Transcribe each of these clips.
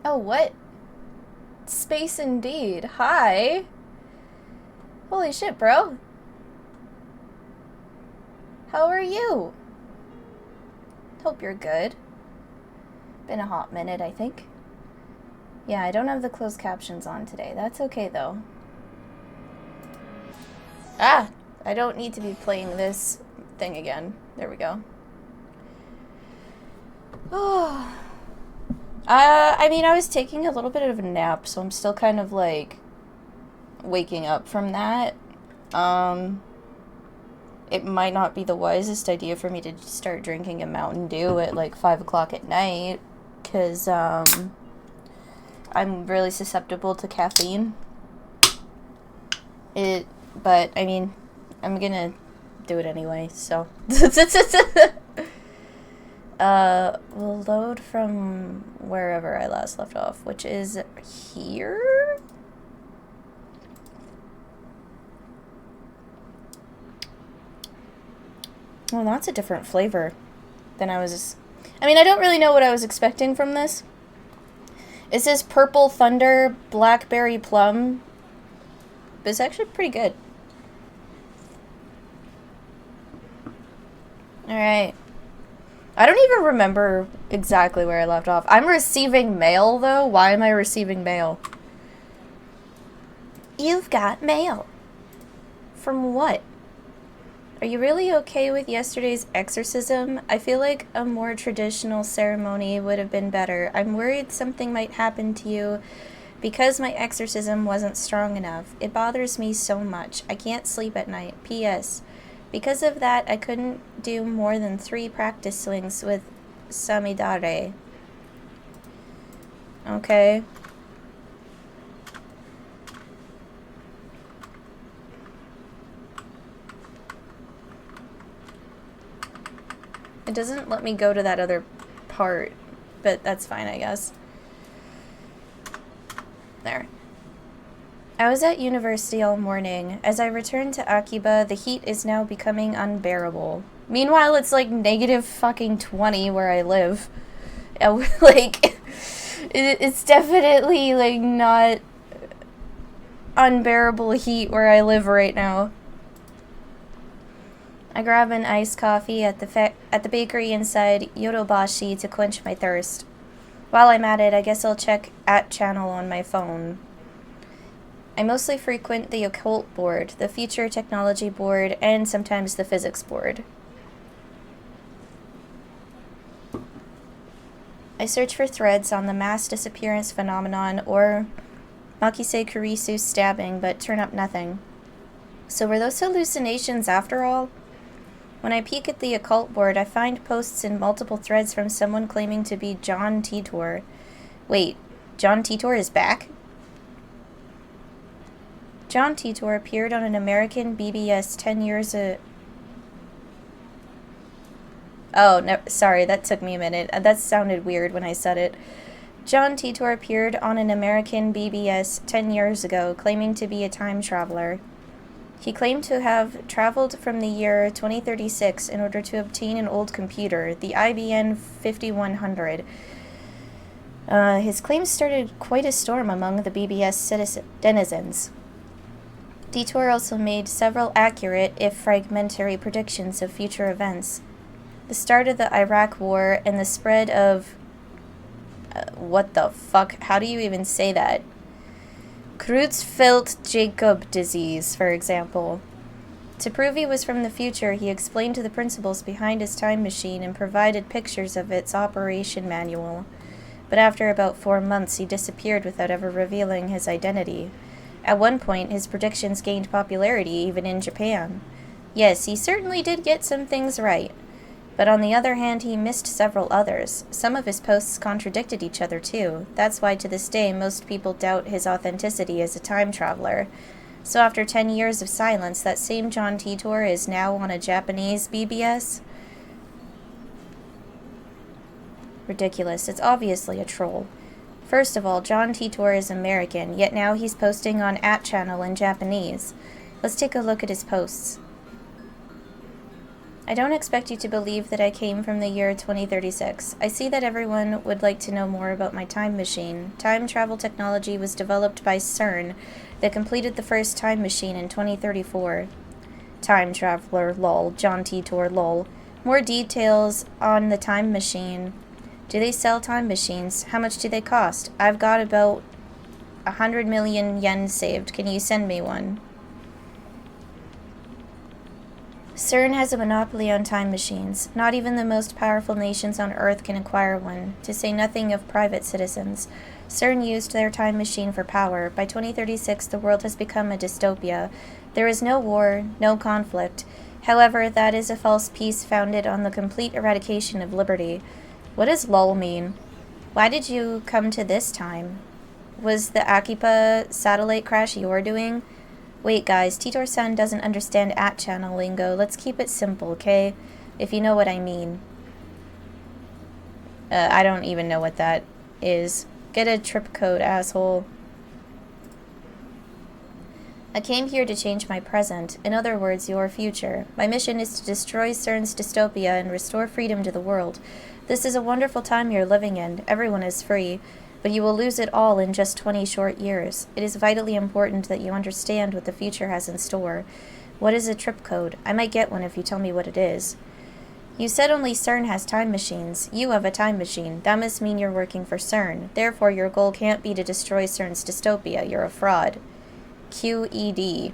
Oh, what? Space indeed. Hi. Holy shit, bro. How are you? Hope you're good. Been a hot minute, I think. Yeah, I don't have the closed captions on today. That's okay, though. Ah! I don't need to be playing this thing again. There we go. Oh. I mean, I was taking a little bit of a nap, so I'm still kind of, like, waking up from that. It might not be the wisest idea for me to start drinking a Mountain Dew at, like, 5 o'clock at night, because, I'm really susceptible to caffeine. But, I mean, I'm gonna do it anyway, so. We'll load from wherever I last left off, which is here? Well, that's a different flavor than I was... I mean, I don't really know what I was expecting from this. It says Purple Thunder Blackberry Plum. But it's actually pretty good. Alright. I don't even remember exactly where I left off. I'm receiving mail, though. Why am I receiving mail? You've got mail. From what? Are you really okay with yesterday's exorcism? I feel like a more traditional ceremony would have been better. I'm worried something might happen to you because my exorcism wasn't strong enough. It bothers me so much. I can't sleep at night. P.S. Because of that, I couldn't do more than 3 practice swings with Samidare. Okay. It doesn't let me go to that other part, but that's fine, I guess. There. I was at university all morning. As I returned to Akiba, the heat is now becoming unbearable. Meanwhile, it's like negative fucking 20 where I live. Like, it's definitely, like, not unbearable heat where I live right now. I grab an iced coffee at the bakery inside Yodobashi to quench my thirst. While I'm at it, I guess I'll check @channel on my phone. I mostly frequent the occult board, the future technology board, and sometimes the physics board. I search for threads on the mass disappearance phenomenon or Makise Kurisu's stabbing, but turn up nothing. So were those hallucinations after all? When I peek at the occult board, I find posts in multiple threads from someone claiming to be John Titor. Wait, John Titor is back? John Titor appeared on an American BBS 10 years ago. Oh, no, sorry, that took me a minute. That sounded weird when I said it. John Titor appeared on an American BBS 10 years ago, claiming to be a time traveler. He claimed to have traveled from the year 2036 in order to obtain an old computer, the IBM 5100. His claims started quite a storm among the BBS denizens. Titor also made several accurate, if fragmentary, predictions of future events. The start of the Iraq War and the spread of... what the fuck? How do you even say that? Creutzfeldt-Jakob disease, for example. To prove he was from the future, he explained the principles behind his time machine and provided pictures of its operation manual. But after about 4 months, he disappeared without ever revealing his identity. At one point, his predictions gained popularity even in Japan. Yes, he certainly did get some things right. But on the other hand, he missed several others. Some of his posts contradicted each other, too. That's why to this day most people doubt his authenticity as a time traveler. So after 10 years of silence, that same John Titor is now on a Japanese BBS? Ridiculous. It's obviously a troll. First of all, John Titor is American, yet now he's posting on @channel in Japanese. Let's take a look at his posts. I don't expect you to believe that I came from the year 2036. I see that everyone would like to know more about my time machine. Time travel technology was developed by CERN that completed the first time machine in 2034. Time traveler, lol. John Titor, lol. More details on the time machine. Do they sell time machines? How much do they cost? I've got about 100 million yen saved. Can you send me one? CERN has a monopoly on time machines. Not even the most powerful nations on Earth can acquire one, to say nothing of private citizens. CERN used their time machine for power. By 2036, the world has become a dystopia. There is no war, no conflict. However, that is a false peace founded on the complete eradication of liberty. What does LOL mean? Why did you come to this time? Was the Akipa satellite crash your doing? Wait, guys, Titor-san doesn't understand at-channel lingo. Let's keep it simple, okay? If you know what I mean. I don't even know what that is. Get a trip code, asshole. I came here to change my present. In other words, your future. My mission is to destroy CERN's dystopia and restore freedom to the world. This is a wonderful time you're living in. Everyone is free. But you will lose it all in just 20 short years. It is vitally important that you understand what the future has in store. What is a trip code? I might get one if you tell me what it is. You said only CERN has time machines. You have a time machine. That must mean you're working for CERN. Therefore, your goal can't be to destroy CERN's dystopia. You're a fraud. QED.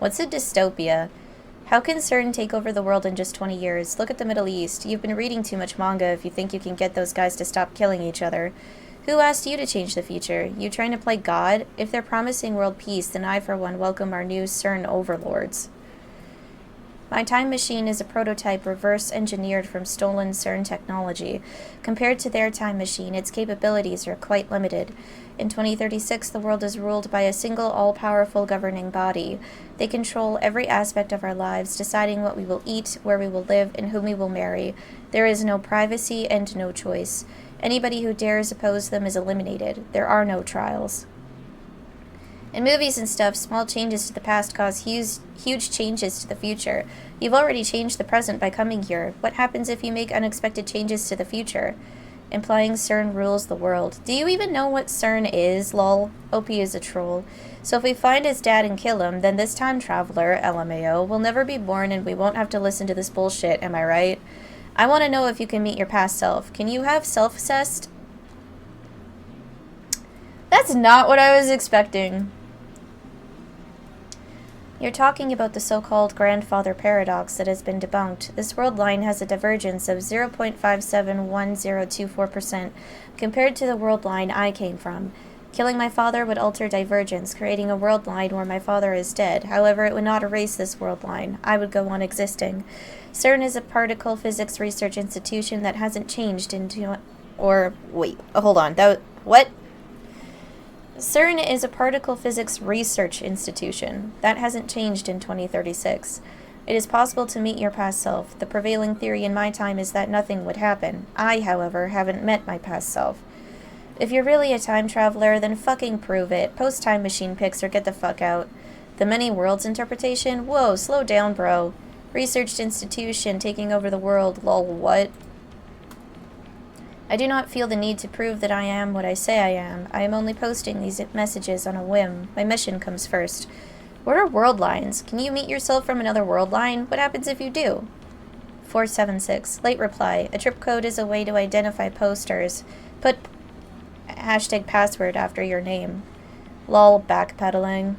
What's a dystopia? How can CERN take over the world in just 20 years? Look at the Middle East. You've been reading too much manga if you think you can get those guys to stop killing each other. Who asked you to change the future? You trying to play God? If they're promising world peace, then I, for one, welcome our new CERN overlords. My time machine is a prototype reverse-engineered from stolen CERN technology. Compared to their time machine, its capabilities are quite limited. In 2036, the world is ruled by a single all-powerful governing body. They control every aspect of our lives, deciding what we will eat, where we will live, and whom we will marry. There is no privacy and no choice. Anybody who dares oppose them is eliminated. There are no trials. In movies and stuff, small changes to the past cause huge changes to the future. You've already changed the present by coming here. What happens if you make unexpected changes to the future? Implying CERN rules the world. Do you even know what CERN is, lol? OP is a troll. So if we find his dad and kill him, then this time traveler, LMAO, will never be born and we won't have to listen to this bullshit, am I right? I want to know if you can meet your past self. Can you have self-assessed? That's not what I was expecting. You're talking about the so-called grandfather paradox that has been debunked. This world line has a divergence of 0.571024% compared to the world line I came from. Killing my father would alter divergence, creating a world line where my father is dead. However, it would not erase this world line. I would go on existing. CERN is a particle physics research institution that hasn't changed into... What? CERN is a particle physics research institution that hasn't changed in 2036. It is possible to meet your past self. The prevailing theory in my time is that nothing would happen. I, however, haven't met my past self. If you're really a time traveler, then fucking prove it. Post time machine pics or get the fuck out. The many worlds interpretation? Whoa, slow down, bro. Researched institution taking over the world. Lol, what? I do not feel the need to prove that I am what I say I am. I am only posting these messages on a whim. My mission comes first. What are world lines? Can you meet yourself from another world line? What happens if you do? 476. Late reply. A trip code is a way to identify posters. Put hashtag password after your name. Lol, backpedaling.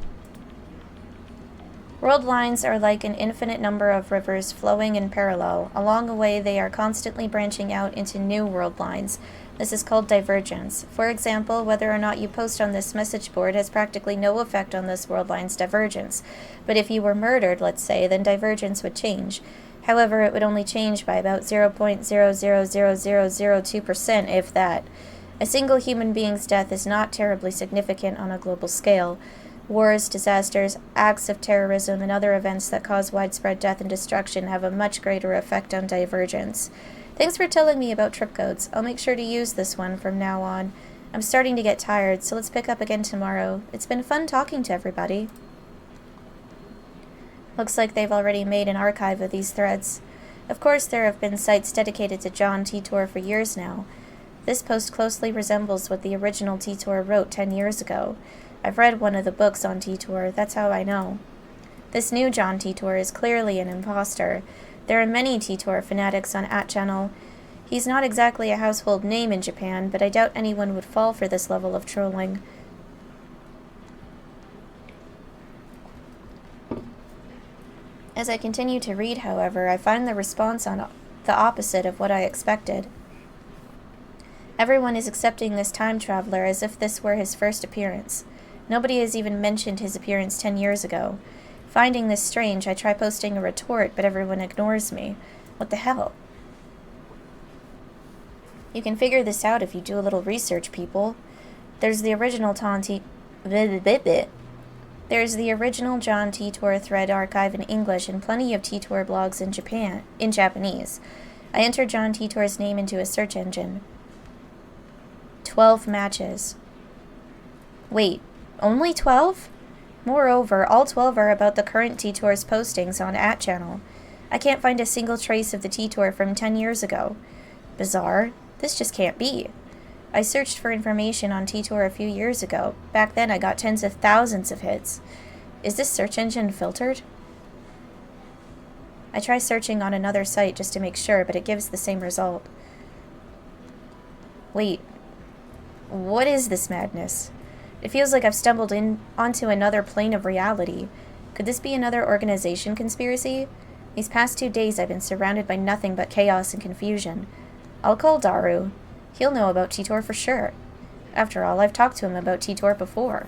World lines are like an infinite number of rivers flowing in parallel. Along the way, they are constantly branching out into new world lines. This is called divergence. For example, whether or not you post on this message board has practically no effect on this world line's divergence. But if you were murdered, let's say, then divergence would change. However, it would only change by about 0.000002%, if that. A single human being's death is not terribly significant on a global scale. Wars, disasters, acts of terrorism, and other events that cause widespread death and destruction have a much greater effect on divergence. Thanks for telling me about trip codes. I'll make sure to use this one from now on. I'm starting to get tired, so let's pick up again tomorrow. It's been fun talking to everybody. Looks like they've already made an archive of these threads. Of course, there have been sites dedicated to John Titor for years now. This post closely resembles what the original Titor wrote 10 years ago. I've read one of the books on Titor, that's how I know. This new John Titor is clearly an imposter. There are many Titor fanatics on @channel. He's not exactly a household name in Japan, but I doubt anyone would fall for this level of trolling. As I continue to read, however, I find the response on the opposite of what I expected. Everyone is accepting this time traveler as if this were his first appearance. Nobody has even mentioned his appearance 10 years ago. Finding this strange, I try posting a retort, but everyone ignores me. What the hell? You can figure this out if you do a little research, people. There's the original John Titor thread archive in English and plenty of Titor blogs in Japanese. I entered John Titor's name into a search engine. 12 matches. Wait, only 12? Moreover, all 12 are about the current Titor's postings on @channel. I can't find a single trace of the Titor from 10 years ago. Bizarre. This just can't be. I searched for information on Titor a few years ago. Back then I got tens of thousands of hits. Is this search engine filtered? I try searching on another site just to make sure, but it gives the same result. Wait. What is this madness? It feels like I've stumbled onto another plane of reality. Could this be another organization conspiracy? These past 2 days I've been surrounded by nothing but chaos and confusion. I'll call Daru. He'll know about Titor for sure. After all, I've talked to him about Titor before.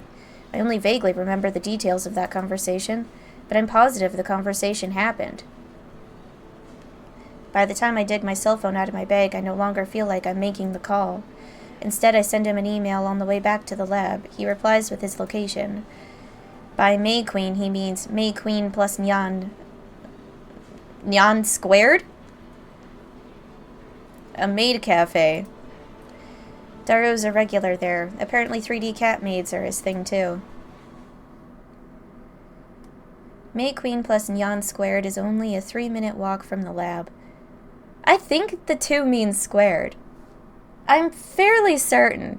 I only vaguely remember the details of that conversation, but I'm positive the conversation happened. By the time I dig my cell phone out of my bag, I no longer feel like I'm making the call. Instead, I send him an email on the way back to the lab. He replies with his location. By May Queen, he means May Queen plus Nyan. Nyan squared? A maid cafe. Daru's a regular there. Apparently 3D cat maids are his thing too. May Queen plus Nyan squared is only a 3-minute walk from the lab. I think the 2 means squared. I'm fairly certain.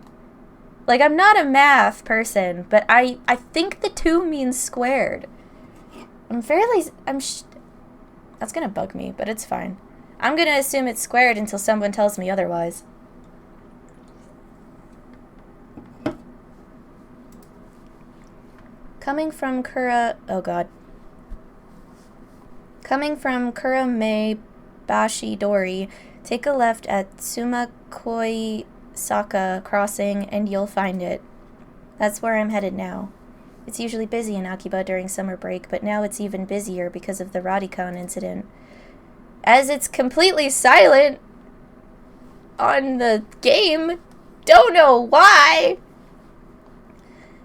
Like, I'm not a math person, but I think the 2 means squared. That's gonna bug me, but it's fine. I'm gonna assume it's squared until someone tells me otherwise. Coming from Kuramei Bashi Dori, take a left at Tsumakoi Saka Crossing and you'll find it. That's where I'm headed now. It's usually busy in Akiba during summer break, but now it's even busier because of the Radicon incident. As it's completely silent on the game. Don't know why!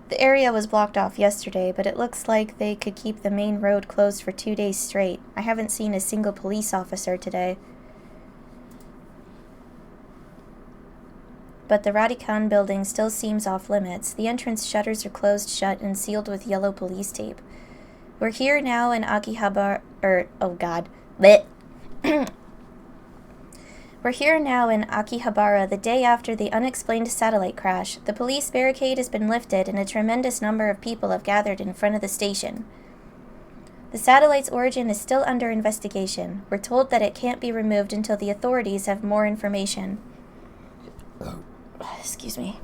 The area was blocked off yesterday, but it looks like they could keep the main road closed for 2 days straight. I haven't seen a single police officer today. But the Radicon building still seems off limits. The entrance shutters are closed shut and sealed with yellow police tape. We're here now in Akihabara... We're here now in Akihabara the day after the unexplained satellite crash. The police barricade has been lifted and a tremendous number of people have gathered in front of the station. The satellite's origin is still under investigation. We're told that it can't be removed until the authorities have more information. Excuse me.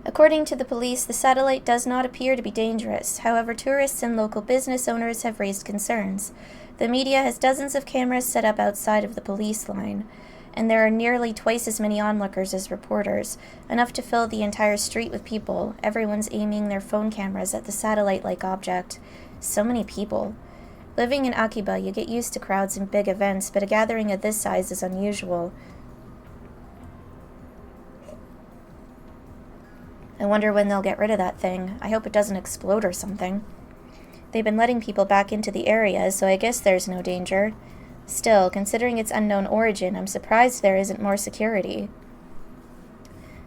According to the police, the satellite does not appear to be dangerous. However, tourists and local business owners have raised concerns. The media has dozens of cameras set up outside of the police line, and there are nearly twice as many onlookers as reporters, enough to fill the entire street with people. Everyone's aiming their phone cameras at the satellite-like object. So many people. Living in Akiba, you get used to crowds and big events, but a gathering of this size is unusual. I wonder when they'll get rid of that thing. I hope it doesn't explode or something. They've been letting people back into the area, so I guess there's no danger. Still, considering its unknown origin, I'm surprised there isn't more security.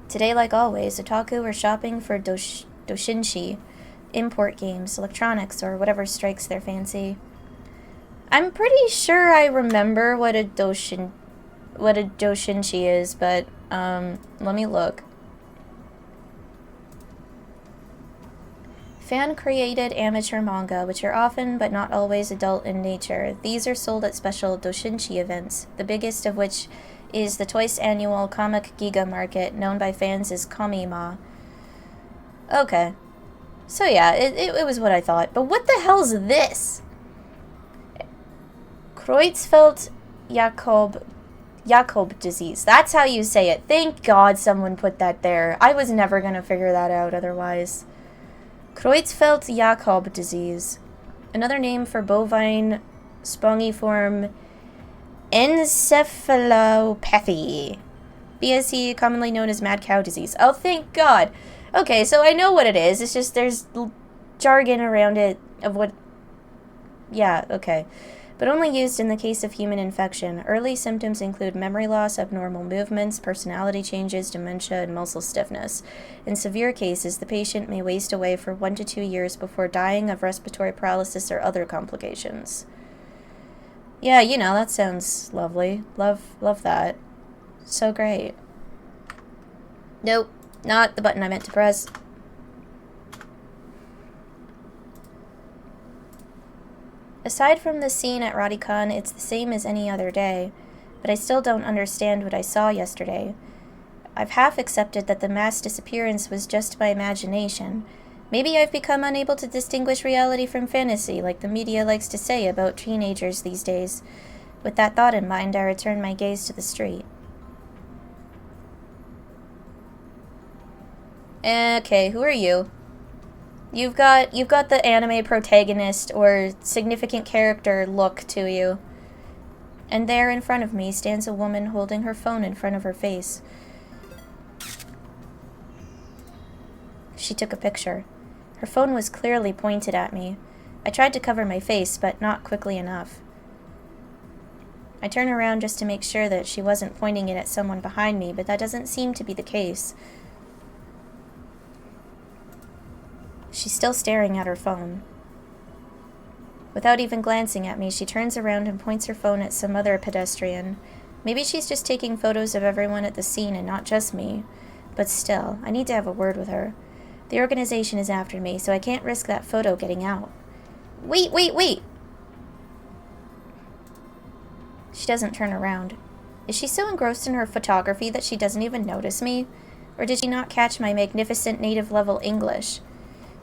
Today, like always, otaku are shopping for doshinshi, import games, electronics, or whatever strikes their fancy. I'm pretty sure I remember what a doshinshi is, but let me look. Fan-created amateur manga, which are often but not always adult in nature. These are sold at special doshinshi events, the biggest of which is the twice annual Comic Giga Market, known by fans as Komima. Okay. So yeah, it was what I thought. But what the hell's this? Creutzfeldt-Jakob disease. That's how you say it. Thank God someone put that there. I was never going to figure that out otherwise. Creutzfeldt-Jakob disease. Another name for bovine spongiform encephalopathy. BSE, commonly known as mad cow disease. Oh, thank God. Okay, so I know what it is. It's just there's jargon around it of what... Yeah, okay. But only used in the case of human infection. Early symptoms include memory loss, abnormal movements, personality changes, dementia, and muscle stiffness. In severe cases, the patient may waste away for 1 to 2 years before dying of respiratory paralysis or other complications. Yeah, you know, that sounds lovely. Love that. So great. Nope, not the button I meant to press. Aside from the scene at Radicon, it's the same as any other day, but I still don't understand what I saw yesterday. I've half accepted that the mass disappearance was just my imagination. Maybe I've become unable to distinguish reality from fantasy, like the media likes to say about teenagers these days. With that thought in mind, I return my gaze to the street. Okay, who are you? You've got the anime protagonist or significant character look to you. And there in front of me stands a woman holding her phone in front of her face. She took a picture. Her phone was clearly pointed at me. I tried to cover my face, but not quickly enough. I turn around just to make sure that she wasn't pointing it at someone behind me, but that doesn't seem to be the case. She's still staring at her phone. Without even glancing at me, she turns around and points her phone at some other pedestrian. Maybe she's just taking photos of everyone at the scene and not just me. But still, I need to have a word with her. The organization is after me, so I can't risk that photo getting out. Wait! She doesn't turn around. Is she so engrossed in her photography that she doesn't even notice me? Or did she not catch my magnificent native-level English?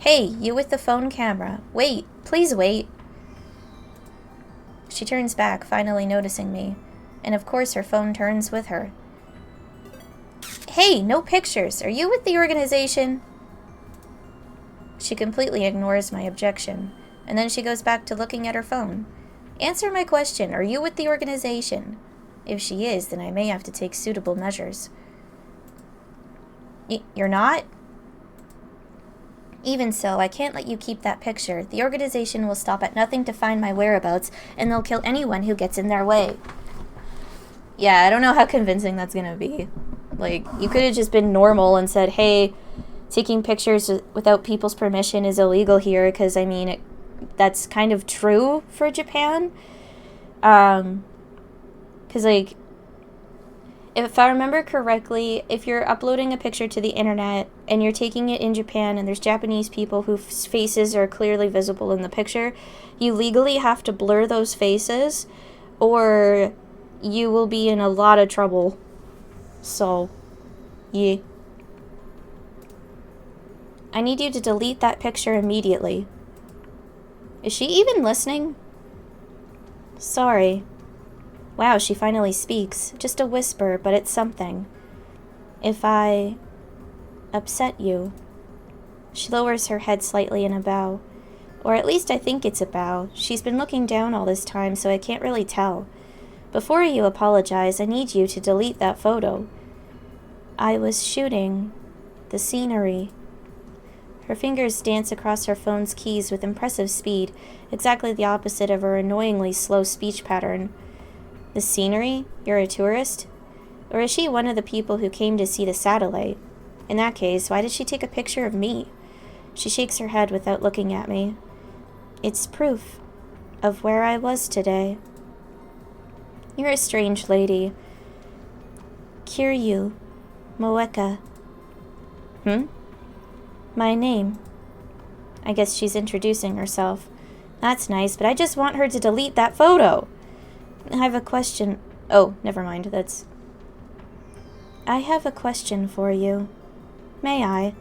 Hey, you with the phone camera. Wait, please wait. She turns back, finally noticing me. And of course her phone turns with her. Hey, no pictures. Are you with the organization? She completely ignores my objection, and then she goes back to looking at her phone. Answer my question. Are you with the organization? If she is, then I may have to take suitable measures. You're not? Even so, I can't let you keep that picture. The organization will stop at nothing to find my whereabouts, and they'll kill anyone who gets in their way. Yeah, I don't know how convincing that's gonna be. Like, you could have just been normal and said, hey, taking pictures without people's permission is illegal here, because, I mean, that's kind of true for Japan. Because, like, if I remember correctly, if you're uploading a picture to the internet and you're taking it in Japan and there's Japanese people whose faces are clearly visible in the picture, you legally have to blur those faces or you will be in a lot of trouble. So, yeah. I need you to delete that picture immediately. Is she even listening? Sorry. Wow, she finally speaks. Just a whisper, but it's something. If I upset you. She lowers her head slightly in a bow. Or at least I think it's a bow. She's been looking down all this time, so I can't really tell. Before you apologize, I need you to delete that photo. I was shooting the scenery. Her fingers dance across her phone's keys with impressive speed, exactly the opposite of her annoyingly slow speech pattern. The scenery? You're a tourist? Or is she one of the people who came to see the satellite? In that case, why did she take a picture of me? She shakes her head without looking at me. It's proof. of where I was today. You're a strange lady. Kiryu Moeka. My name. I guess she's introducing herself. That's nice, but I just want her to delete that photo. I have a question. Oh, never mind. I have a question for you. May I?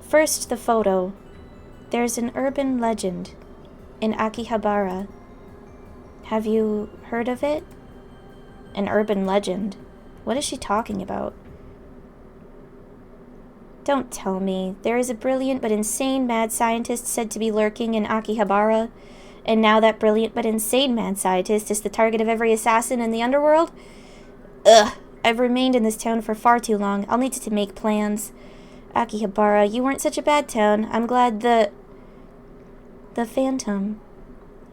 First, the photo. There's an urban legend in Akihabara. Have you heard of it? An urban legend? What is she talking about? Don't tell me. There is a brilliant but insane mad scientist said to be lurking in Akihabara, and now that brilliant but insane mad scientist is the target of every assassin in the underworld? Ugh, I've remained in this town for far too long. I'll need to make plans. Akihabara, you weren't such a bad town. I'm glad the Phantom.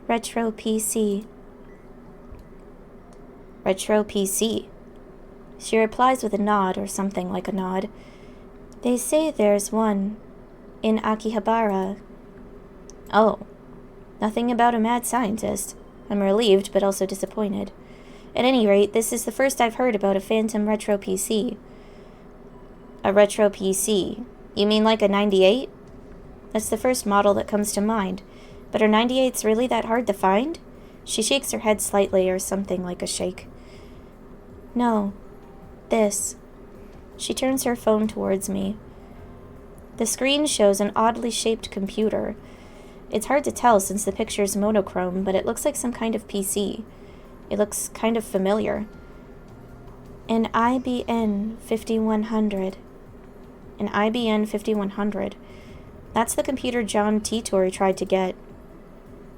Retro PC. Retro PC. She replies with a nod, or something like a nod. They say there's one in Akihabara. Oh, nothing about a mad scientist. I'm relieved, but also disappointed. At any rate, this is the first I've heard about a Phantom Retro PC. A Retro PC? You mean like a 98? That's the first model that comes to mind. But are 98s really that hard to find? She shakes her head slightly, or something like a shake. No. This. She turns her phone towards me. The screen shows an oddly shaped computer. It's hard to tell since the picture's monochrome, but it looks like some kind of PC. It looks kind of familiar. An IBM 5100. An IBM 5100. That's the computer John Titor tried to get.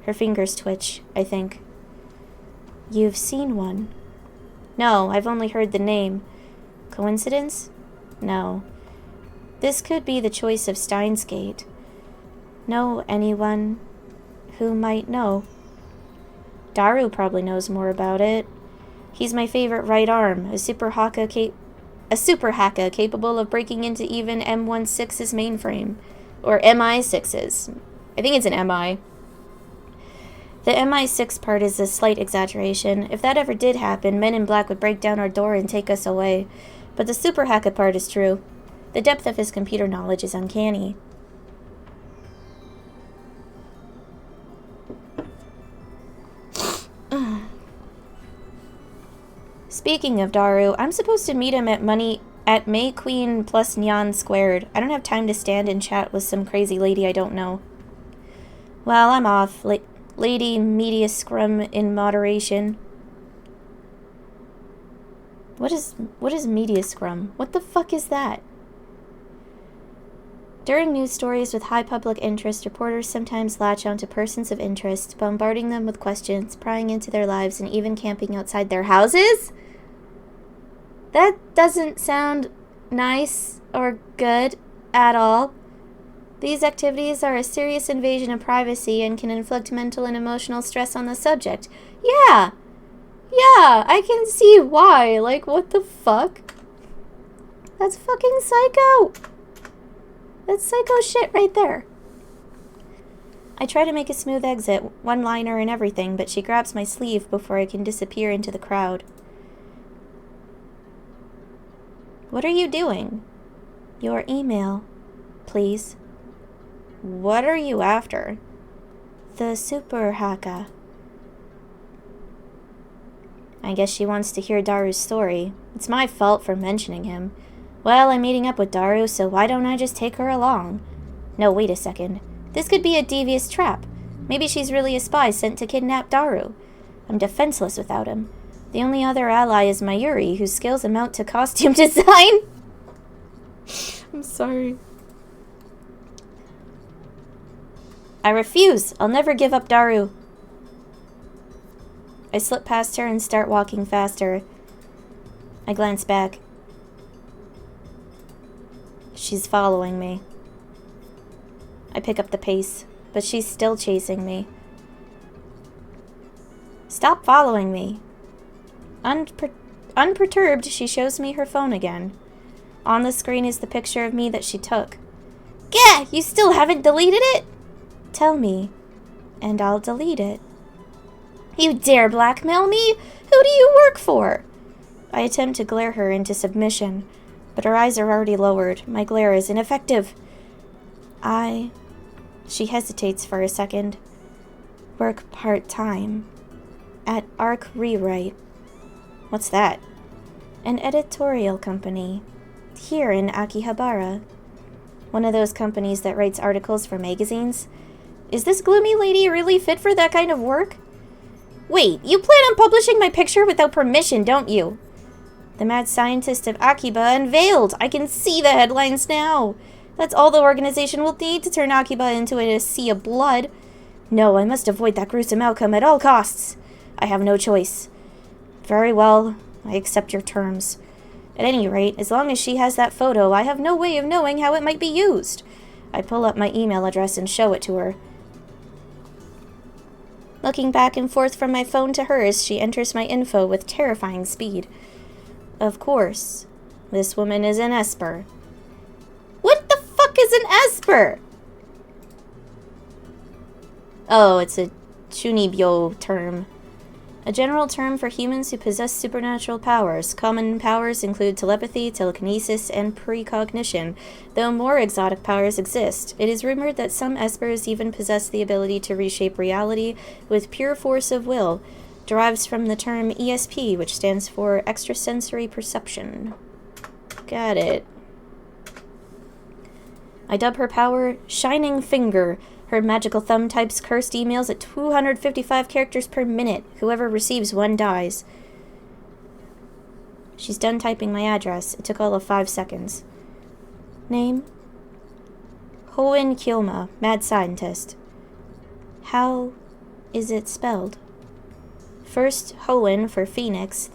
Her fingers twitch, I think. You've seen one? No, I've only heard the name. Coincidence? No. This could be the choice of Steins Gate. Know anyone who might know? Daru probably knows more about it. He's my favorite right arm, a super hacker capable of breaking into even M16's mainframe. Or MI6's. I think it's an MI. The MI6 part is a slight exaggeration. If that ever did happen, Men in Black would break down our door and take us away. But the super hacker part is true. The depth of his computer knowledge is uncanny. Speaking of Daru, I'm supposed to meet him at May Queen plus Nyan Squared. I don't have time to stand and chat with some crazy lady I don't know. Well, I'm off. Lady Media Scrum in moderation. What is Media Scrum? What the fuck is that? During news stories with high public interest, reporters sometimes latch onto persons of interest, bombarding them with questions, prying into their lives, and even camping outside their houses? That doesn't sound nice or good at all. These activities are a serious invasion of privacy and can inflict mental and emotional stress on the subject. Yeah, I can see why. Like, what the fuck? That's fucking psycho. That's psycho shit right there. I try to make a smooth exit, one-liner and everything, but she grabs my sleeve before I can disappear into the crowd. What are you doing? Your email, please. What are you after? The super haka. I guess she wants to hear Daru's story. It's my fault for mentioning him. Well, I'm meeting up with Daru, so why don't I just take her along? No, wait a second. This could be a devious trap. Maybe she's really a spy sent to kidnap Daru. I'm defenseless without him. The only other ally is Mayuri, whose skills amount to costume design. I'm sorry. I refuse. I'll never give up Daru. I slip past her and start walking faster. I glance back. She's following me. I pick up the pace, but she's still chasing me. Stop following me. Unperturbed, she shows me her phone again. On the screen is the picture of me that she took. Gah! You still haven't deleted it? Tell me, and I'll delete it. You dare blackmail me? Who do you work for? I attempt to glare her into submission, but her eyes are already lowered. My glare is ineffective. She hesitates for a second. Work part-time. At Arc Rewrite. What's that? An editorial company. Here in Akihabara. One of those companies that writes articles for magazines. Is this gloomy lady really fit for that kind of work? Wait, you plan on publishing my picture without permission, don't you? The mad scientist of Akiba unveiled! I can see the headlines now! That's all the organization will need to turn Akiba into a sea of blood. No, I must avoid that gruesome outcome at all costs. I have no choice. Very well, I accept your terms. At any rate, as long as she has that photo, I have no way of knowing how it might be used. I pull up my email address and show it to her. Looking back and forth from my phone to hers, she enters my info with terrifying speed. Of course, this woman is an Esper. What the fuck is an Esper? Oh, it's a Chunibyo term. A general term for humans who possess supernatural powers. Common powers include telepathy, telekinesis, and precognition, though more exotic powers exist. It is rumored that some Espers even possess the ability to reshape reality with pure force of will. Derives from the term ESP, which stands for extrasensory perception. Got it. I dub her power Shining Finger. Her magical thumb types cursed emails at 255 characters per minute. Whoever receives one dies. She's done typing my address. It took all of 5 seconds. Name? Hoen Kyoma, mad scientist. How is it spelled? First Hoen for Phoenix,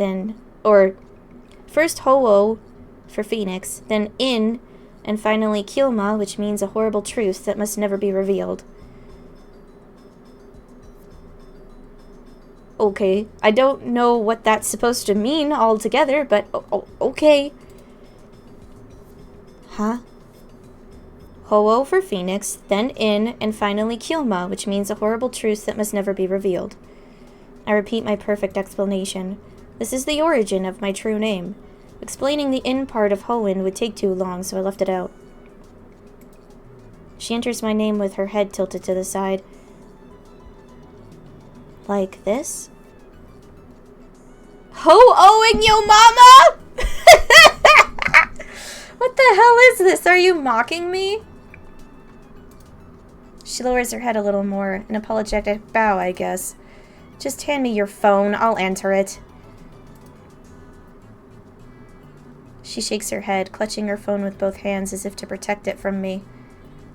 first Ho-O for Phoenix, then In, and finally Kyoma, which means a horrible truth that must never be revealed. Okay, I don't know what that's supposed to mean altogether, but okay. Huh? Ho-O for Phoenix, then In, and finally Kyoma, which means a horrible truth that must never be revealed. I repeat my perfect explanation. This is the origin of my true name. Explaining the in part of Hoenn would take too long, so I left it out. She enters my name with her head tilted to the side. Like this? Ho-Oing yo mama? What the hell is this? Are you mocking me? She lowers her head a little more, an apologetic bow, I guess. Just hand me your phone, I'll enter it. She shakes her head, clutching her phone with both hands as if to protect it from me.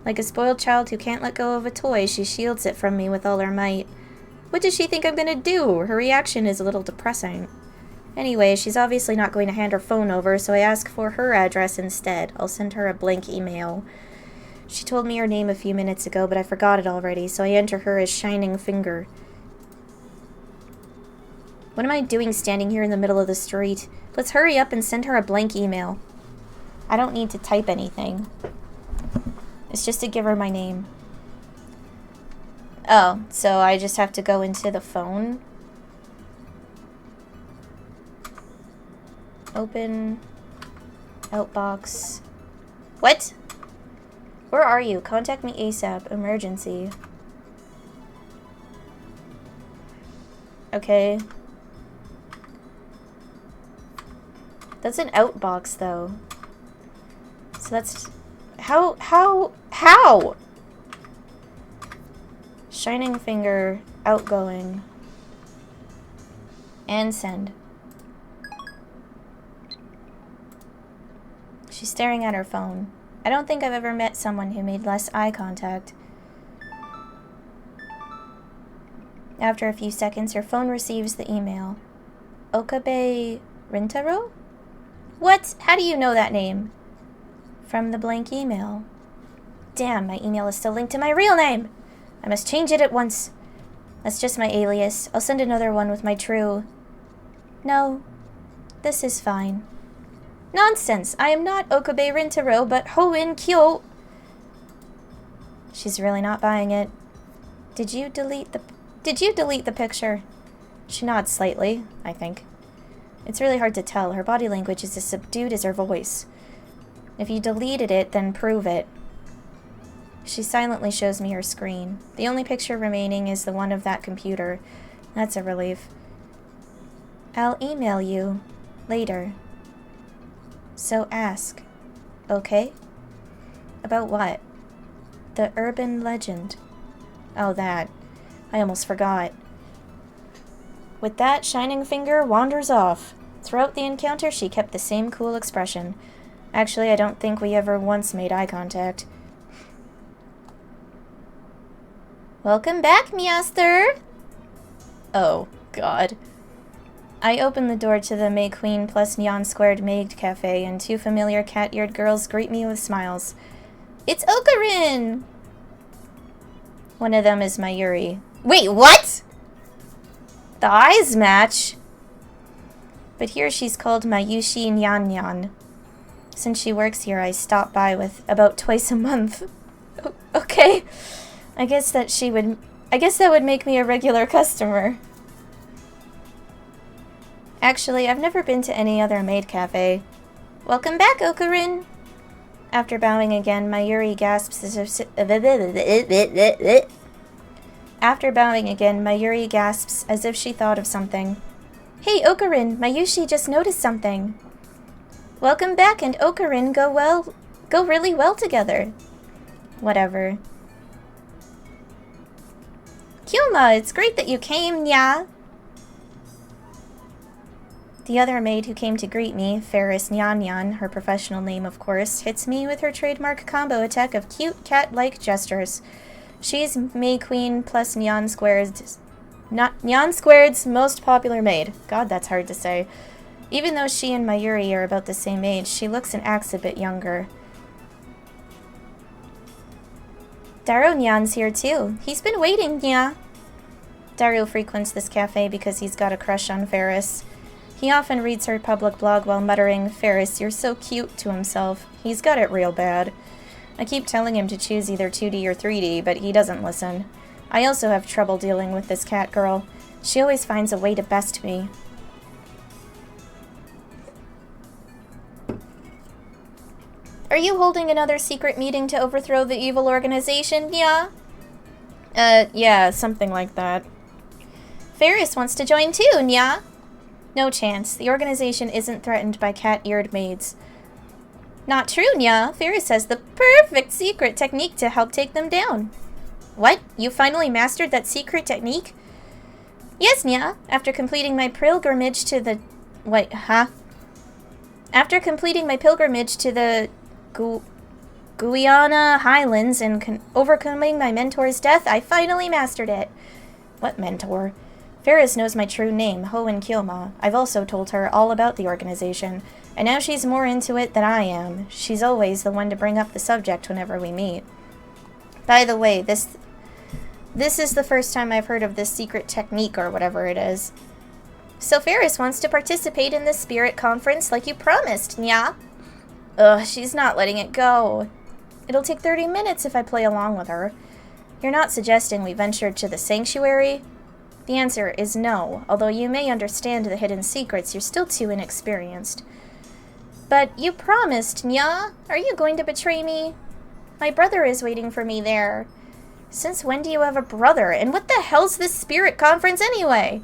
Like a spoiled child who can't let go of a toy, she shields it from me with all her might. What does she think I'm gonna do? Her reaction is a little depressing. Anyway, she's obviously not going to hand her phone over, so I ask for her address instead. I'll send her a blank email. She told me her name a few minutes ago, but I forgot it already, so I enter her as Shining Finger. What am I doing standing here in the middle of the street? Let's hurry up and send her a blank email. I don't need to type anything. It's just to give her my name. Oh, so I just have to go into the phone? Open. Outbox. What? Where are you? Contact me ASAP. Emergency. Okay. That's an outbox, though. So that's... How? Shining Finger, outgoing. And send. She's staring at her phone. I don't think I've ever met someone who made less eye contact. After a few seconds, her phone receives the email. Okabe Rintaro? What? How do you know that name? From the blank email. Damn, my email is still linked to my real name! I must change it at once. That's just my alias. I'll send another one with my true... No, this is fine. Nonsense! I am not Okabe Rintaro, but Hoen Kyo... She's really not buying it. Did you delete the picture? She nods slightly, I think. It's really hard to tell. Her body language is as subdued as her voice. If you deleted it, then prove it. She silently shows me her screen. The only picture remaining is the one of that computer. That's a relief. I'll email you later. So ask, okay? About what? The urban legend. Oh, that. I almost forgot. With that, Shining Finger wanders off. Throughout the encounter, she kept the same cool expression. Actually, I don't think we ever once made eye contact. Welcome back, Meowster! Oh, God. I open the door to the May Queen plus Neon Squared Maid Cafe, and two familiar cat-eared girls greet me with smiles. It's Ocarin! One of them is Mayuri. Wait, what?! The eyes match! But here she's called Mayushi Nyan Nyan. Since she works here, I stop by with about twice a month. Okay. I guess that would make me a regular customer. Actually, I've never been to any other maid cafe. Welcome back, Ocarin! After bowing again, Mayuri gasps as if she thought of something. Hey, Ocarin, Mayushi just noticed something. Welcome back and Ocarin go really well together. Whatever. Kyuma, it's great that you came, nya. The other maid who came to greet me, Ferris Nyan Nyan, her professional name of course, hits me with her trademark combo attack of cute cat-like gestures. She's May Queen plus Nyan Squared's most popular maid. God, that's hard to say. Even though she and Mayuri are about the same age, she looks and acts a bit younger. Daru Nyan's here too. He's been waiting, nya. Daru frequents this cafe because he's got a crush on Ferris. He often reads her public blog while muttering, "Ferris, you're so cute," to himself. He's got it real bad. I keep telling him to choose either 2D or 3D, but he doesn't listen. I also have trouble dealing with this cat girl. She always finds a way to best me. Are you holding another secret meeting to overthrow the evil organization, yeah? Yeah, something like that. Ferris wants to join too, nya? No chance. The organization isn't threatened by cat-eared maids. Not true, nya. Ferris has the perfect secret technique to help take them down. What? You finally mastered that secret technique? Yes, nya. After completing my pilgrimage to the... Wait, huh? After completing my pilgrimage to the... Guyana Highlands and overcoming my mentor's death, I finally mastered it. What mentor? Ferris knows my true name, Hoenn Kyoma. I've also told her all about the organization, and now she's more into it than I am. She's always the one to bring up the subject whenever we meet. By the way, this is the first time I've heard of this secret technique or whatever it is. So Ferris wants to participate in the spirit conference like you promised, nya? Ugh, she's not letting it go. It'll take 30 minutes if I play along with her. You're not suggesting we venture to the sanctuary? The answer is no, although you may understand the hidden secrets, you're still too inexperienced. But you promised, nya? Are you going to betray me? My brother is waiting for me there. Since when do you have a brother? And what the hell's this spirit conference anyway?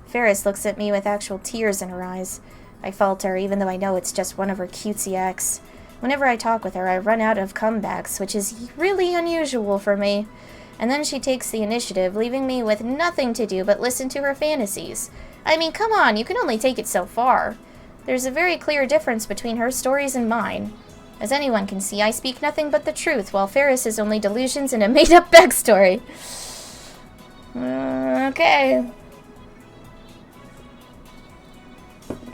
Ferris looks at me with actual tears in her eyes. I falter, even though I know it's just one of her cutesy acts. Whenever I talk with her, I run out of comebacks, which is really unusual for me. And then she takes the initiative, leaving me with nothing to do but listen to her fantasies. I mean, come on, you can only take it so far. There's a very clear difference between her stories and mine. As anyone can see, I speak nothing but the truth, while Ferris is only delusions and a made-up backstory. Okay.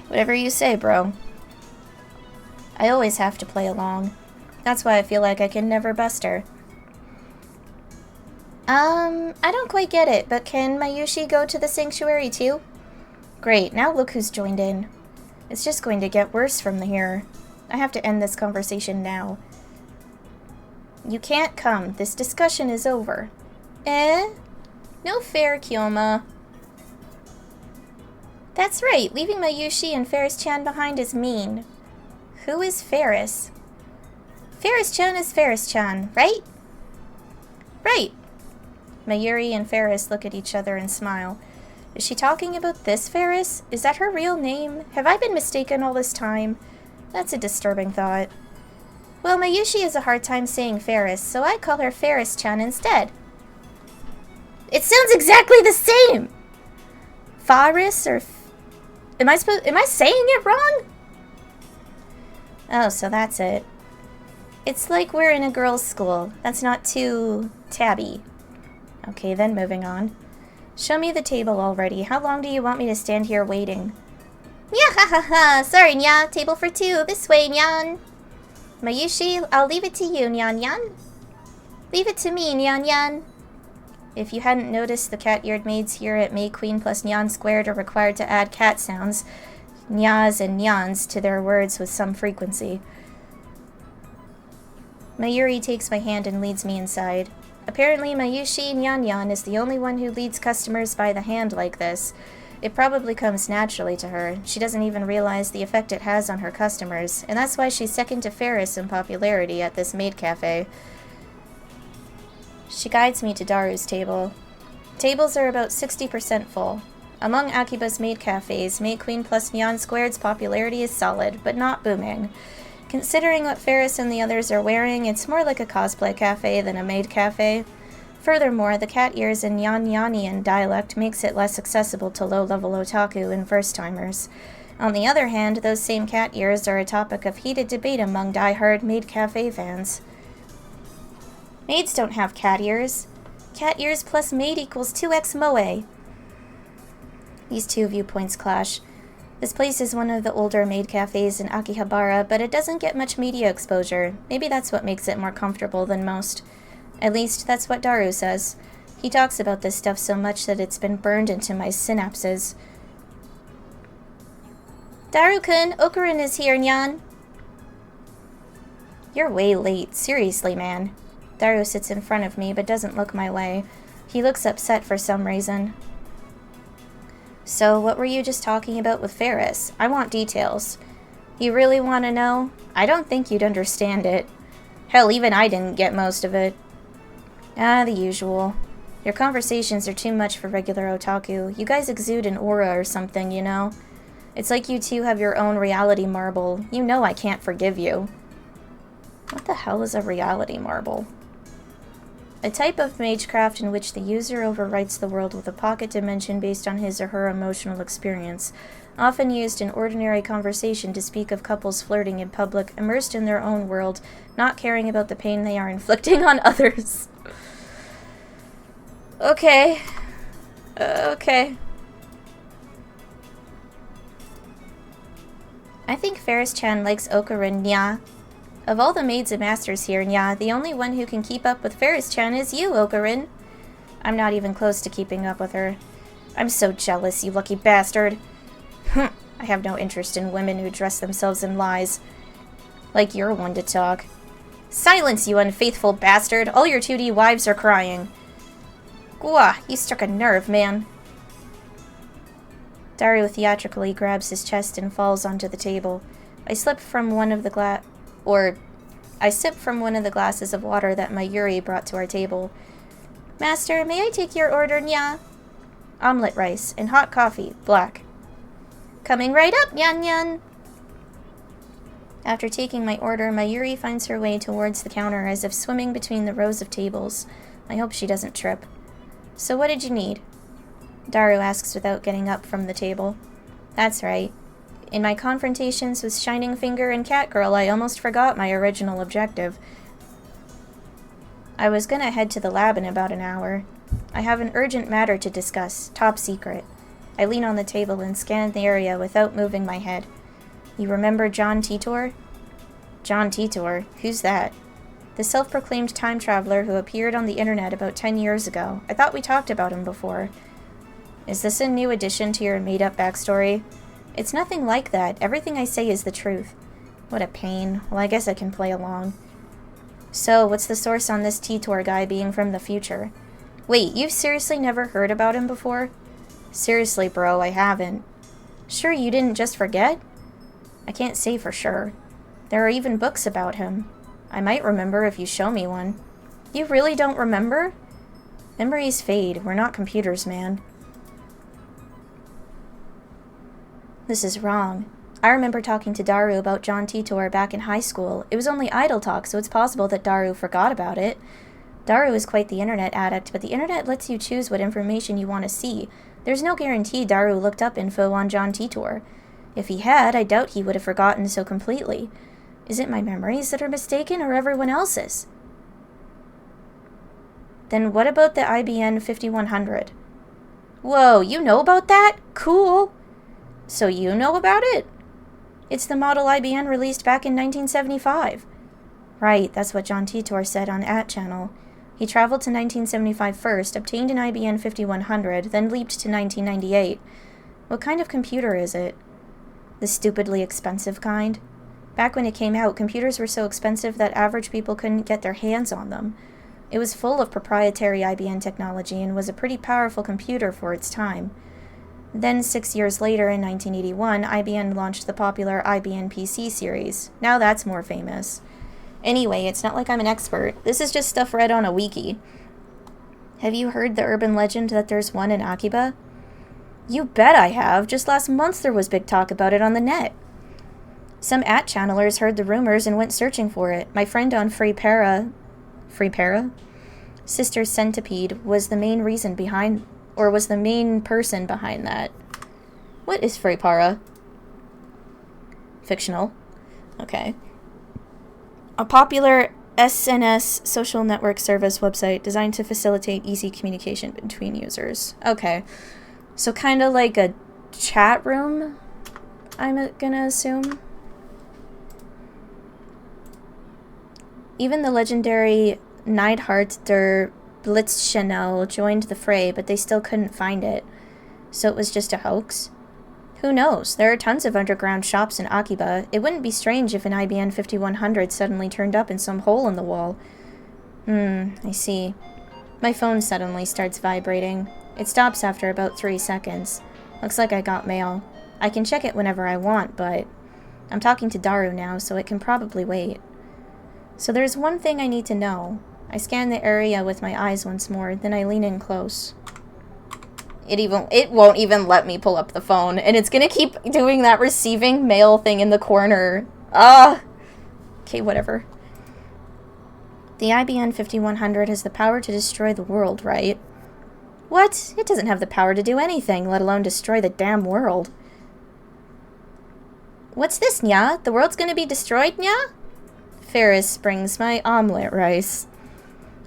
Whatever you say, bro. I always have to play along. That's why I feel like I can never bust her. I don't quite get it, but can Mayushi go to the sanctuary too? Great, now look who's joined in. It's just going to get worse from here. I have to end this conversation now. You can't come. This discussion is over. Eh? No fair, Kyoma. That's right, leaving Mayushi and Ferris-chan behind is mean. Who is Ferris? Ferris-chan is Ferris-chan, right? Right. Mayuri and Ferris look at each other and smile. Is she talking about this Ferris? Is that her real name? Have I been mistaken all this time? That's a disturbing thought. Well, Mayushi has a hard time saying Ferris, so I call her Ferris-chan instead. It sounds exactly the same! Faris or... Am I saying it wrong? Oh, so that's it. It's like we're in a girls' school. That's not too tabby. Okay, then moving on. Show me the table already. How long do you want me to stand here waiting? Yeah, ha ha ha. Sorry, Nya. Table for two. This way, Nyan. Mayushi, I'll leave it to you, Nyan Nyan. Leave it to me, Nyan Nyan. If you hadn't noticed, the cat-eared maids here at May Queen plus Nyan Squared are required to add cat sounds, nyas and nyans, to their words with some frequency. Mayuri takes my hand and leads me inside. Apparently, Mayushi Nyan Nyan is the only one who leads customers by the hand like this. It probably comes naturally to her. She doesn't even realize the effect it has on her customers, and that's why she's second to Ferris in popularity at this maid cafe. She guides me to Daru's table. Tables are about 60% full. Among Akiba's maid cafes, Maid Queen plus Nyan Squared's popularity is solid, but not booming. Considering what Ferris and the others are wearing, it's more like a cosplay cafe than a maid cafe. Furthermore, the cat ears in Nyan-Nyanian dialect makes it less accessible to low-level otaku and first-timers. On the other hand, those same cat ears are a topic of heated debate among die-hard maid cafe fans. Maids don't have cat ears. Cat ears plus maid equals 2x moe. These two viewpoints clash. This place is one of the older maid cafes in Akihabara, but it doesn't get much media exposure. Maybe that's what makes it more comfortable than most. At least, that's what Daru says. He talks about this stuff so much that it's been burned into my synapses. Daru-kun, Okurin is here, Nyan. You're way late. Seriously, man. Daru sits in front of me, but doesn't look my way. He looks upset for some reason. So, what were you just talking about with Ferris? I want details. You really want to know? I don't think you'd understand it. Hell, even I didn't get most of it. Ah, the usual. Your conversations are too much for regular otaku. You guys exude an aura or something, you know? It's like you two have your own reality marble. You know I can't forgive you. What the hell is a reality marble? A type of magecraft in which the user overwrites the world with a pocket dimension based on his or her emotional experience, often used in ordinary conversation to speak of couples flirting in public, immersed in their own world, not caring about the pain they are inflicting on others. Okay. Okay. I think Ferris-chan likes Okurin, Nya. Of all the maids and masters here, Nya, the only one who can keep up with Ferris-chan is you, Okurin. I'm not even close to keeping up with her. I'm so jealous, you lucky bastard. I have no interest in women who dress themselves in lies. Like you're one to talk. Silence, you unfaithful bastard! All your 2D wives are crying. Gwa, you struck a nerve, man. Daru theatrically grabs his chest and falls onto the table. I sip from one of the glasses of water that Mayuri brought to our table. Master, may I take your order, Nya? Omelette rice and hot coffee, black. Coming right up, Nyan Nyan. After taking my order, Mayuri finds her way towards the counter as if swimming between the rows of tables. I hope she doesn't trip. So what did you need? Daru asks without getting up from the table. That's right. In my confrontations with Shining Finger and Catgirl, I almost forgot my original objective. I was gonna head to the lab in about an hour. I have an urgent matter to discuss, top secret. I lean on the table and scan the area without moving my head. You remember John Titor? John Titor? Who's that? The self-proclaimed time traveler who appeared on the internet about 10 years ago. I thought we talked about him before. Is this a new addition to your made-up backstory? It's nothing like that. Everything I say is the truth. What a pain. Well, I guess I can play along. So, what's the source on this Titor guy being from the future? Wait, you've seriously never heard about him before? Seriously, bro, I haven't. Sure you didn't just forget? I can't say for sure. There are even books about him. I might remember if you show me one. You really don't remember? Memories fade. We're not computers, man. This is wrong. I remember talking to Daru about John Titor back in high school. It was only idle talk, so it's possible that Daru forgot about it. Daru is quite the internet addict, but the internet lets you choose what information you want to see. There's no guarantee Daru looked up info on John Titor. If he had, I doubt he would have forgotten so completely. Is it my memories that are mistaken, or everyone else's? Then what about the IBN 5100? Whoa, you know about that? Cool! So you know about it? It's the model IBN released back in 1975. Right, that's what John Titor said on @channel. He traveled to 1975 first, obtained an IBN 5100, then leaped to 1998. What kind of computer is it? The stupidly expensive kind? Back when it came out, computers were so expensive that average people couldn't get their hands on them. It was full of proprietary IBM technology and was a pretty powerful computer for its time. Then 6 years later, in 1981, IBM launched the popular IBM PC series. Now that's more famous. Anyway, it's not like I'm an expert. This is just stuff read on a wiki. Have you heard the urban legend that there's one in Akiba? You bet I have. Just last month there was big talk about it on the net. Some @channelers heard the rumors and went searching for it. My friend on Free Para? Sister Centipede was the main reason behind, or was the main person behind that. What is Free Para? Fictional. Okay. A popular SNS social network service website designed to facilitate easy communication between users. Okay. So kind of like a chat room, I'm gonna assume. Even the legendary Neidhart der Blitzschnell joined the fray, but they still couldn't find it. So it was just a hoax? Who knows? There are tons of underground shops in Akiba. It wouldn't be strange if an IBM 5100 suddenly turned up in some hole in the wall. I see. My phone suddenly starts vibrating. It stops after about 3 seconds. Looks like I got mail. I can check it whenever I want, but I'm talking to Daru now, so it can probably wait. So there's one thing I need to know. I scan the area with my eyes once more, then I lean in close. It won't even let me pull up the phone, and it's gonna keep doing that receiving mail thing in the corner. Okay, whatever. The IBM 5100 has the power to destroy the world, right? What? It doesn't have the power to do anything, let alone destroy the damn world. What's this, Nya? The world's gonna be destroyed, Nya? Ferris brings my omelet rice.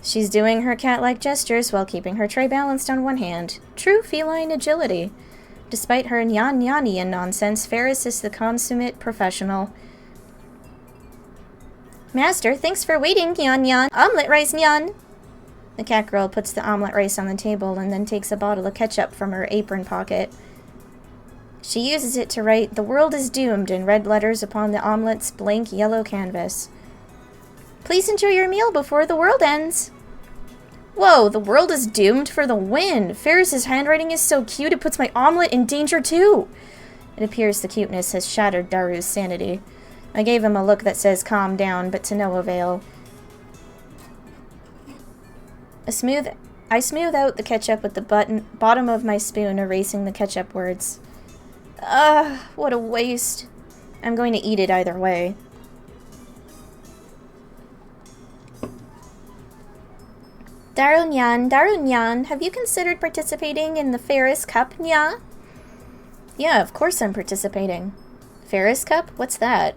She's doing her cat-like gestures while keeping her tray balanced on one hand. True feline agility. Despite her nyan-nyanian nonsense, Ferris is the consummate professional. Master, thanks for waiting, nyan-nyan. Omelet rice, nyan. The cat girl puts the omelet rice on the table and then takes a bottle of ketchup from her apron pocket. She uses it to write, "The world is doomed," in red letters upon the omelet's blank yellow canvas. Please enjoy your meal before the world ends. Whoa, the world is doomed for the win. Ferris's handwriting is so cute it puts my omelet in danger too. It appears the cuteness has shattered Daru's sanity. I gave him a look that says calm down, but to no avail. I smooth out the ketchup with the bottom of my spoon, erasing the ketchup words. What a waste. I'm going to eat it either way. Darunyan, have you considered participating in the Ferris Cup, Nya? Yeah, of course I'm participating. Ferris Cup? What's that?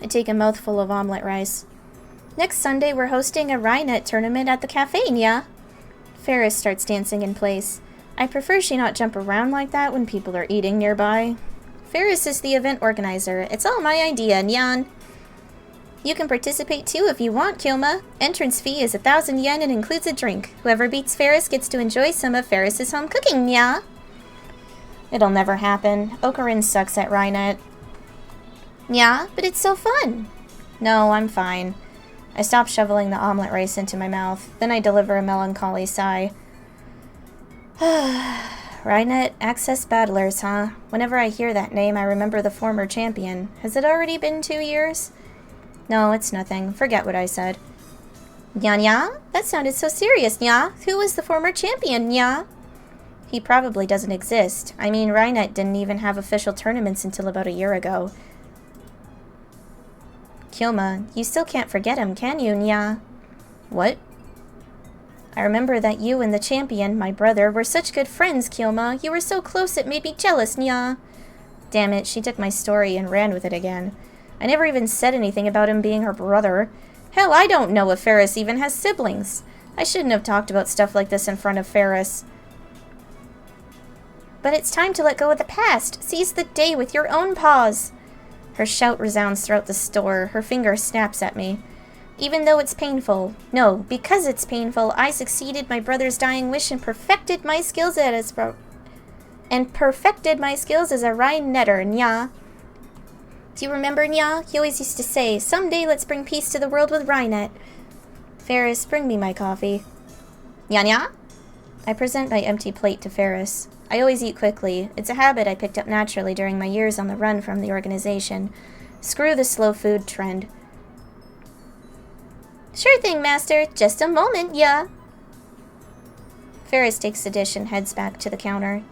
I take a mouthful of omelet rice. Next Sunday we're hosting a Rhinet tournament at the cafe, Nya. Ferris starts dancing in place. I prefer she not jump around like that when people are eating nearby. Ferris is the event organizer. It's all my idea, Nyan. You can participate too if you want, Kyoma. Entrance fee is 1,000 yen and includes a drink. Whoever beats Ferris gets to enjoy some of Ferris's home cooking, Nya. It'll never happen. Okarin sucks at Rhinet. Yeah, but it's so fun. No, I'm fine. I stop shoveling the omelet rice into my mouth. Then I deliver a melancholy sigh. Rhinet Access Battlers, huh? Whenever I hear that name, I remember the former champion. Has it already been 2 years? No, it's nothing. Forget what I said. Nya nya? That sounded so serious, nya. Who was the former champion, nya? He probably doesn't exist. I mean, Rhinet didn't even have official tournaments until about a year ago. Kyoma, you still can't forget him, can you, nya? What? I remember that you and the champion, my brother, were such good friends, Kyoma. You were so close it made me jealous, nya. Damn it, she took my story and ran with it again. I never even said anything about him being her brother. Hell, I don't know if Ferris even has siblings. I shouldn't have talked about stuff like this in front of Ferris. But it's time to let go of the past. Seize the day with your own paws. Her shout resounds throughout the store. Her finger snaps at me. Even though it's painful. No, because it's painful, I succeeded my brother's dying wish and perfected my skills as a Rhine netter, nya. Do you remember, nya? He always used to say, someday let's bring peace to the world with Rhinet. Ferris, bring me my coffee. Nya nya? I present my empty plate to Ferris. I always eat quickly. It's a habit I picked up naturally during my years on the run from the organization. Screw the slow food trend. Sure thing, Master. Just a moment, yeah. Ferris takes the dish and heads back to the counter.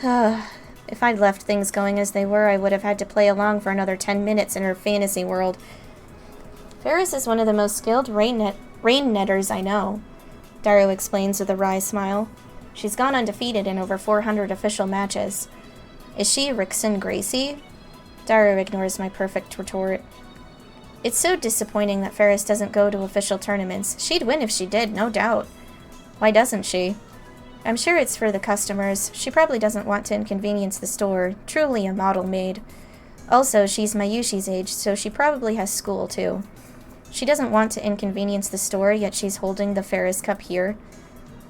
If I'd left things going as they were, I would have had to play along for another 10 minutes in her fantasy world. Ferris is one of the most skilled rain netters I know, Daru explains with a wry smile. She's gone undefeated in over 400 official matches. Is she Rickson Gracie? Daru ignores my perfect retort. It's so disappointing that Ferris doesn't go to official tournaments. She'd win if she did, no doubt. Why doesn't she? I'm sure it's for the customers. She probably doesn't want to inconvenience the store. Truly a model maid. Also, she's Mayushi's age, so she probably has school, too. She doesn't want to inconvenience the store, yet she's holding the Ferris Cup here.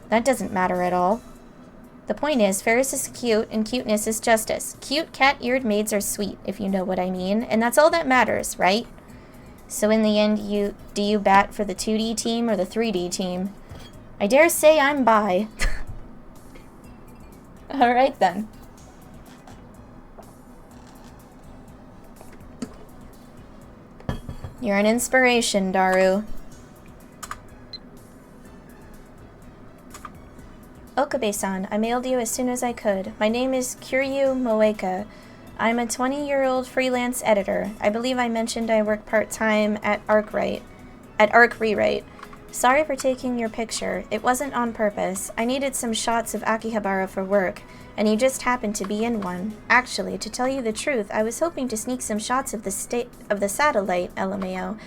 That doesn't matter at all. The point is, Ferris is cute, and cuteness is justice. Cute, cat-eared maids are sweet, if you know what I mean, and that's all that matters, right? So in the end, do you bat for the 2D team or the 3D team? I dare say I'm bi. Alright then. You're an inspiration, Daru. Okabe-san, I mailed you as soon as I could. My name is Kiryu Moeka. I'm a 20-year-old freelance editor. I believe I mentioned I work part-time at Arc Rewrite. Sorry for taking your picture. It wasn't on purpose. I needed some shots of Akihabara for work, and you just happened to be in one. Actually, to tell you the truth, I was hoping to sneak some shots of the satellite, LMAO.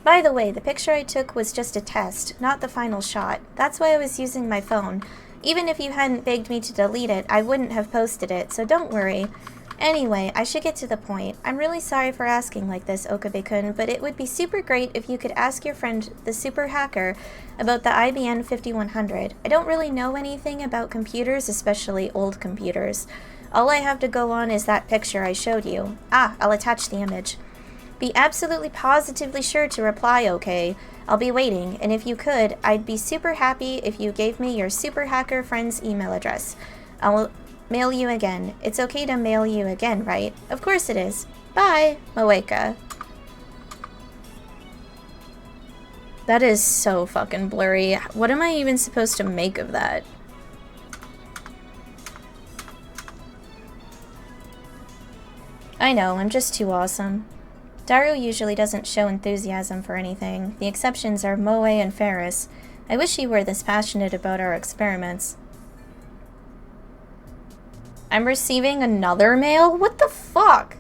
By the way, the picture I took was just a test, not the final shot. That's why I was using my phone. Even if you hadn't begged me to delete it, I wouldn't have posted it, so don't worry. Anyway, I should get to the point. I'm really sorry for asking like this, Okabe-kun, but it would be super great if you could ask your friend, the super hacker, about the IBM 5100. I don't really know anything about computers, especially old computers. All I have to go on is that picture I showed you. I'll attach the image. Be absolutely positively sure to reply, okay? I'll be waiting, and if you could, I'd be super happy if you gave me your super hacker friend's email address. I'll mail you again. It's okay to mail you again, right? Of course it is. Bye, Moeka. That is so fucking blurry. What am I even supposed to make of that? I know, I'm just too awesome. Daru usually doesn't show enthusiasm for anything. The exceptions are Moe and Ferris. I wish he were this passionate about our experiments. I'm receiving another mail? What the fuck?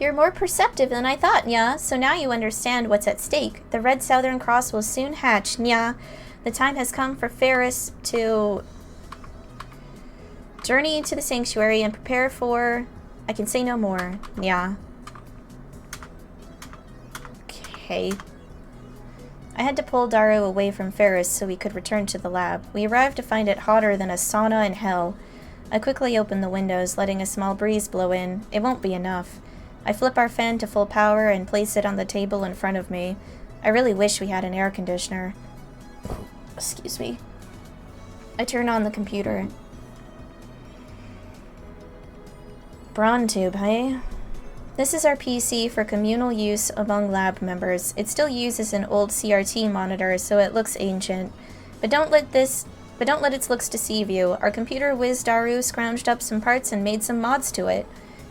You're more perceptive than I thought, Nya. So now you understand what's at stake. The Red Southern Cross will soon hatch, Nya. The time has come for Ferris to journey to the sanctuary and prepare for... I can say no more, Nya. Okay. I had to pull Daru away from Ferris so we could return to the lab. We arrived to find it hotter than a sauna in hell. I quickly opened the windows, letting a small breeze blow in. It won't be enough. I flip our fan to full power and place it on the table in front of me. I really wish we had an air conditioner. Excuse me. I turn on the computer. Brawn tube, hey? This is our PC for communal use among lab members. It still uses an old CRT monitor, so it looks ancient. But don't let its looks deceive you. Our computer whiz Daru scrounged up some parts and made some mods to it.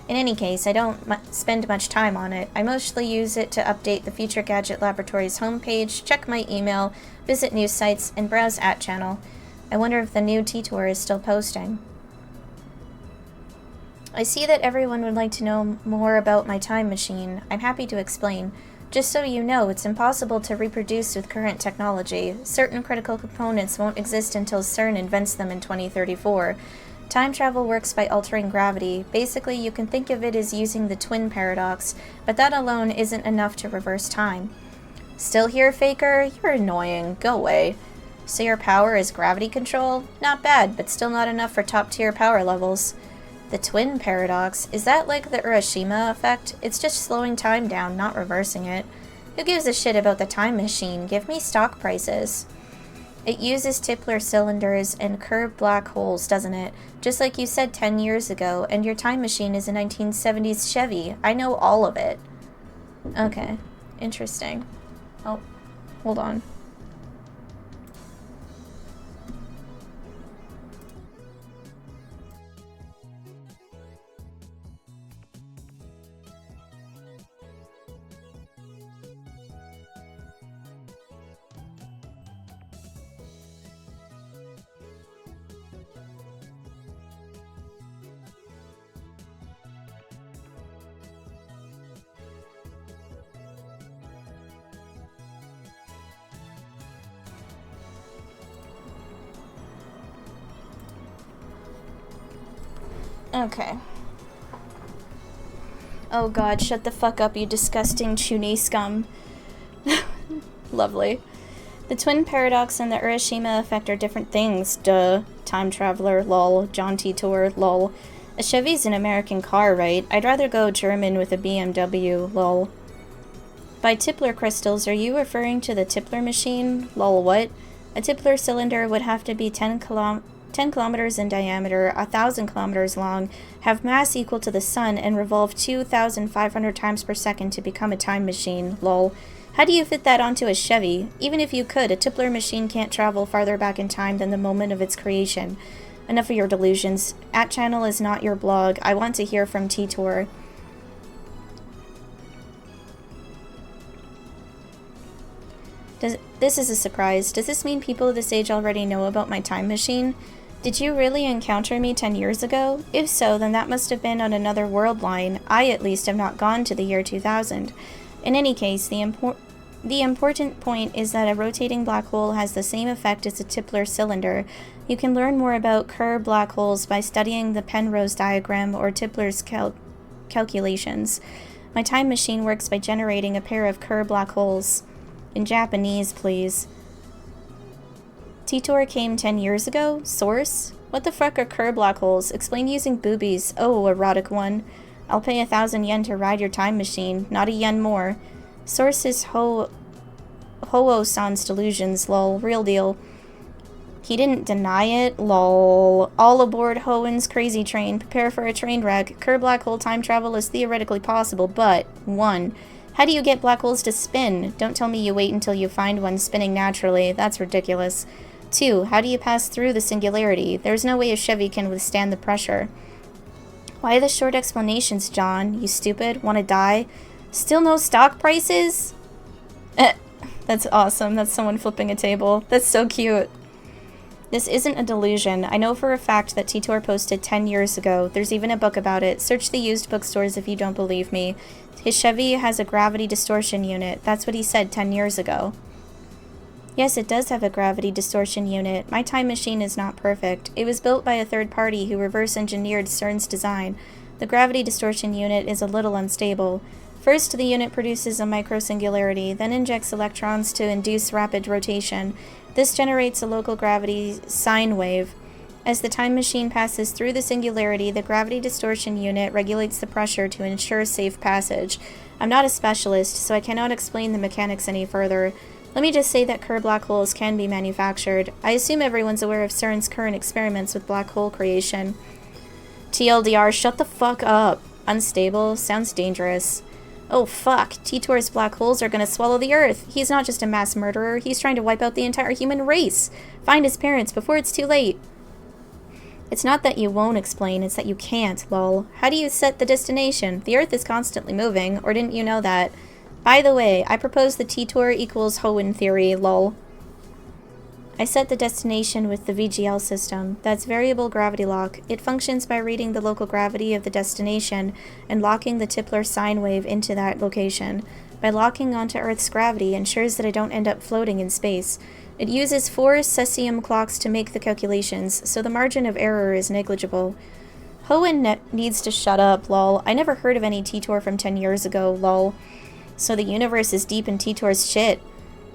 In any case, I don't spend much time on it. I mostly use it to update the Future Gadget Laboratory's homepage, check my email, visit news sites, and browse @channel. I wonder if the new T-Tour is still posting. I see that everyone would like to know more about my time machine. I'm happy to explain. Just so you know, it's impossible to reproduce with current technology. Certain critical components won't exist until CERN invents them in 2034. Time travel works by altering gravity. Basically, you can think of it as using the twin paradox, but that alone isn't enough to reverse time. Still here, Faker? You're annoying. Go away. So your power is gravity control? Not bad, but still not enough for top-tier power levels. The twin paradox? Is that like the Urashima effect? It's just slowing time down, not reversing it. Who gives a shit about the time machine? Give me stock prices. It uses Tipler cylinders and curved black holes, doesn't it? Just like you said 10 years ago, and your time machine is a 1970s Chevy. I know all of it. Okay. Interesting. Oh, hold on. Okay. Oh god, shut the fuck up, you disgusting Chuni scum. Lovely. The twin paradox and the Urashima effect are different things, duh. Time traveler, lol. John T. Tour, lol. A Chevy's an American car, right? I'd rather go German with a BMW, lol. By Tipler crystals, are you referring to the Tipler machine? Lol, what? A Tipler cylinder would have to be 10 kilometers in diameter, 1,000 kilometers long, have mass equal to the sun, and revolve 2,500 times per second to become a time machine, lol. How do you fit that onto a Chevy? Even if you could, a Tipler machine can't travel farther back in time than the moment of its creation. Enough of your delusions. @channel is not your blog. I want to hear from T-Tour. This is a surprise. Does this mean people this age already know about my time machine? Did you really encounter me 10 years ago? If so, then that must have been on another world line. I, at least, have not gone to the year 2000. In any case, the important point is that a rotating black hole has the same effect as a Tipler cylinder. You can learn more about Kerr black holes by studying the Penrose diagram or Tipler's calculations. My time machine works by generating a pair of Kerr black holes. In Japanese, please. T-Tour came 10 years ago? Source? What the fuck are Kerr black holes? Explain using boobies. Oh, erotic one. I'll pay 1,000 yen to ride your time machine. Not a yen more. Source is Ho-Oh-san's delusions, lol. Real deal. He didn't deny it, lol. All aboard Hoen's crazy train. Prepare for a train wreck. Kerr black hole time travel is theoretically possible, but 1. How do you get black holes to spin? Don't tell me you wait until you find one spinning naturally. That's ridiculous. 2. How do you pass through the singularity? There's no way a Chevy can withstand the pressure. Why the short explanations, John? You stupid? Want to die? Still no stock prices? That's awesome. That's someone flipping a table. That's so cute. This isn't a delusion. I know for a fact that T-Tour posted 10 years ago. There's even a book about it. Search the used bookstores if you don't believe me. His Chevy has a gravity distortion unit. That's what he said 10 years ago. Yes, it does have a gravity distortion unit. My time machine is not perfect. It was built by a third party who reverse-engineered CERN's design. The gravity distortion unit is a little unstable. First, the unit produces a microsingularity, then injects electrons to induce rapid rotation. This generates a local gravity sine wave. As the time machine passes through the singularity, the gravity distortion unit regulates the pressure to ensure safe passage. I'm not a specialist, so I cannot explain the mechanics any further. Let me just say that Kerr black holes can be manufactured. I assume everyone's aware of CERN's current experiments with black hole creation. TLDR, shut the fuck up. Unstable, sounds dangerous. Oh fuck, Titor's black holes are gonna swallow the Earth. He's not just a mass murderer, he's trying to wipe out the entire human race. Find his parents before it's too late. It's not that you won't explain, it's that you can't, lol. How do you set the destination? The Earth is constantly moving, or didn't you know that? By the way, I propose the Titor equals Hoenn theory, lol. I set the destination with the VGL system. That's variable gravity lock. It functions by reading the local gravity of the destination and locking the Tipler sine wave into that location. By locking onto Earth's gravity, ensures that I don't end up floating in space. It uses 4 cesium clocks to make the calculations, so the margin of error is negligible. Hoenn needs to shut up, lol. I never heard of any Titor from 10 years ago, lol. So the universe is deep in Titor's shit.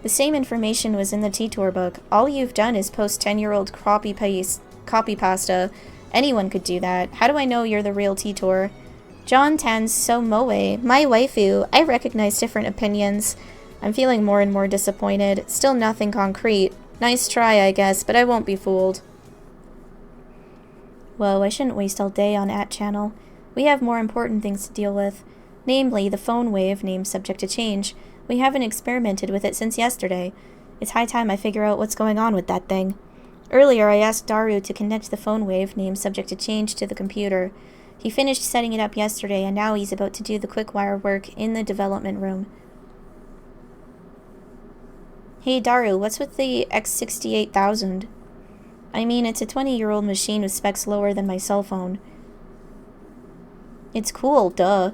The same information was in the Titor book. All you've done is post 10-year-old copy pasta. Anyone could do that. How do I know you're the real Titor? John Tan's so moe. My waifu. I recognize different opinions. I'm feeling more and more disappointed. Still nothing concrete. Nice try, I guess, but I won't be fooled. Whoa, I shouldn't waste all day on @channel. We have more important things to deal with. Namely, the phone wave, named subject to change. We haven't experimented with it since yesterday. It's high time I figure out what's going on with that thing. Earlier, I asked Daru to connect the phone wave, named subject to change, to the computer. He finished setting it up yesterday, and now he's about to do the quick wire work in the development room. Hey Daru, what's with the X68000? I mean, it's a 20-year-old machine with specs lower than my cell phone. It's cool, duh.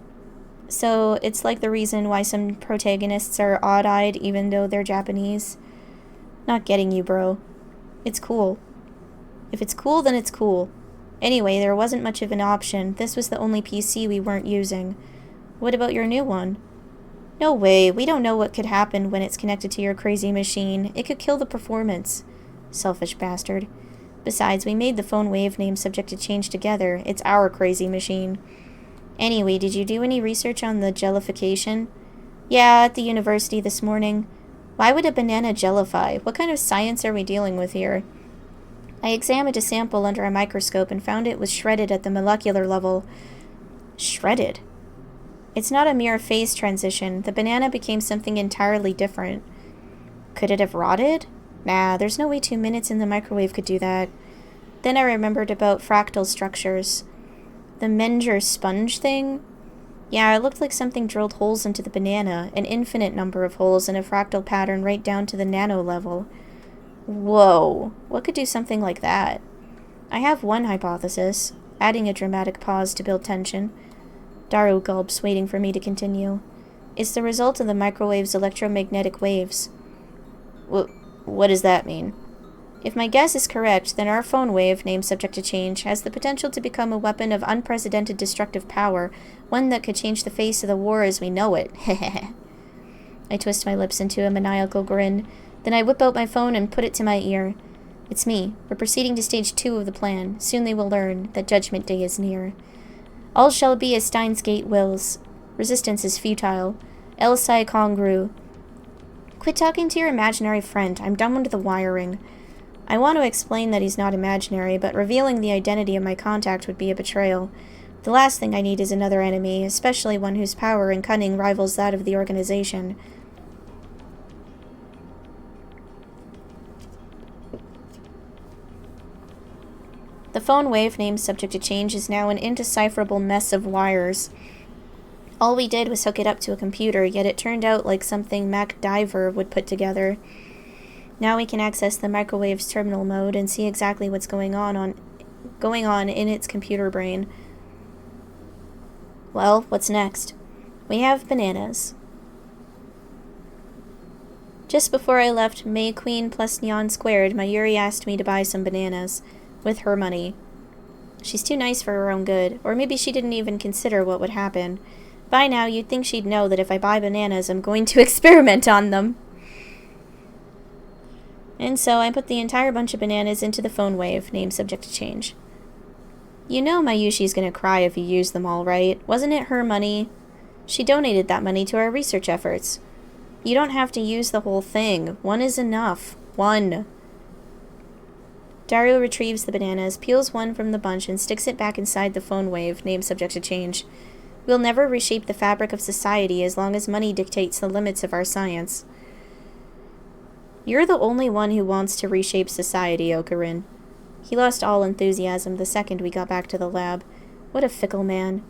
So, it's like the reason why some protagonists are odd-eyed even though they're Japanese. Not getting you, bro. It's cool. If it's cool, then it's cool. Anyway, there wasn't much of an option. This was the only PC we weren't using. What about your new one? No way. We don't know what could happen when it's connected to your crazy machine. It could kill the performance. Selfish bastard. Besides, we made the phone wave name subject to change together. It's our crazy machine. Anyway, did you do any research on the jellification? Yeah, at the university this morning. Why would a banana jellify? What kind of science are we dealing with here? I examined a sample under a microscope and found it was shredded at the molecular level. Shredded? It's not a mere phase transition. The banana became something entirely different. Could it have rotted? Nah, there's no way 2 minutes in the microwave could do that. Then I remembered about fractal structures. The Menger sponge thing? Yeah, it looked like something drilled holes into the banana, an infinite number of holes in a fractal pattern right down to the nano level. Whoa, what could do something like that? I have one hypothesis, adding a dramatic pause to build tension. Daru gulps, waiting for me to continue. It's the result of the microwave's electromagnetic waves. What does that mean? If my guess is correct, then our phone wave, named subject to change, has the potential to become a weapon of unprecedented destructive power, one that could change the face of the war as we know it. Hehehe. I twist my lips into a maniacal grin. Then I whip out my phone and put it to my ear. It's me. We're proceeding to stage 2 of the plan. Soon they will learn that Judgment Day is near. All shall be as Steins Gate wills. Resistance is futile. Elsai congru. Quit talking to your imaginary friend. I'm done with the wiring. I want to explain that he's not imaginary, but revealing the identity of my contact would be a betrayal. The last thing I need is another enemy, especially one whose power and cunning rivals that of the organization. The phone wave, named subject to change, is now an indecipherable mess of wires. All we did was hook it up to a computer, yet it turned out like something MacDiver would put together. Now we can access the microwave's terminal mode and see exactly what's going on in its computer brain. Well, what's next? We have bananas. Just before I left May Queen plus Neon Squared, Mayuri asked me to buy some bananas. With her money. She's too nice for her own good, or maybe she didn't even consider what would happen. By now, you'd think she'd know that if I buy bananas, I'm going to experiment on them. And so I put the entire bunch of bananas into the phone wave, named subject to change. You know Mayushi's gonna cry if you use them all, right? Wasn't it her money? She donated that money to our research efforts. You don't have to use the whole thing. One is enough. One. Dario retrieves the bananas, peels one from the bunch, and sticks it back inside the phone wave, name subject to change. We'll never reshape the fabric of society as long as money dictates the limits of our science. You're the only one who wants to reshape society, Ocarin. He lost all enthusiasm the second we got back to the lab. What a fickle man.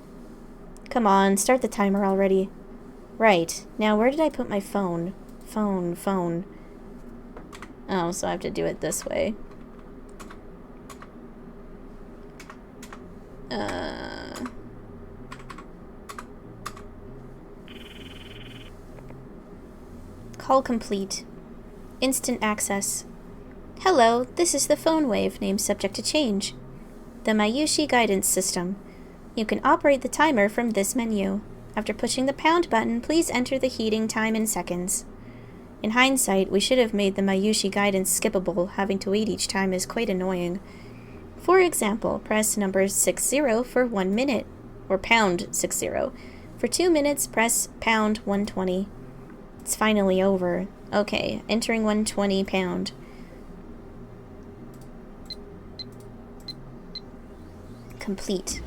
Come on, start the timer already. Right. Now, where did I put my phone? Phone. Oh, so I have to do it this way. Call complete. Instant access. Hello, this is the phone wave, name subject to change. The Mayushi guidance system. You can operate the timer from this menu. After pushing the pound button, please enter the heating time in seconds. In hindsight, we should have made the Mayushi guidance skippable. Having to wait each time is quite annoying. For example, press number 60 for 1 minute, or pound 60. For 2 minutes, press pound 120. It's finally over. Okay, entering 120 pound. Complete.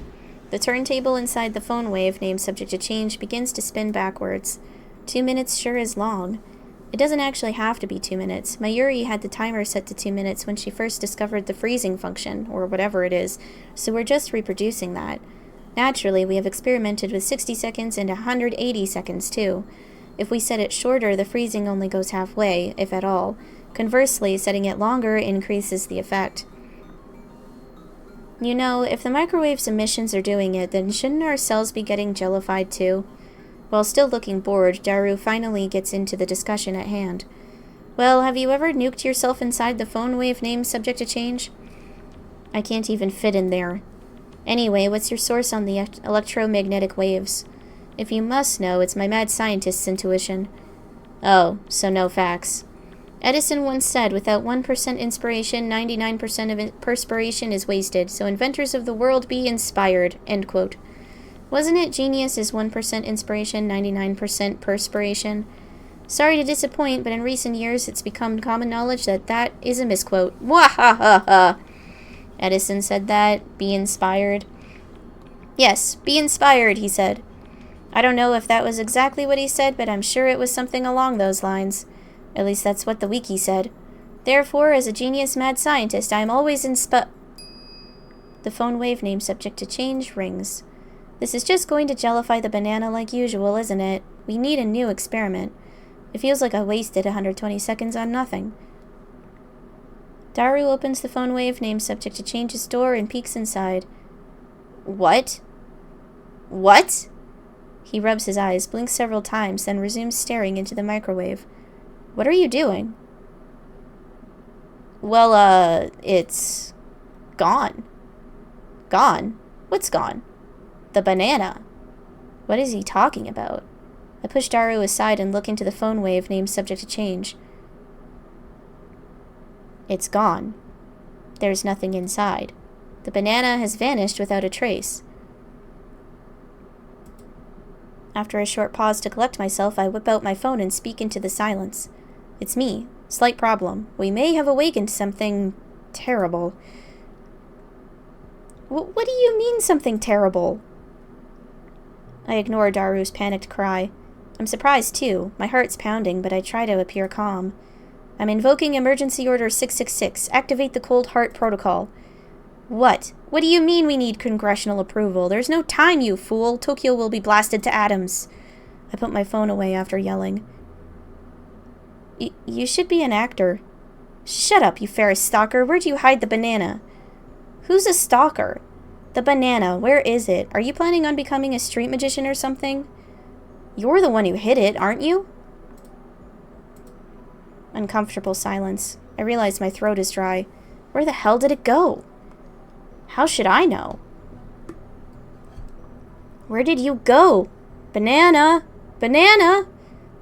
The turntable inside the phone wave, name subject to change, begins to spin backwards. 2 minutes sure is long. It doesn't actually have to be 2 minutes. Mayuri had the timer set to 2 minutes when she first discovered the freezing function, or whatever it is, so we're just reproducing that. Naturally, we have experimented with 60 seconds and 180 seconds, too. If we set it shorter, the freezing only goes halfway, if at all. Conversely, setting it longer increases the effect. You know, if the microwave's emissions are doing it, then shouldn't our cells be getting jellified too? While still looking bored, Daru finally gets into the discussion at hand. Well, have you ever nuked yourself inside the phone wave name subject to change? I can't even fit in there. Anyway, what's your source on the electromagnetic waves? If you must know, it's my mad scientist's intuition. Oh, so no facts. Edison once said, without 1% inspiration, 99% of perspiration is wasted, so inventors of the world be inspired, end quote. Wasn't it genius is 1% inspiration, 99% perspiration? Sorry to disappoint, but in recent years it's become common knowledge that that is a misquote. Wahahaha! Edison said that. Be inspired. Yes, be inspired, he said. I don't know if that was exactly what he said, but I'm sure it was something along those lines. At least that's what the wiki said. Therefore, as a genius mad scientist, I am always The phone wave name subject to change rings. This is just going to jellify the banana like usual, isn't it? We need a new experiment. It feels like I wasted 120 seconds on nothing. Daru opens the phone wave name subject to change's door and peeks inside. What? What? He rubs his eyes, blinks several times, then resumes staring into the microwave. What are you doing? Well, it's gone. Gone? What's gone? The banana. What is he talking about? I push Daru aside and look into the phone wave name subject to change. It's gone. There's nothing inside. The banana has vanished without a trace. After a short pause to collect myself, I whip out my phone and speak into the silence. It's me. Slight problem. We may have awakened something terrible. What do you mean, something terrible? I ignore Daru's panicked cry. I'm surprised, too. My heart's pounding, but I try to appear calm. I'm invoking Emergency Order 666. Activate the Cold Heart Protocol. What? What do you mean we need congressional approval? There's no time, you fool. Tokyo will be blasted to atoms. I put my phone away after yelling. You should be an actor. Shut up, you Ferris stalker. Where'd you hide the banana? Who's a stalker? The banana. Where is it? Are you planning on becoming a street magician or something? You're the one who hid it, aren't you? Uncomfortable silence. I realize my throat is dry. Where the hell did it go? How should I know? Where did you go? Banana! Banana!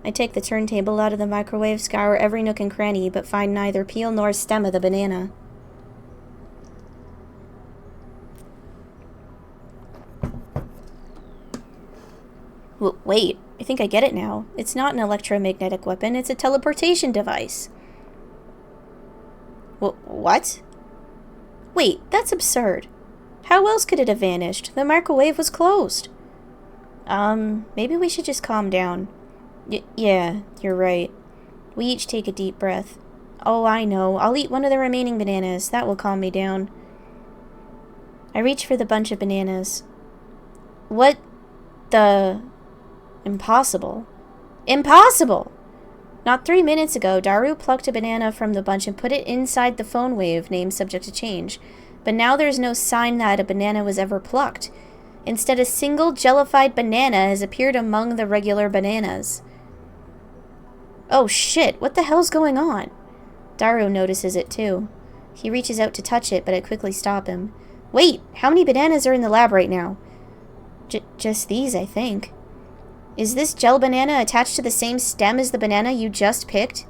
I take the turntable out of the microwave, scour every nook and cranny, but find neither peel nor stem of the banana. Wait, I think I get it now. It's not an electromagnetic weapon, it's a teleportation device. What? Wait, that's absurd. How else could it have vanished? The microwave was closed. Maybe we should just calm down. Yeah, you're right. We each take a deep breath. Oh, I know. I'll eat one of the remaining bananas. That will calm me down. I reach for the bunch of bananas. What the... Impossible. Impossible! Not 3 minutes ago, Daru plucked a banana from the bunch and put it inside the phone wave, name subject to change. But now there's no sign that a banana was ever plucked. Instead, a single jellified banana has appeared among the regular bananas. Oh shit, what the hell's going on? Daru notices it too. He reaches out to touch it, but I quickly stop him. Wait, how many bananas are in the lab right now? Just these, I think. Is this gel banana attached to the same stem as the banana you just picked?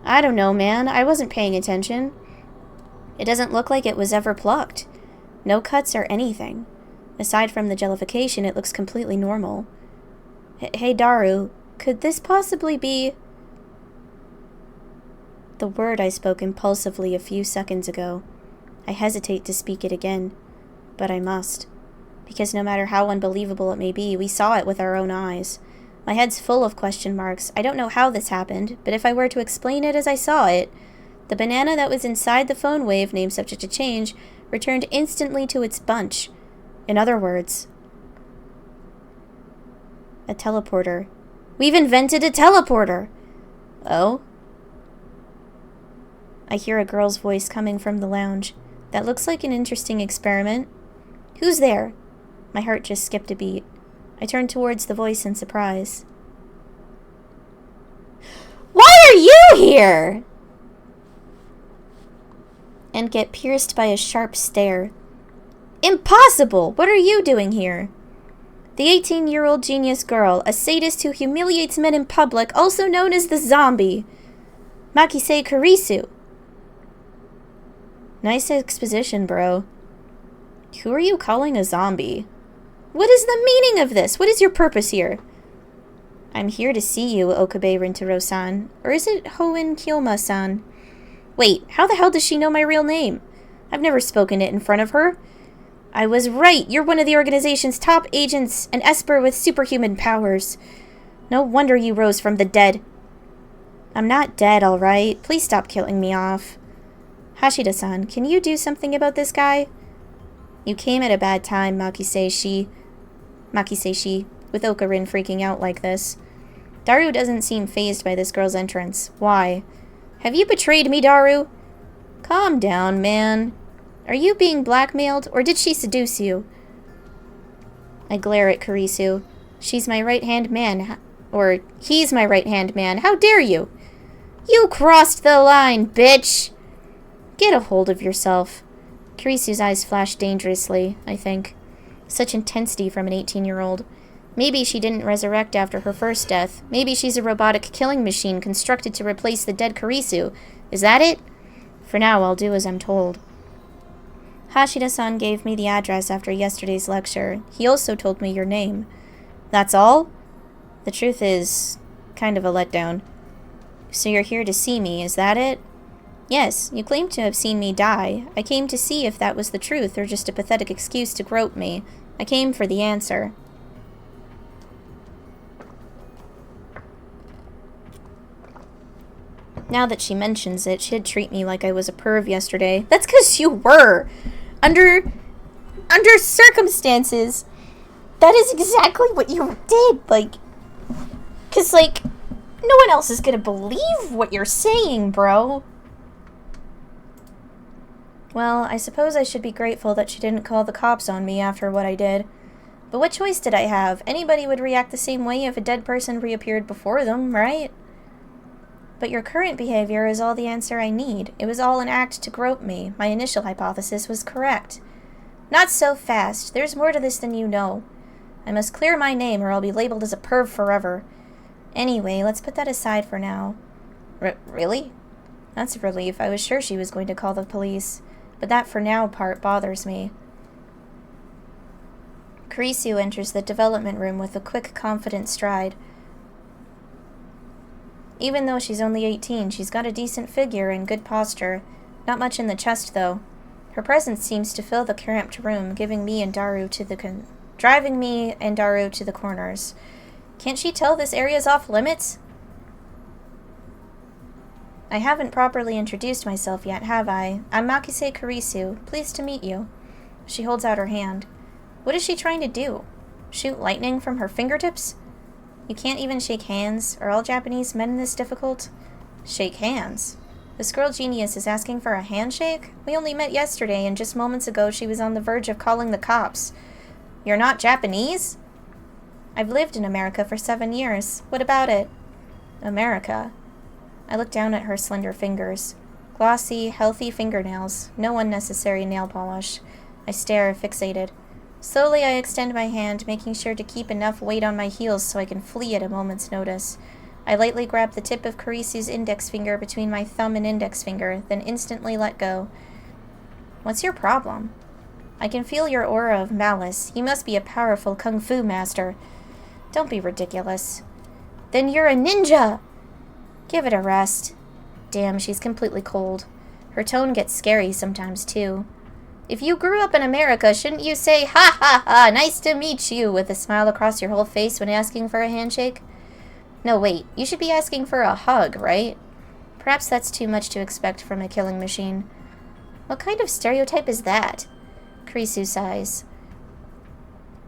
I don't know, man. I wasn't paying attention. It doesn't look like it was ever plucked. No cuts or anything. Aside from the jellification, it looks completely normal. Hey, Daru, could this possibly be... The word I spoke impulsively a few seconds ago. I hesitate to speak it again, but I must. Because no matter how unbelievable it may be, we saw it with our own eyes. My head's full of question marks. I don't know how this happened, but if I were to explain it as I saw it, the banana that was inside the phone wave, name subject to change, returned instantly to its bunch. In other words, a teleporter. We've invented a teleporter! Oh? I hear a girl's voice coming from the lounge. That looks like an interesting experiment. Who's there? My heart just skipped a beat. I turned towards the voice in surprise. Why are you here? And get pierced by a sharp stare. Impossible! What are you doing here? The 18-year-old genius girl, a sadist who humiliates men in public, also known as the zombie. Makise Kurisu. Nice exposition, bro. Who are you calling a zombie? What is the meaning of this? What is your purpose here? I'm here to see you, Okabe Rintaro-san. Or is it Hoen Kyoma-san? Wait, how the hell does she know my real name? I've never spoken it in front of her. I was right. You're one of the organization's top agents, an Esper with superhuman powers. No wonder you rose from the dead. I'm not dead, all right. Please stop killing me off. Hashida-san, can you do something about this guy? You came at a bad time, Makise-shi, with Okarin freaking out like this. Daru doesn't seem fazed by this girl's entrance. Why? Have you betrayed me, Daru? Calm down, man. Are you being blackmailed, or did she seduce you? I glare at Kurisu. She's my right-hand man, or he's my right-hand man. How dare you? You crossed the line, bitch! Get a hold of yourself. Kurisu's eyes flash dangerously, I think. Such intensity from an 18-year-old. Maybe she didn't resurrect after her first death. Maybe she's a robotic killing machine constructed to replace the dead Kurisu. Is that it? For now, I'll do as I'm told. Hashida-san gave me the address after yesterday's lecture. He also told me your name. That's all? The truth is, kind of a letdown. So you're here to see me, is that it? Yes, you claim to have seen me die. I came to see if that was the truth or just a pathetic excuse to grope me. I came for the answer. Now that she mentions it, she'd treat me like I was a perv yesterday. That's 'cause you were! Under circumstances, that is exactly what you did, like... 'Cause, like, no one else is gonna believe what you're saying, bro. Well, I suppose I should be grateful that she didn't call the cops on me after what I did. But what choice did I have? Anybody would react the same way if a dead person reappeared before them, right? But your current behavior is all the answer I need. It was all an act to grope me. My initial hypothesis was correct. Not so fast. There's more to this than you know. I must clear my name or I'll be labeled as a perv forever. Anyway, let's put that aside for now. Really? That's a relief. I was sure she was going to call the police. But that for now part bothers me. Kurisu enters the development room with a quick, confident stride. Even though she's only 18, she's got a decent figure and good posture. Not much in the chest, though. Her presence seems to fill the cramped room, driving me and Daru to the corners. Can't she tell this area's off limits? I haven't properly introduced myself yet, have I? I'm Makise Kurisu. Pleased to meet you. She holds out her hand. What is she trying to do? Shoot lightning from her fingertips? You can't even shake hands? Are all Japanese men this difficult? Shake hands? This girl genius is asking for a handshake? We only met yesterday, and just moments ago she was on the verge of calling the cops. You're not Japanese? I've lived in America for 7 years. What about it? America. I look down at her slender fingers. Glossy, healthy fingernails. No unnecessary nail polish. I stare, fixated. Slowly I extend my hand, making sure to keep enough weight on my heels so I can flee at a moment's notice. I lightly grab the tip of Kurisu's index finger between my thumb and index finger, then instantly let go. What's your problem? I can feel your aura of malice. You must be a powerful kung fu master. Don't be ridiculous. Then you're a ninja! Give it a rest. Damn, she's completely cold. Her tone gets scary sometimes, too. If you grew up in America, shouldn't you say, "Ha ha ha, nice to meet you," with a smile across your whole face when asking for a handshake? No, wait, you should be asking for a hug, right? Perhaps that's too much to expect from a killing machine. What kind of stereotype is that? Kurisu sighs.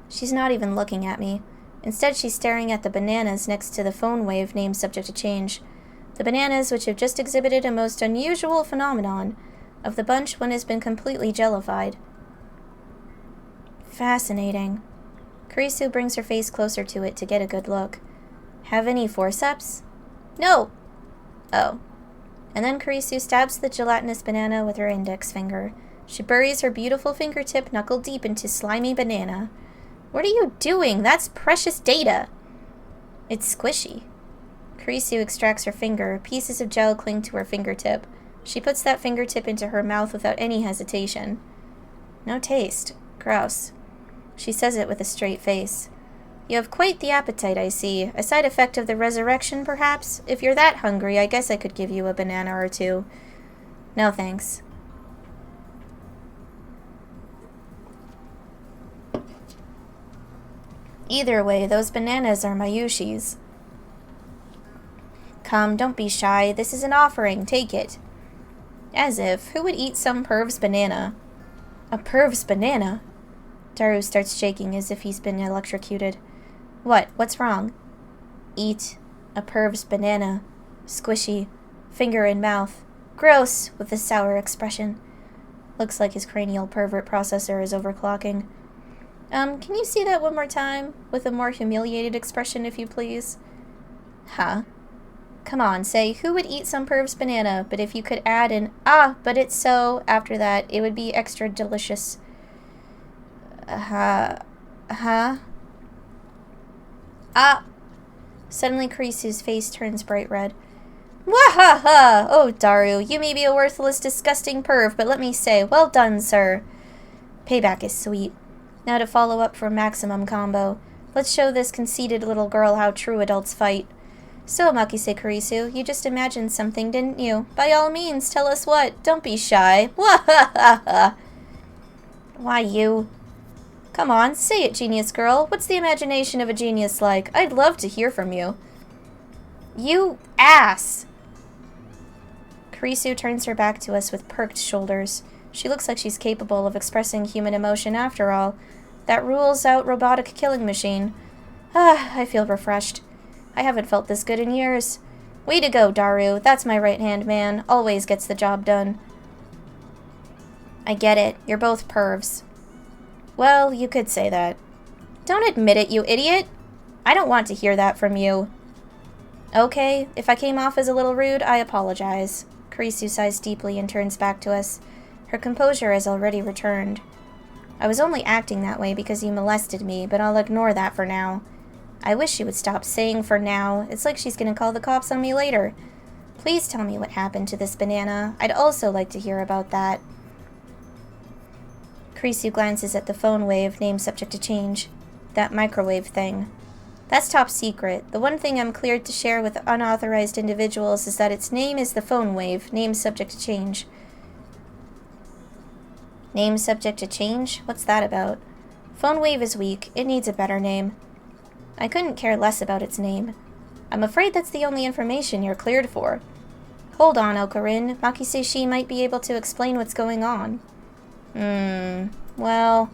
She's not even looking at me. Instead, she's staring at the bananas next to the phone wave named subject to change. The bananas, which have just exhibited a most unusual phenomenon. Of the bunch, one has been completely jellified. Fascinating. Kurisu brings her face closer to it to get a good look. Have any forceps? No! Oh. And then Kurisu stabs the gelatinous banana with her index finger. She buries her beautiful fingertip knuckle deep into slimy banana. What are you doing? That's precious data! It's squishy. Kurisu extracts her finger. Pieces of gel cling to her fingertip. She puts that fingertip into her mouth without any hesitation. No taste. Gross. She says it with a straight face. You have quite the appetite, I see. A side effect of the resurrection, perhaps? If you're that hungry, I guess I could give you a banana or two. No, thanks. Either way, those bananas are Mayushi's. Come, don't be shy. This is an offering. Take it. As if. Who would eat some perv's banana? A perv's banana? Daru starts shaking as if he's been electrocuted. What? What's wrong? Eat a perv's banana. Squishy. Finger in mouth. Gross! With a sour expression. Looks like his cranial pervert processor is overclocking. Can you see that one more time? With a more humiliated expression, if you please. Huh? Come on, say, who would eat some perv's banana? But if you could add an, but it's so, after that, it would be extra delicious. Suddenly Kurisu's face turns bright red. Wahaha! Oh, Daru, you may be a worthless, disgusting perv, but let me say, well done, sir. Payback is sweet. Now to follow up for maximum combo. Let's show this conceited little girl how true adults fight. So, Makise Kurisu, you just imagined something, didn't you? By all means, tell us what. Don't be shy. Wahahaha! Why, you... Come on, say it, genius girl. What's the imagination of a genius like? I'd love to hear from you. You ass! Kurisu turns her back to us with perked shoulders. She looks like she's capable of expressing human emotion after all. That rules out robotic killing machine. I feel refreshed. I haven't felt this good in years. Way to go, Daru. That's my right-hand man. Always gets the job done. I get it. You're both pervs. Well, you could say that. Don't admit it, you idiot. I don't want to hear that from you. Okay, if I came off as a little rude, I apologize. Kurisu sighs deeply and turns back to us. Her composure has already returned. I was only acting that way because you molested me, but I'll ignore that for now. I wish she would stop saying for now. It's like she's gonna call the cops on me later. Please tell me what happened to this banana. I'd also like to hear about that. Kurisu glances at the phone wave, name subject to change. That microwave thing. That's top secret. The one thing I'm cleared to share with unauthorized individuals is that its name is the phone wave. Name subject to change. Name subject to change? What's that about? Phone wave is weak. It needs a better name. I couldn't care less about its name. I'm afraid that's the only information you're cleared for. Hold on, Okarin. Maki says she might be able to explain what's going on. Well,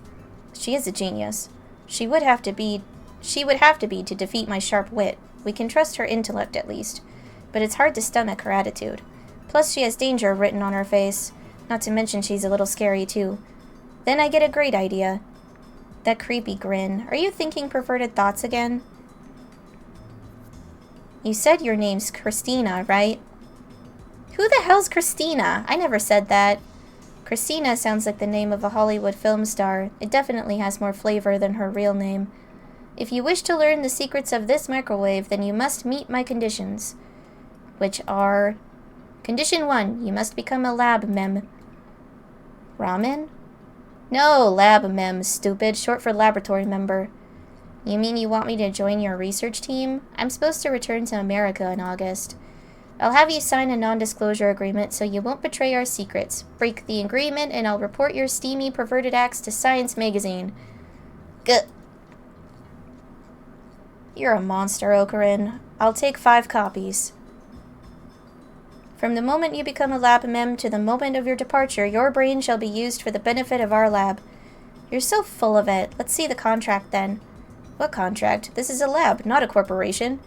she is a genius. She would have to be to defeat my sharp wit. We can trust her intellect at least. But it's hard to stomach her attitude. Plus she has danger written on her face. Not to mention she's a little scary too. Then I get a great idea. That creepy grin. Are you thinking perverted thoughts again? You said your name's Christina, right? Who the hell's Christina? I never said that. Christina sounds like the name of a Hollywood film star. It definitely has more flavor than her real name. If you wish to learn the secrets of this microwave, then you must meet my conditions. Which are... Condition 1, you must become a lab mem. Ramen? No, lab mem, stupid. Short for laboratory member. You mean you want me to join your research team? I'm supposed to return to America in August. I'll have you sign a non-disclosure agreement so you won't betray our secrets. Break the agreement and I'll report your steamy, perverted acts to Science Magazine. Good. You're a monster, Okarin. I'll take 5 copies. From the moment you become a lab mem to the moment of your departure, your brain shall be used for the benefit of our lab. You're so full of it. Let's see the contract then. What contract? This is a lab, not a corporation.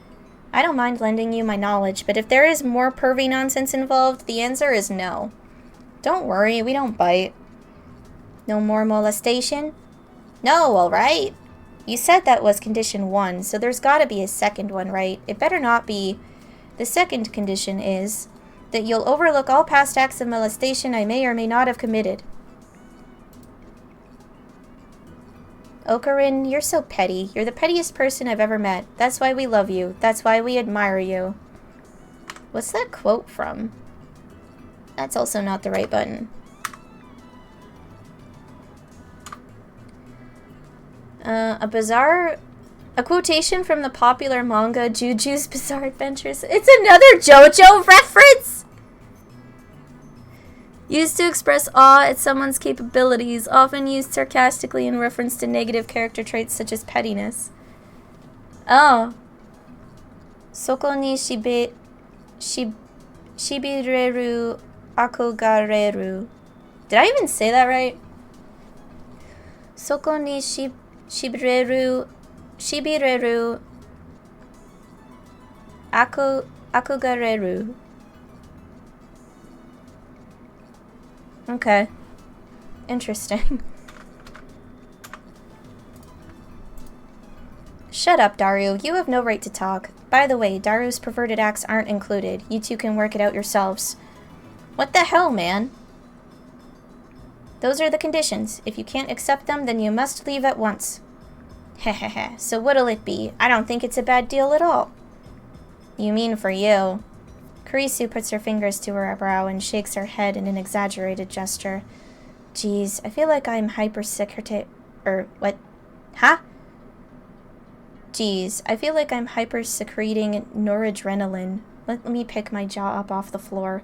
I don't mind lending you my knowledge, but if there is more pervy nonsense involved, the answer is no. Don't worry, we don't bite. No more molestation? No, alright. You said that was condition 1, so there's gotta be a second one, right? It better not be. The second condition is that you'll overlook all past acts of molestation I may or may not have committed. Okarin, you're so petty. You're the pettiest person I've ever met. That's why we love you. That's why we admire you. What's that quote from? That's also not the right button. A quotation from the popular manga Juju's Bizarre Adventures. It's another JoJo reference! Used to express awe at someone's capabilities, often used sarcastically in reference to negative character traits such as pettiness. Oh. Soko ni shibireru akogareru. Did I even say that right? Soko ni shibireru akogareru. Okay. Interesting. Shut up, Daru. You have no right to talk. By the way, Daru's perverted acts aren't included. You two can work it out yourselves. What the hell, man? Those are the conditions. If you can't accept them, then you must leave at once. Hehehe. So what'll it be? I don't think it's a bad deal at all. You mean for you. Kurisu puts her fingers to her brow and shakes her head in an exaggerated gesture. Geez, I feel like I'm what? Huh? Geez, I feel like I'm hyper-secreting noradrenaline. Let me pick my jaw up off the floor.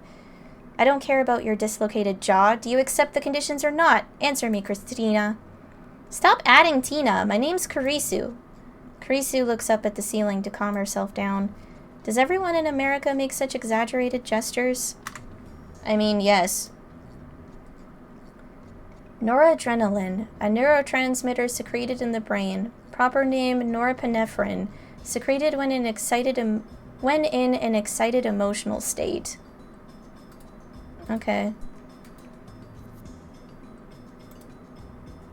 I don't care about your dislocated jaw. Do you accept the conditions or not? Answer me, Christina. Stop adding Tina. My name's Kurisu. Kurisu looks up at the ceiling to calm herself down. Does everyone in America make such exaggerated gestures? I mean, yes. Noradrenaline, a neurotransmitter secreted in the brain. Proper name, norepinephrine, secreted when in an excited emotional state. Okay.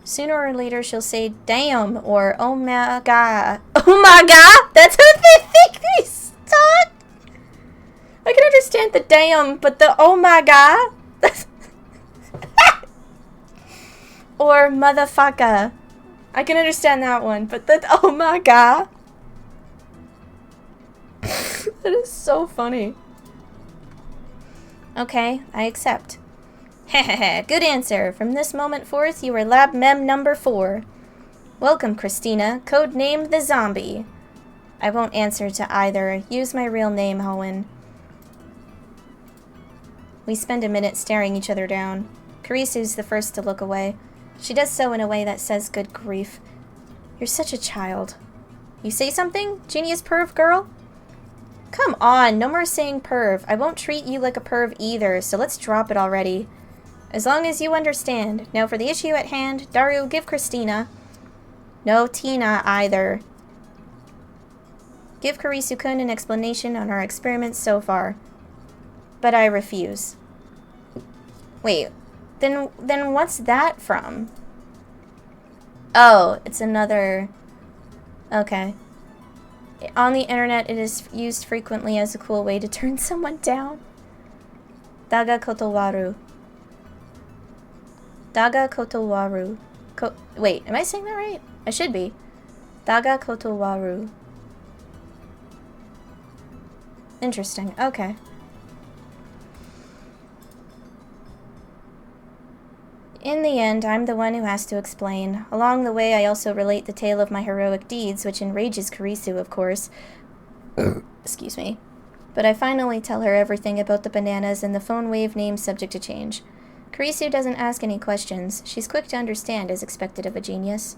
Sooner or later she'll say, damn, or oh my god. Oh my god? That's how they think they talk? I can understand the damn, but the oh my god? Or motherfucker. I can understand that one, but the oh my god? That is so funny. Okay, I accept. Hehehe, good answer. From this moment forth, you are Lab Mem number 4. Welcome, Christina. Codename the Zombie. I won't answer to either. Use my real name, Hoenn. We spend a minute staring each other down. Karisu's the first to look away. She does so in a way that says, good grief. You're such a child. You say something? Genius perv girl? Come on, no more saying perv. I won't treat you like a perv either, so let's drop it already. As long as you understand. Now for the issue at hand, Daru, give Christina. No Tina either. Give Karisu-kun an explanation on our experiments so far. But I refuse. Wait, then what's that from? Oh, it's another... Okay. On the internet, it is used frequently as a cool way to turn someone down. Daga kotowaru. Daga kotowaru. Wait, am I saying that right? I should be. Daga kotowaru. Interesting. Okay. In the end, I'm the one who has to explain. Along the way, I also relate the tale of my heroic deeds, which enrages Karisu, of course. Excuse me. But I finally tell her everything about the bananas and the phone wave name subject to change. Karisu doesn't ask any questions. She's quick to understand, as expected of a genius.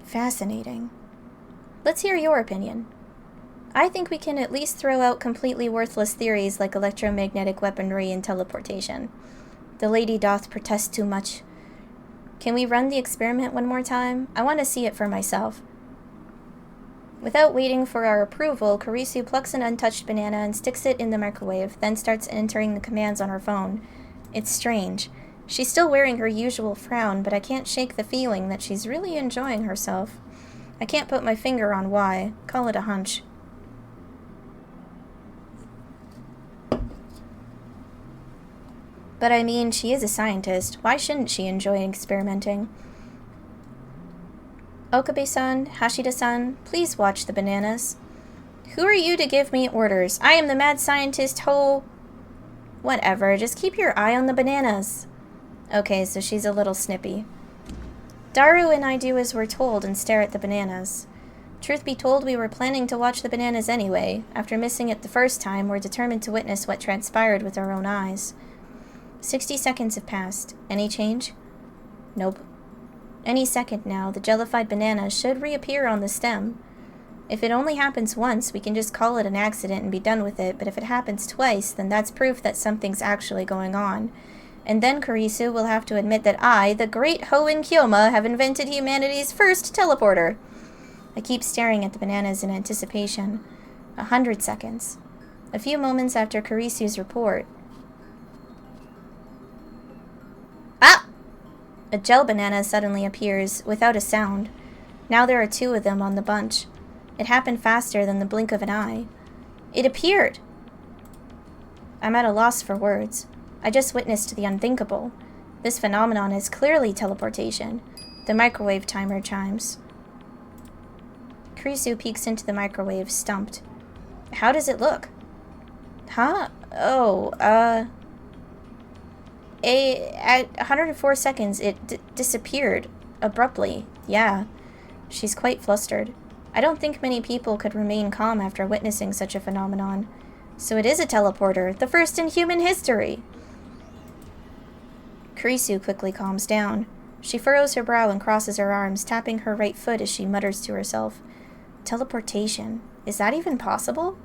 Fascinating. Let's hear your opinion. I think we can at least throw out completely worthless theories like electromagnetic weaponry and teleportation. The lady doth protest too much. Can we run the experiment one more time? I want to see it for myself. Without waiting for our approval, Karisu plucks an untouched banana and sticks it in the microwave, then starts entering the commands on her phone. It's strange. She's still wearing her usual frown, but I can't shake the feeling that she's really enjoying herself. I can't put my finger on why. Call it a hunch. But I mean, she is a scientist. Why shouldn't she enjoy experimenting? Okabe-san, Hashida-san, please watch the bananas. Who are you to give me orders? I am the mad scientist Whatever, just keep your eye on the bananas. Okay, so she's a little snippy. Daru and I do as we're told and stare at the bananas. Truth be told, we were planning to watch the bananas anyway. After missing it the first time, we're determined to witness what transpired with our own eyes. 60 seconds have passed. Any change? Nope. Any second now, the jellified banana should reappear on the stem. If it only happens once, we can just call it an accident and be done with it, but if it happens twice, then that's proof that something's actually going on. And then Karisu will have to admit that I, the great Hoenn Kyoma, have invented humanity's first teleporter. I keep staring at the bananas in anticipation. 100 seconds. A few moments after Karisu's report. Ah! A gel banana suddenly appears, without a sound. Now there are 2 of them on the bunch. It happened faster than the blink of an eye. It appeared! I'm at a loss for words. I just witnessed the unthinkable. This phenomenon is clearly teleportation. The microwave timer chimes. Karisu peeks into the microwave, stumped. How does it look? Huh? Oh, at 104 seconds, it disappeared. Abruptly. Yeah. She's quite flustered. I don't think many people could remain calm after witnessing such a phenomenon. So it is a teleporter, the first in human history! Karisu quickly calms down. She furrows her brow and crosses her arms, tapping her right foot as she mutters to herself. Teleportation. Is that even possible?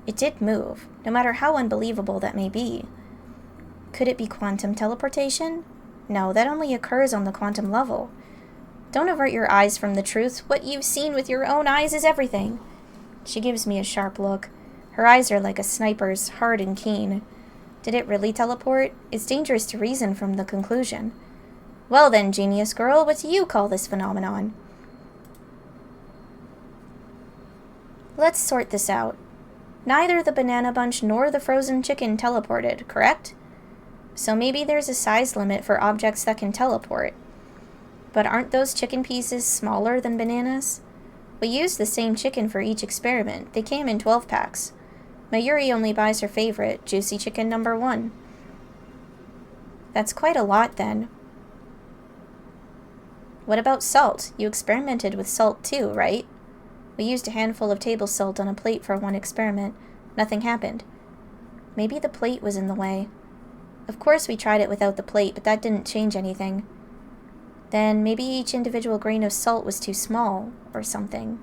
It did move, no matter how unbelievable that may be. Could it be quantum teleportation? No, that only occurs on the quantum level. Don't avert your eyes from the truth. What you've seen with your own eyes is everything. She gives me a sharp look. Her eyes are like a sniper's, hard and keen. Did it really teleport? It's dangerous to reason from the conclusion. Well then, genius girl, what do you call this phenomenon? Let's sort this out. Neither the banana bunch nor the frozen chicken teleported, correct? So maybe there's a size limit for objects that can teleport. But aren't those chicken pieces smaller than bananas? We used the same chicken for each experiment. They came in 12 packs. Mayuri only buys her favorite, juicy chicken number 1. That's quite a lot then. What about salt? You experimented with salt too, right? We used a handful of table salt on a plate for one experiment. Nothing happened. Maybe the plate was in the way. Of course we tried it without the plate, but that didn't change anything. Then maybe each individual grain of salt was too small, or something.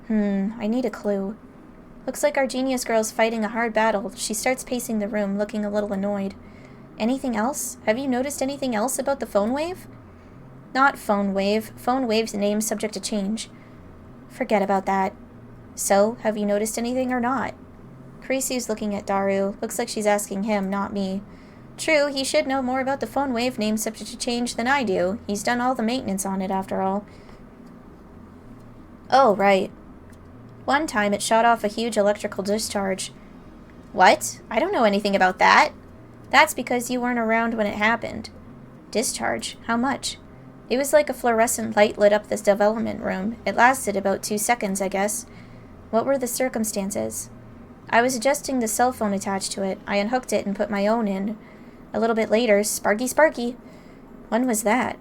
I need a clue. Looks like our genius girl's fighting a hard battle. She starts pacing the room, looking a little annoyed. Anything else? Have you noticed anything else about the phone wave? Not phone wave. Phone wave's name subject to change. Forget about that. So, have you noticed anything or not? Carisu's looking at Daru. Looks like she's asking him, not me. True, he should know more about the phone wave name subject to change than I do. He's done all the maintenance on it, after all. Oh, right. One time it shot off a huge electrical discharge. What? I don't know anything about that. That's because you weren't around when it happened. Discharge? How much? It was like a fluorescent light lit up this development room. It lasted about 2 seconds, I guess. What were the circumstances? I was adjusting the cell phone attached to it. I unhooked it and put my own in. A little bit later, Sparky Sparky. When was that?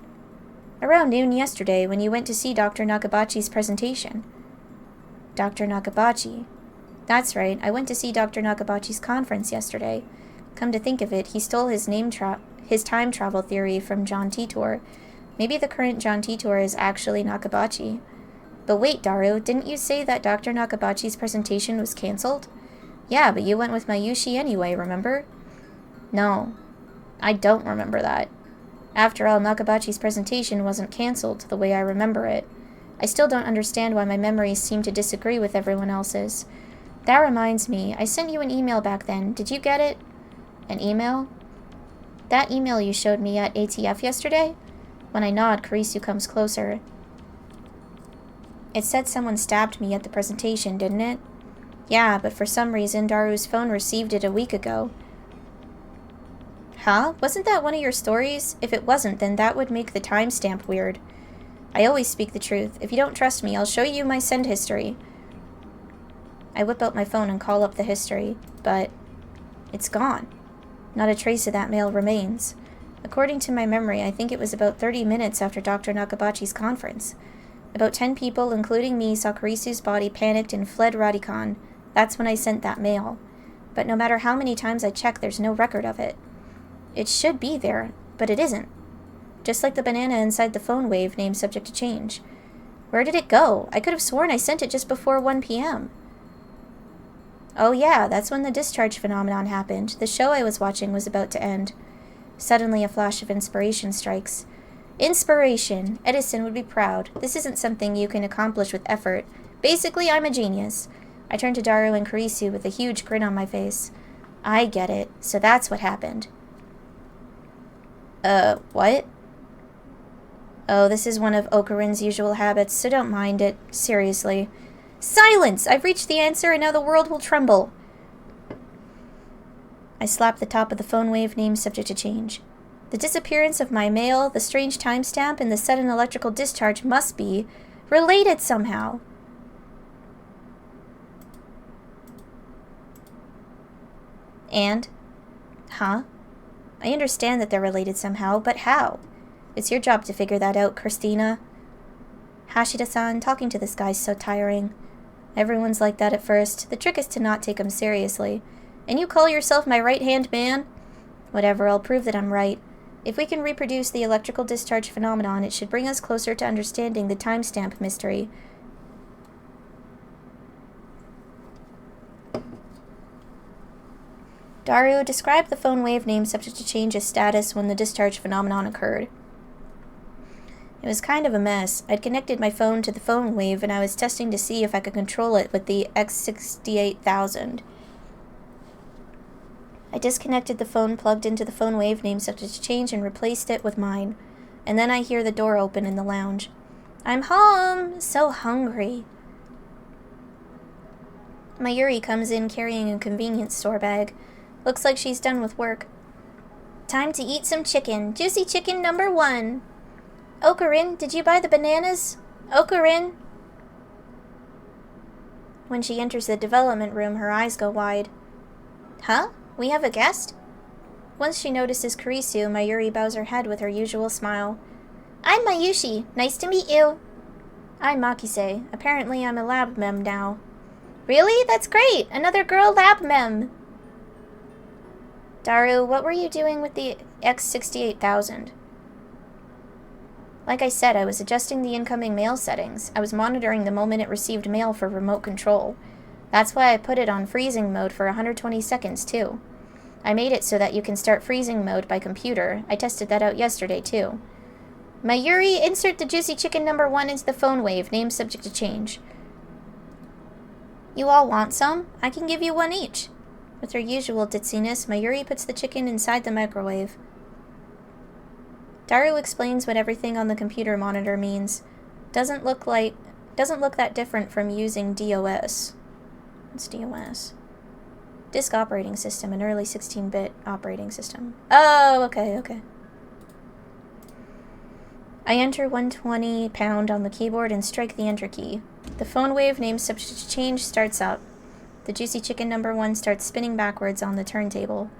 Around noon yesterday, when you went to see Dr. Nakabachi's presentation. Dr. Nakabachi. That's right, I went to see Dr. Nakabachi's conference yesterday. Come to think of it, he stole his time travel theory from John Titor. Maybe the current John Titor is actually Nakabachi. But wait, Daru, didn't you say that Dr. Nakabachi's presentation was cancelled? Yeah, but you went with Mayushi anyway, remember? No, I don't remember that. After all, Nakabachi's presentation wasn't cancelled the way I remember it. I still don't understand why my memories seem to disagree with everyone else's. That reminds me, I sent you an email back then. Did you get it? An email? That email you showed me at ATF yesterday? When I nod, Karisu comes closer. It said someone stabbed me at the presentation, didn't it? Yeah, but for some reason Daru's phone received it a week ago. Huh? Wasn't that one of your stories? If it wasn't, then that would make the timestamp weird. I always speak the truth. If you don't trust me, I'll show you my send history. I whip out my phone and call up the history, but it's gone. Not a trace of that mail remains. According to my memory, I think it was about 30 minutes after Dr. Nakabachi's conference. About 10 people, including me, saw Karisu's body panicked and fled Radicon. That's when I sent that mail. But no matter how many times I check, there's no record of it. It should be there, but it isn't. Just like the banana inside the phone wave name subject to change. Where did it go? I could have sworn I sent it just before 1 p.m. Oh yeah, that's when the discharge phenomenon happened. The show I was watching was about to end. Suddenly a flash of inspiration strikes. Inspiration! Edison would be proud. This isn't something you can accomplish with effort. Basically, I'm a genius. I turned to Daru and Karisu with a huge grin on my face. I get it. So that's what happened. What? Oh, this is one of Okarin's usual habits, so don't mind it. Seriously. Silence! I've reached the answer, and now the world will tremble. I slapped the top of the phone wave name subject to change. The disappearance of my mail, the strange timestamp, and the sudden electrical discharge must be related somehow. And? Huh? I understand that they're related somehow, but how? It's your job to figure that out, Christina. Hashida-san, talking to this guy's so tiring. Everyone's like that at first. The trick is to not take him seriously. And you call yourself my right-hand man? Whatever, I'll prove that I'm right. If we can reproduce the electrical discharge phenomenon, it should bring us closer to understanding the timestamp mystery. Daru, describe the phone wave name subject to change its status when the discharge phenomenon occurred. It was kind of a mess. I'd connected my phone to the phone wave, and I was testing to see if I could control it with the X68000. I disconnected the phone plugged into the phone wave name subject to change and replaced it with mine. And then I hear the door open in the lounge. I'm home! So hungry. Mayuri comes in carrying a convenience store bag. Looks like she's done with work. Time to eat some chicken. Juicy chicken number 1. Okarin, did you buy the bananas? Okarin? When she enters the development room, her eyes go wide. Huh? We have a guest? Once she notices Karisu, Mayuri bows her head with her usual smile. I'm Mayushi. Nice to meet you. I'm Makise. Apparently I'm a lab mem now. Really? That's great! Another girl lab mem! Daru, what were you doing with the X68000? Like I said, I was adjusting the incoming mail settings. I was monitoring the moment it received mail for remote control. That's why I put it on freezing mode for 120 seconds, too. I made it so that you can start freezing mode by computer. I tested that out yesterday, too. Mayuri, insert the juicy chicken number 1 into the phone wave. Name subject to change. You all want some? I can give you one each. With her usual ditziness, Mayuri puts the chicken inside the microwave. Daru explains what everything on the computer monitor means. Doesn't look that different from using DOS. What's DOS? Disk Operating System, an early 16-bit operating system. Oh, okay. I enter 120 pound on the keyboard and strike the enter key. The phone wave name subject to change starts up. The juicy chicken number 1 starts spinning backwards on the turntable.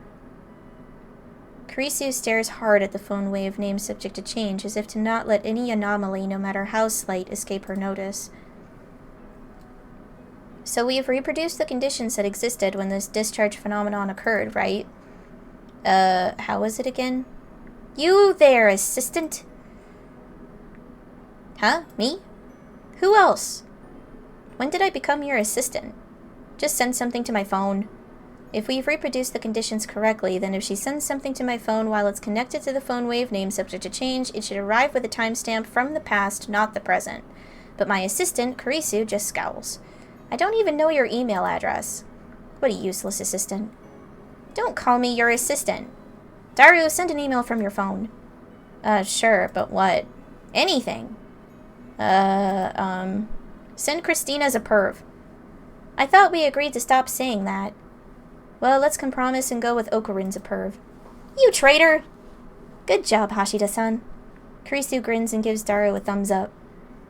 Kurisu stares hard at the phone wave name subject to change, as if to not let any anomaly, no matter how slight, escape her notice. So we have reproduced the conditions that existed when this discharge phenomenon occurred, right? How was it again? You there, assistant? Huh? Me? Who else? When did I become your assistant? Just send something to my phone. If we've reproduced the conditions correctly, then if she sends something to my phone while it's connected to the phone wave name subject to change, it should arrive with a timestamp from the past, not the present. But my assistant, Kurisu, just scowls. I don't even know your email address. What a useless assistant. Don't call me your assistant. Daru, send an email from your phone. Sure, but what? Anything. Send Christina's a perv. I thought we agreed to stop saying that. Well, let's compromise and go with Okarin's a perv. You traitor! Good job, Hashida-san. Kurisu grins and gives Daru a thumbs up.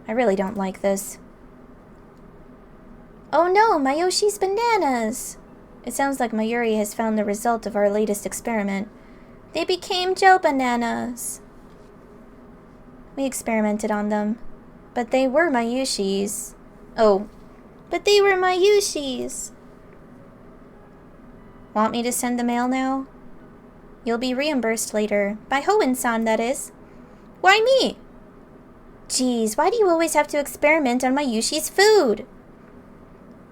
I really don't like this. Oh no, Mayoshi's bananas! It sounds like Mayuri has found the result of our latest experiment. They became gel bananas. We experimented on them. But they were Mayushi's. Oh. But they were Mayushi's. Want me to send the mail now? You'll be reimbursed later. By Hoenn-san, that is. Why me? Geez, why do you always have to experiment on Mayushi's food?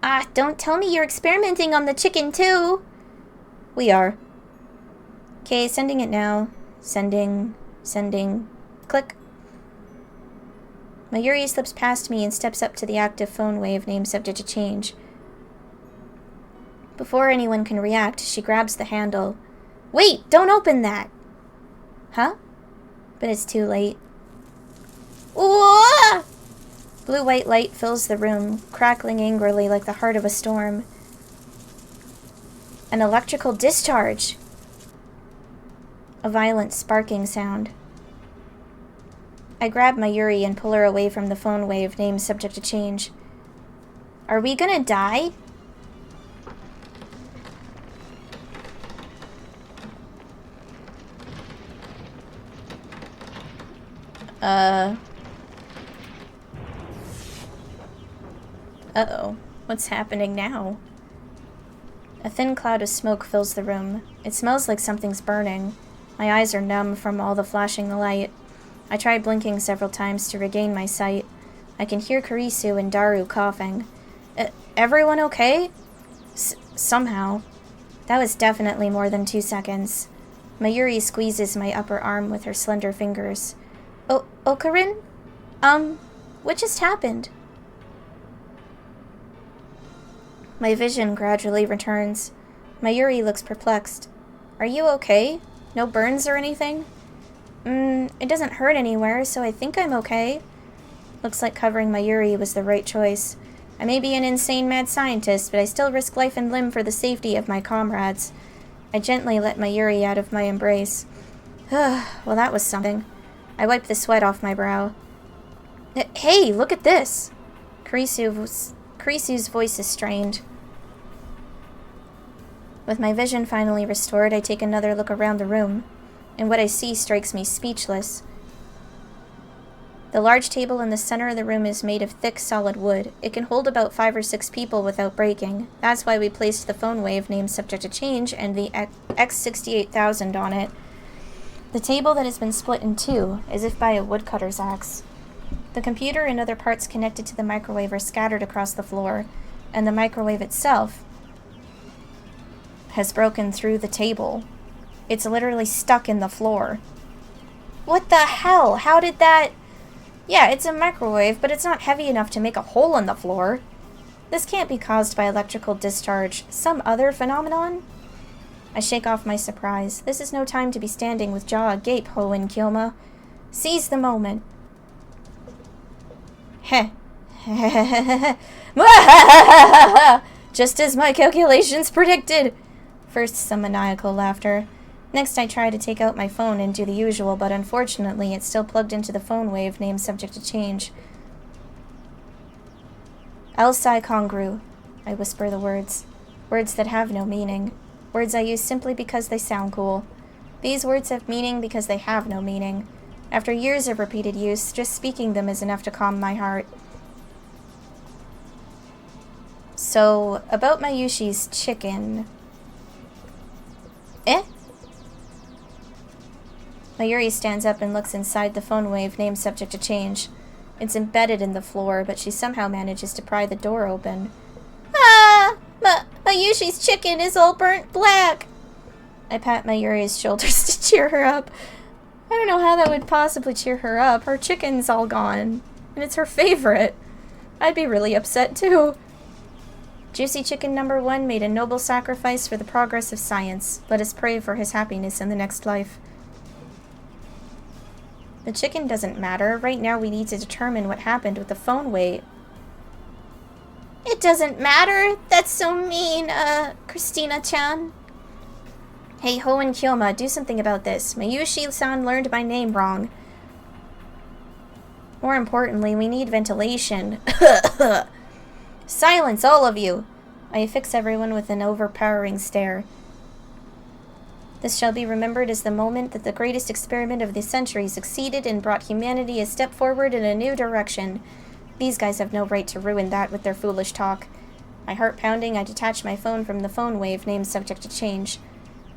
Ah, don't tell me you're experimenting on the chicken, too. We are. Okay, sending it now. Sending. Click. Mayuri slips past me and steps up to the active phone wave name subject to change. Before anyone can react, she grabs the handle. Wait, don't open that! Huh? But it's too late. Whoa! Blue-white light fills the room, crackling angrily like the heart of a storm. An electrical discharge! A violent sparking sound. I grab Mayuri and pull her away from the phone wave, name subject to change. Are we gonna die? Uh-oh. What's happening now? A thin cloud of smoke fills the room. It smells like something's burning. My eyes are numb from all the flashing light. I try blinking several times to regain my sight. I can hear Kurisu and Daru coughing. Everyone okay? Somehow. That was definitely more than 2 seconds. Mayuri squeezes my upper arm with her slender fingers. Okarin? What just happened? My vision gradually returns. Mayuri looks perplexed. Are you okay? No burns or anything? It doesn't hurt anywhere, so I think I'm okay. Looks like covering Mayuri was the right choice. I may be an insane mad scientist, but I still risk life and limb for the safety of my comrades. I gently let Mayuri out of my embrace. Well, that was something. I wiped the sweat off my brow. Hey, look at this! Kurisu's voice is strained. With my vision finally restored, I take another look around the room, and what I see strikes me speechless. The large table in the center of the room is made of thick, solid wood. It can hold about 5 or 6 people without breaking. That's why we placed the phone wave, named Subject to Change, and the X68000 on it. The table that has been split in two, as if by a woodcutter's axe. The computer and other parts connected to the microwave are scattered across the floor, and the microwave itself has broken through the table. It's literally stuck in the floor. What the hell? How did that... Yeah, it's a microwave, but it's not heavy enough to make a hole in the floor. This can't be caused by electrical discharge. Some other phenomenon? I shake off my surprise. This is no time to be standing with jaw agape, Ho and Kyoma. Seize the moment. Heh. Just as my calculations predicted. First, some maniacal laughter. Next, I try to take out my phone and do the usual, but unfortunately, it's still plugged into the phone wave, named Subject to Change. El Sai Congru. I whisper the words. Words that have no meaning. Words I use simply because they sound cool. These words have meaning because they have no meaning. After years of repeated use, just speaking them is enough to calm my heart. So, about Mayushi's chicken. Eh? Mayuri stands up and looks inside the phone wave, named Subject to Change. It's embedded in the floor, but she somehow manages to pry the door open. Ah! Mayushi's chicken is all burnt black! I pat Mayuri's shoulders to cheer her up. I don't know how that would possibly cheer her up. Her chicken's all gone. And it's her favorite. I'd be really upset, too. Juicy Chicken number 1 made a noble sacrifice for the progress of science. Let us pray for his happiness in the next life. The chicken doesn't matter. Right now we need to determine what happened with the phone wave. It doesn't matter? That's so mean, Christina-chan. Hey, Ho and Kyoma, do something about this. Mayushi-san learned my name wrong. More importantly, we need ventilation. Silence, all of you! I affix everyone with an overpowering stare. This shall be remembered as the moment that the greatest experiment of the century succeeded and brought humanity a step forward in a new direction. These guys have no right to ruin that with their foolish talk. My heart pounding, I detach my phone from the phone wave, named Subject to Change.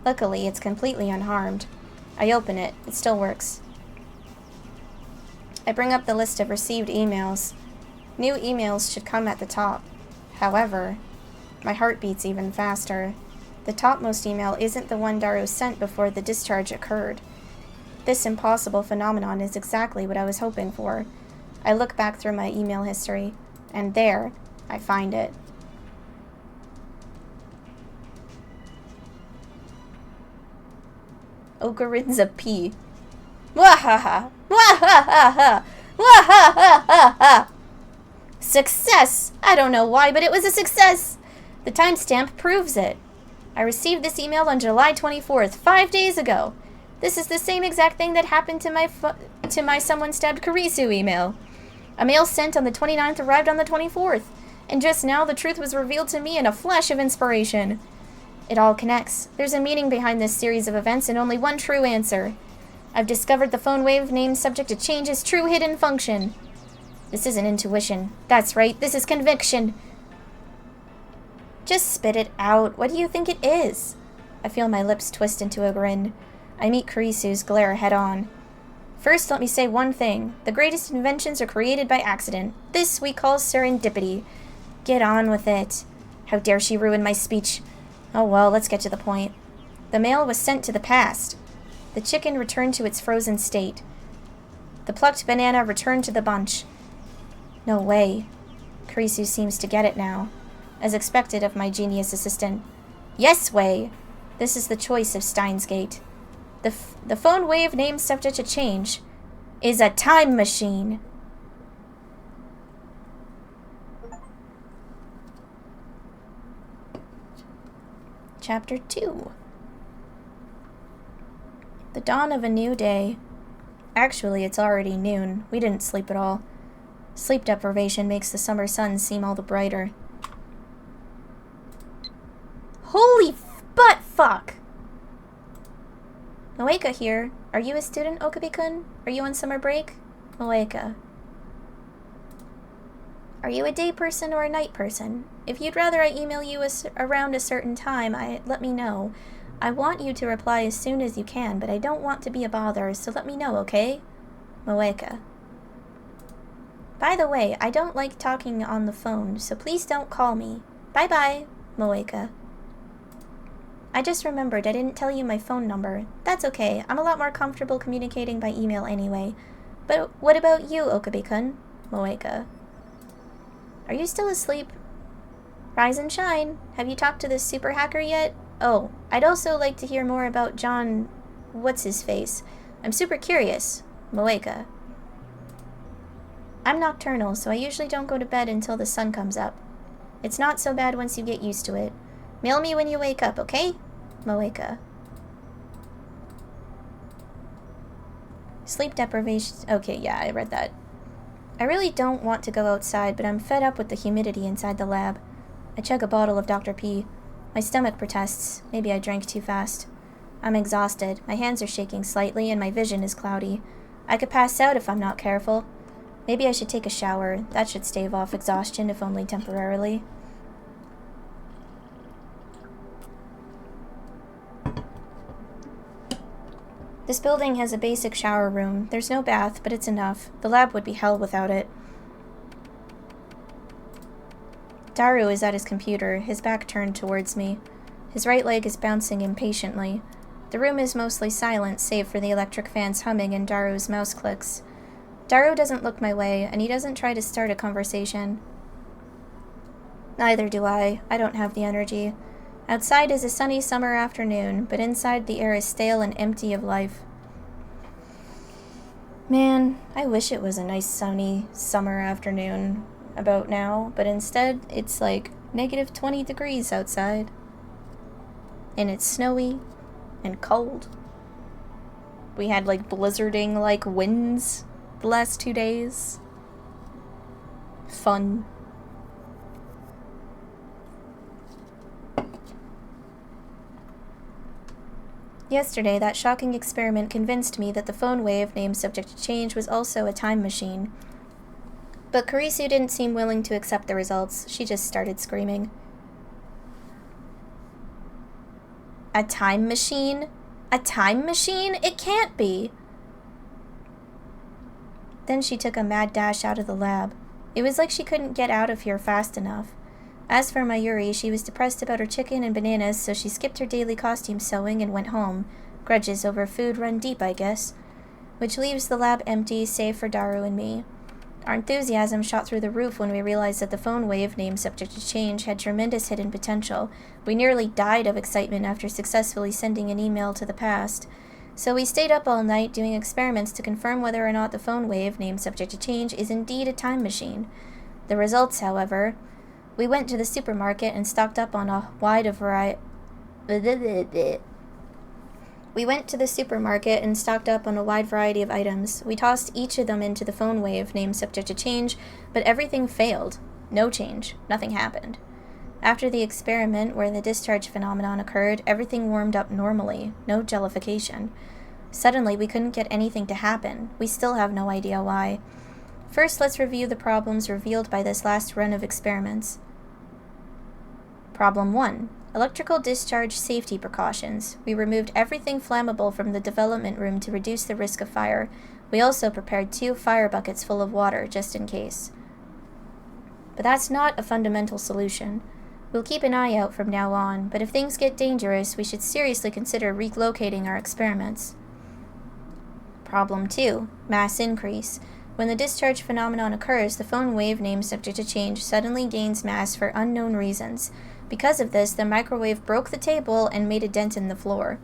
Luckily, it's completely unharmed. I open it. It still works. I bring up the list of received emails. New emails should come at the top. However, my heart beats even faster. The topmost email isn't the one Daru sent before the discharge occurred. This impossible phenomenon is exactly what I was hoping for. I look back through my email history, and there, I find it. Okarinza P. Wahaha! Wahaha! Wahaha! Success! I don't know why, but it was a success! The timestamp proves it. I received this email on July 24th, 5 days ago. This is the same exact thing that happened to my someone stabbed Kurisu email. A mail sent on the 29th arrived on the 24th, and just now the truth was revealed to me in a flash of inspiration. It all connects. There's a meaning behind this series of events and only one true answer. I've discovered the phone wave named Subject to Change's true hidden function. This isn't intuition. That's right, this is conviction. Just spit it out. What do you think it is? I feel my lips twist into a grin. I meet Kurisu's glare head on. First, let me say one thing. The greatest inventions are created by accident. This we call serendipity. Get on with it. How dare she ruin my speech? Oh well, let's get to the point. The mail was sent to the past. The chicken returned to its frozen state. The plucked banana returned to the bunch. No way. Kurisu seems to get it now. As expected of my genius assistant. Yes way! This is the choice of Steins Gate. The phone wave named Subject to Change is a time machine. Chapter 2. The dawn of a new day. Actually, it's already noon. We didn't sleep at all. Sleep deprivation makes the summer sun seem all the brighter. Holy butt fuck! Noeka here. Are you a student, Okabe-kun? Are you on summer break? Moeka. Are you a day person or a night person? If you'd rather I email you around a certain time, let me know. I want you to reply as soon as you can, but I don't want to be a bother, so let me know, okay? Moeka. By the way, I don't like talking on the phone, so please don't call me. Bye-bye, Moeka. I just remembered I didn't tell you my phone number. That's okay, I'm a lot more comfortable communicating by email anyway. But what about you, Okabe-kun? Moeka. Are you still asleep? Rise and shine. Have you talked to this super hacker yet? Oh, I'd also like to hear more about John... what's-his-face. I'm super curious. Moeka. I'm nocturnal, so I usually don't go to bed until the sun comes up. It's not so bad once you get used to it. Mail me when you wake up, okay? Moeka. Sleep deprivation... Okay, yeah, I read that. I really don't want to go outside, but I'm fed up with the humidity inside the lab. I chug a bottle of Dr. P. My stomach protests. Maybe I drank too fast. I'm exhausted. My hands are shaking slightly, and my vision is cloudy. I could pass out if I'm not careful. Maybe I should take a shower. That should stave off exhaustion, if only temporarily. This building has a basic shower room. There's no bath, but it's enough. The lab would be hell without it. Daru is at his computer, his back turned towards me. His right leg is bouncing impatiently. The room is mostly silent, save for the electric fans humming and Daru's mouse clicks. Daru doesn't look my way, and he doesn't try to start a conversation. Neither do I. I don't have the energy. Outside is a sunny summer afternoon, but inside the air is stale and empty of life. Man, I wish it was a nice sunny summer afternoon about now, but instead it's like negative 20 degrees outside. And it's snowy and cold. We had like blizzarding like winds the last 2 days. Fun. Yesterday, that shocking experiment convinced me that the phone wave, named Subject to Change, was also a time machine. But Kurisu didn't seem willing to accept the results. She just started screaming. A time machine? A time machine? It can't be! Then she took a mad dash out of the lab. It was like she couldn't get out of here fast enough. As for Mayuri, she was depressed about her chicken and bananas, so she skipped her daily costume sewing and went home. Grudges over food run deep, I guess. Which leaves the lab empty, save for Daru and me. Our enthusiasm shot through the roof when we realized that the phone wave, named Subject to Change, had tremendous hidden potential. We nearly died of excitement after successfully sending an email to the past. So we stayed up all night doing experiments to confirm whether or not the phone wave, named Subject to Change, is indeed a time machine. The results, however... We went to the supermarket and stocked up on a wide variety... We went to the supermarket and stocked up on a wide variety of items. We tossed each of them into the phone wave, named Subject to Change, but everything failed. No change. Nothing happened. After the experiment, where the discharge phenomenon occurred, everything warmed up normally. No jellification. Suddenly, we couldn't get anything to happen. We still have no idea why. First, let's review the problems revealed by this last run of experiments. Problem 1. Electrical discharge safety precautions. We removed everything flammable from the development room to reduce the risk of fire. We also prepared 2 fire buckets full of water, just in case. But that's not a fundamental solution. We'll keep an eye out from now on, but if things get dangerous, we should seriously consider relocating our experiments. Problem 2. Mass increase. When the discharge phenomenon occurs, the phone wave, named Subject to Change, suddenly gains mass for unknown reasons. Because of this, the microwave broke the table and made a dent in the floor.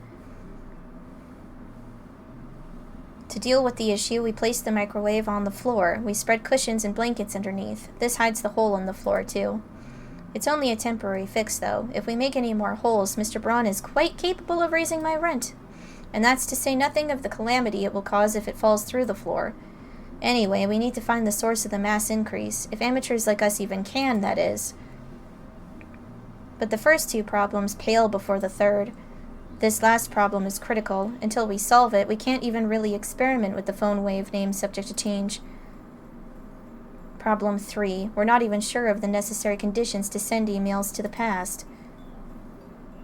To deal with the issue, we placed the microwave on the floor. We spread cushions and blankets underneath. This hides the hole in the floor, too. It's only a temporary fix, though. If we make any more holes, Mr. Braun is quite capable of raising my rent. And that's to say nothing of the calamity it will cause if it falls through the floor. Anyway, we need to find the source of the mass increase. If amateurs like us even can, that is. But the first 2 problems pale before the third. This last problem is critical. Until we solve it, we can't even really experiment with the phone wave name subject to change. Problem 3. We're not even sure of the necessary conditions to send emails to the past.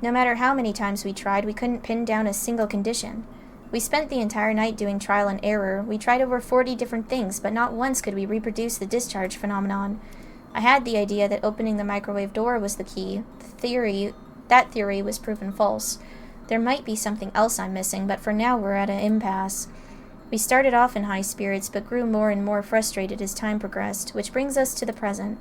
No matter how many times we tried, we couldn't pin down a single condition. We spent the entire night doing trial and error. We tried over 40 different things, but not once could we reproduce the discharge phenomenon. I had the idea that opening the microwave door was the key. That theory was proven false. There might be something else I'm missing, but for now we're at an impasse. We started off in high spirits, but grew more and more frustrated as time progressed, which brings us to the present.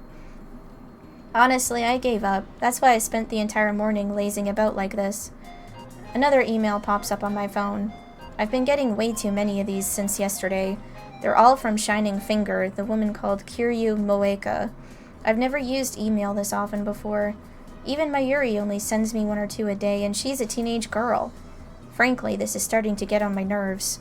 Honestly, I gave up. That's why I spent the entire morning lazing about like this. Another email pops up on my phone. I've been getting way too many of these since yesterday. They're all from Shining Finger, the woman called Kiryu Moeka. I've never used email this often before. Even Mayuri only sends me 1 or 2 a day, and she's a teenage girl. Frankly, this is starting to get on my nerves.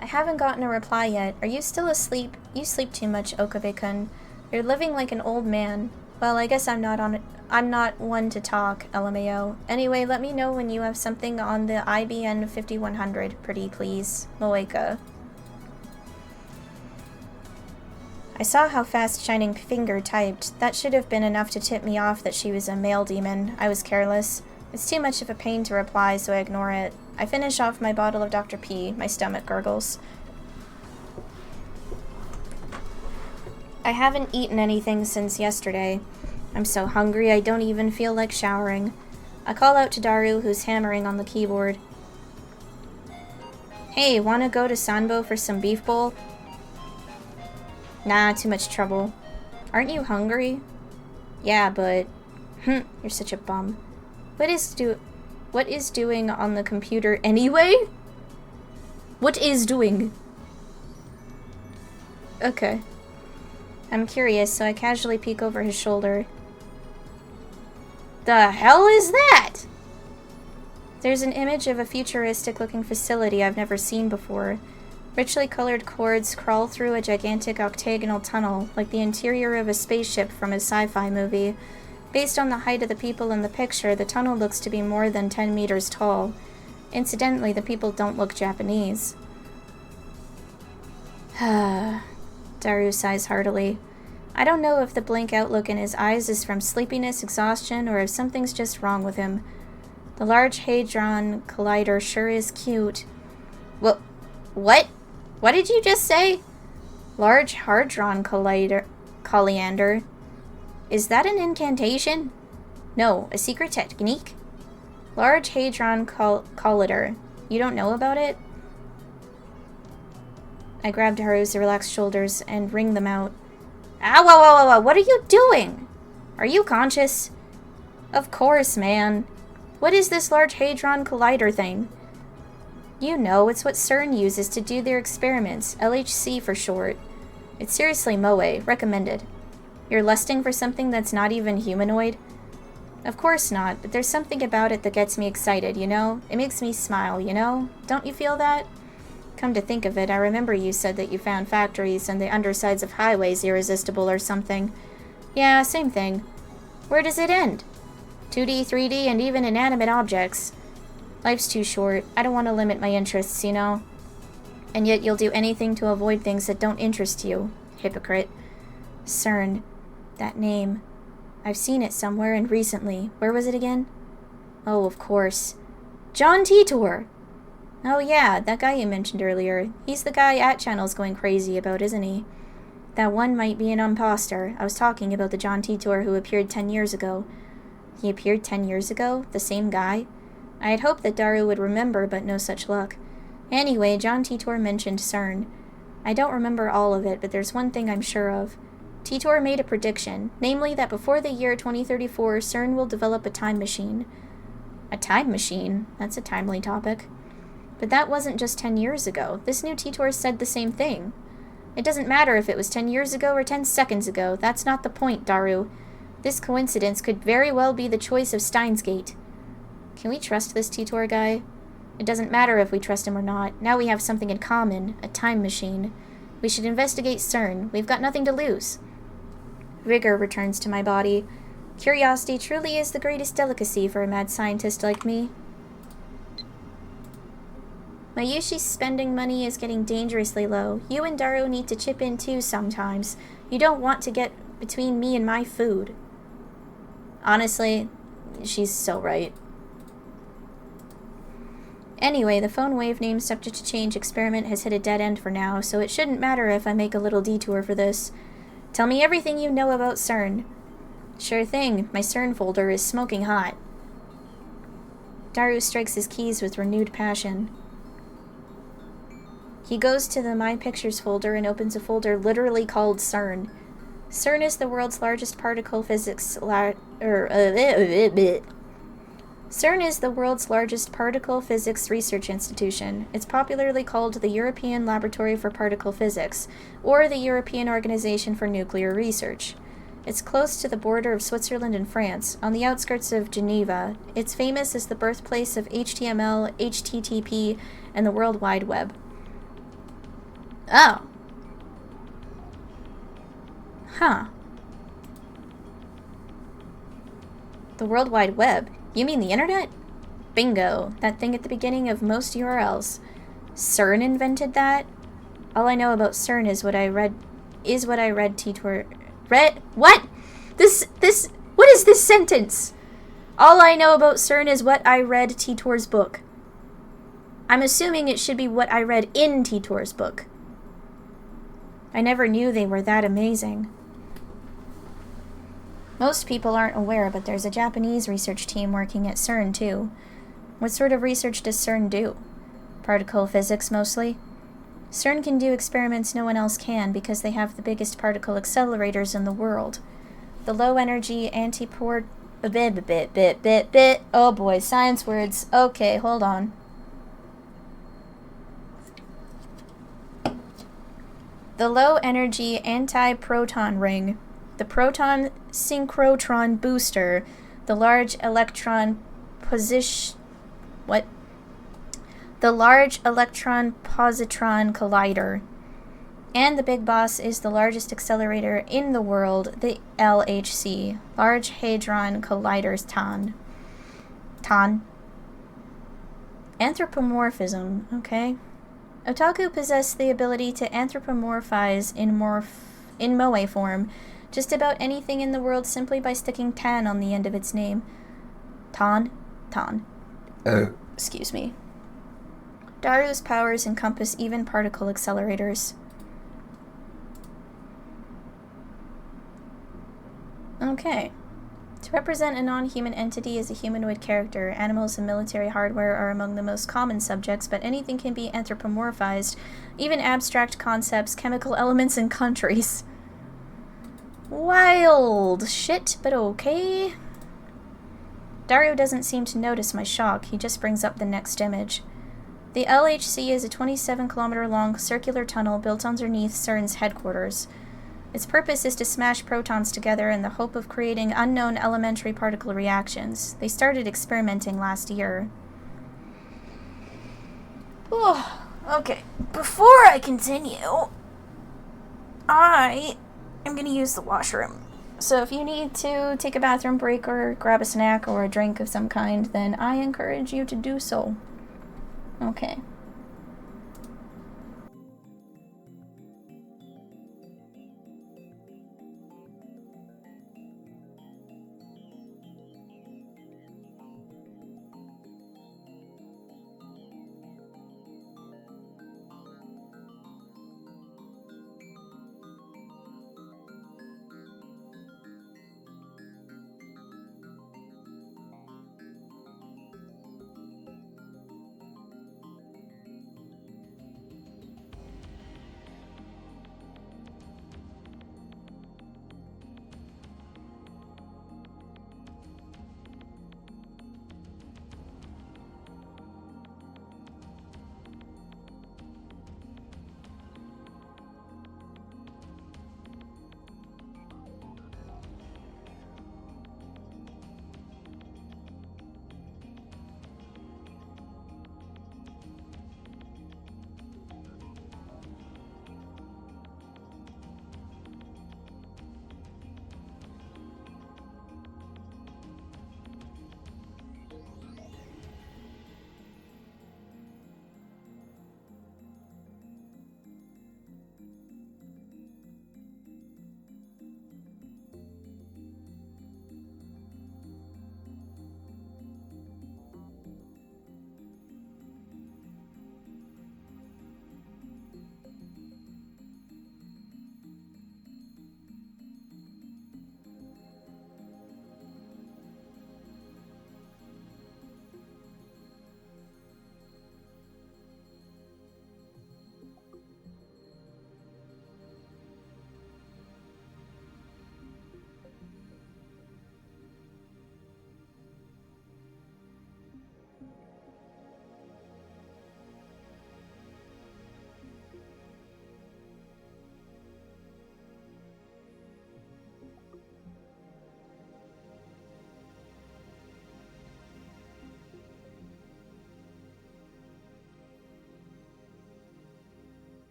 I haven't gotten a reply yet. Are you still asleep? You sleep too much, Okabe-kun. You're living like an old man. Well, I guess I'm not one to talk, LMAO. Anyway, let me know when you have something on the IBN 5100, pretty please. Moeka. I saw how fast Shining Finger typed. That should have been enough to tip me off that she was a male demon. I was careless. It's too much of a pain to reply, so I ignore it. I finish off my bottle of Dr. P. My stomach gurgles. I haven't eaten anything since yesterday. I'm so hungry I don't even feel like showering. I call out to Daru, who's hammering on the keyboard. Hey, wanna go to Sanbo for some beef bowl? Nah, too much trouble. Aren't you hungry? Yeah, but... you're such a bum. What is doing on the computer anyway? What is doing? Okay. I'm curious, so I casually peek over his shoulder. The hell is that? There's an image of a futuristic-looking facility I've never seen before. Richly colored cords crawl through a gigantic octagonal tunnel, like the interior of a spaceship from a sci-fi movie. Based on the height of the people in the picture, the tunnel looks to be more than 10 meters tall. Incidentally, the people don't look Japanese. Daru sighs heartily. I don't know if the blank outlook in his eyes is from sleepiness, exhaustion, or if something's just wrong with him. The Large Hadron Collider sure is cute. What? What did you just say? Large Hadron Collider. Is that an incantation? No, a secret technique? Large Hadron Collider. You don't know about it? I grab Daru's relaxed shoulders and wring them out. Ow, ow, ow, ow, what are you doing? Are you conscious? Of course, man. What is this Large Hadron Collider thing? You know, it's what CERN uses to do their experiments, LHC for short. It's seriously moe, recommended. You're lusting for something that's not even humanoid? Of course not, but there's something about it that gets me excited, you know? It makes me smile, you know? Don't you feel that? Come to think of it, I remember you said that you found factories and the undersides of highways irresistible or something. Yeah, same thing. Where does it end? 2D, 3D, and even inanimate objects. Life's too short. I don't want to limit my interests, you know? And yet you'll do anything to avoid things that don't interest you. Hypocrite. CERN. That name. I've seen it somewhere and recently. Where was it again? Oh, of course. John Titor! Oh yeah, that guy you mentioned earlier. He's the guy @Channel's going crazy about, isn't he? That one might be an imposter. I was talking about the John Titor who appeared 10 years ago. He appeared 10 years ago? The same guy? I had hoped that Daru would remember, but no such luck. Anyway, John Titor mentioned CERN. I don't remember all of it, but there's one thing I'm sure of. Titor made a prediction, namely that before the year 2034, CERN will develop a time machine. A time machine? That's a timely topic. But that wasn't just 10 years ago. This new Titor said the same thing. It doesn't matter if it was 10 years ago or 10 seconds ago. That's not the point, Daru. This coincidence could very well be the choice of Steins Gate. Can we trust this Titor guy? It doesn't matter if we trust him or not. Now we have something in common, a time machine. We should investigate CERN. We've got nothing to lose. Vigor returns to my body. Curiosity truly is the greatest delicacy for a mad scientist like me. My Yushi spending money is getting dangerously low. You and Daru need to chip in too sometimes. You don't want to get between me and my food. Honestly, she's so right. Anyway, the phone wave name subject to change experiment has hit a dead end for now, so it shouldn't matter if I make a little detour for this. Tell me everything you know about CERN. Sure thing, my CERN folder is smoking hot. Daru strikes his keys with renewed passion. He goes to the My Pictures folder and opens a folder literally called CERN. CERN is the world's largest particle physics CERN is the world's largest particle physics research institution. It's popularly called the European Laboratory for Particle Physics, or the European Organization for Nuclear Research. It's close to the border of Switzerland and France, on the outskirts of Geneva. It's famous as the birthplace of HTML, HTTP, and the World Wide Web. Oh. Huh. The World Wide Web? You mean the internet? Bingo. That thing at the beginning of most URLs. CERN invented that? All I know about CERN is what I read T-Tor... What? What is this sentence? All I know about CERN is what I read T-Tor's book. I'm assuming it should be what I read in T-Tor's book. I never knew they were that amazing. Most people aren't aware, but there's a Japanese research team working at CERN, too. What sort of research does CERN do? Particle physics, mostly. CERN can do experiments no one else can because they have the biggest particle accelerators in the world. The low-energy Oh boy, science words. Okay, hold on. The low-energy anti-proton ring, the proton synchrotron booster, the large electron positron collider, and the big boss is the largest accelerator in the world, the LHC, Large Hadron Collider's TON. Anthropomorphism, okay. Otaku possess the ability to anthropomorphize in moe form just about anything in the world simply by sticking tan on the end of its name. Ton. Excuse me. Daru's powers encompass even particle accelerators. Okay. To represent a non-human entity as a humanoid character, animals and military hardware are among the most common subjects, but anything can be anthropomorphized, even abstract concepts, chemical elements, and countries. Wild shit, but okay. Daru doesn't seem to notice my shock. He just brings up the next image. The LHC is a 27-kilometer-long circular tunnel built underneath CERN's headquarters. Its purpose is to smash protons together in the hope of creating unknown elementary particle reactions. They started experimenting last year. Oh, okay. Before I continue, I am going to use the washroom. So if you need to take a bathroom break or grab a snack or a drink of some kind, then I encourage you to do so. Okay.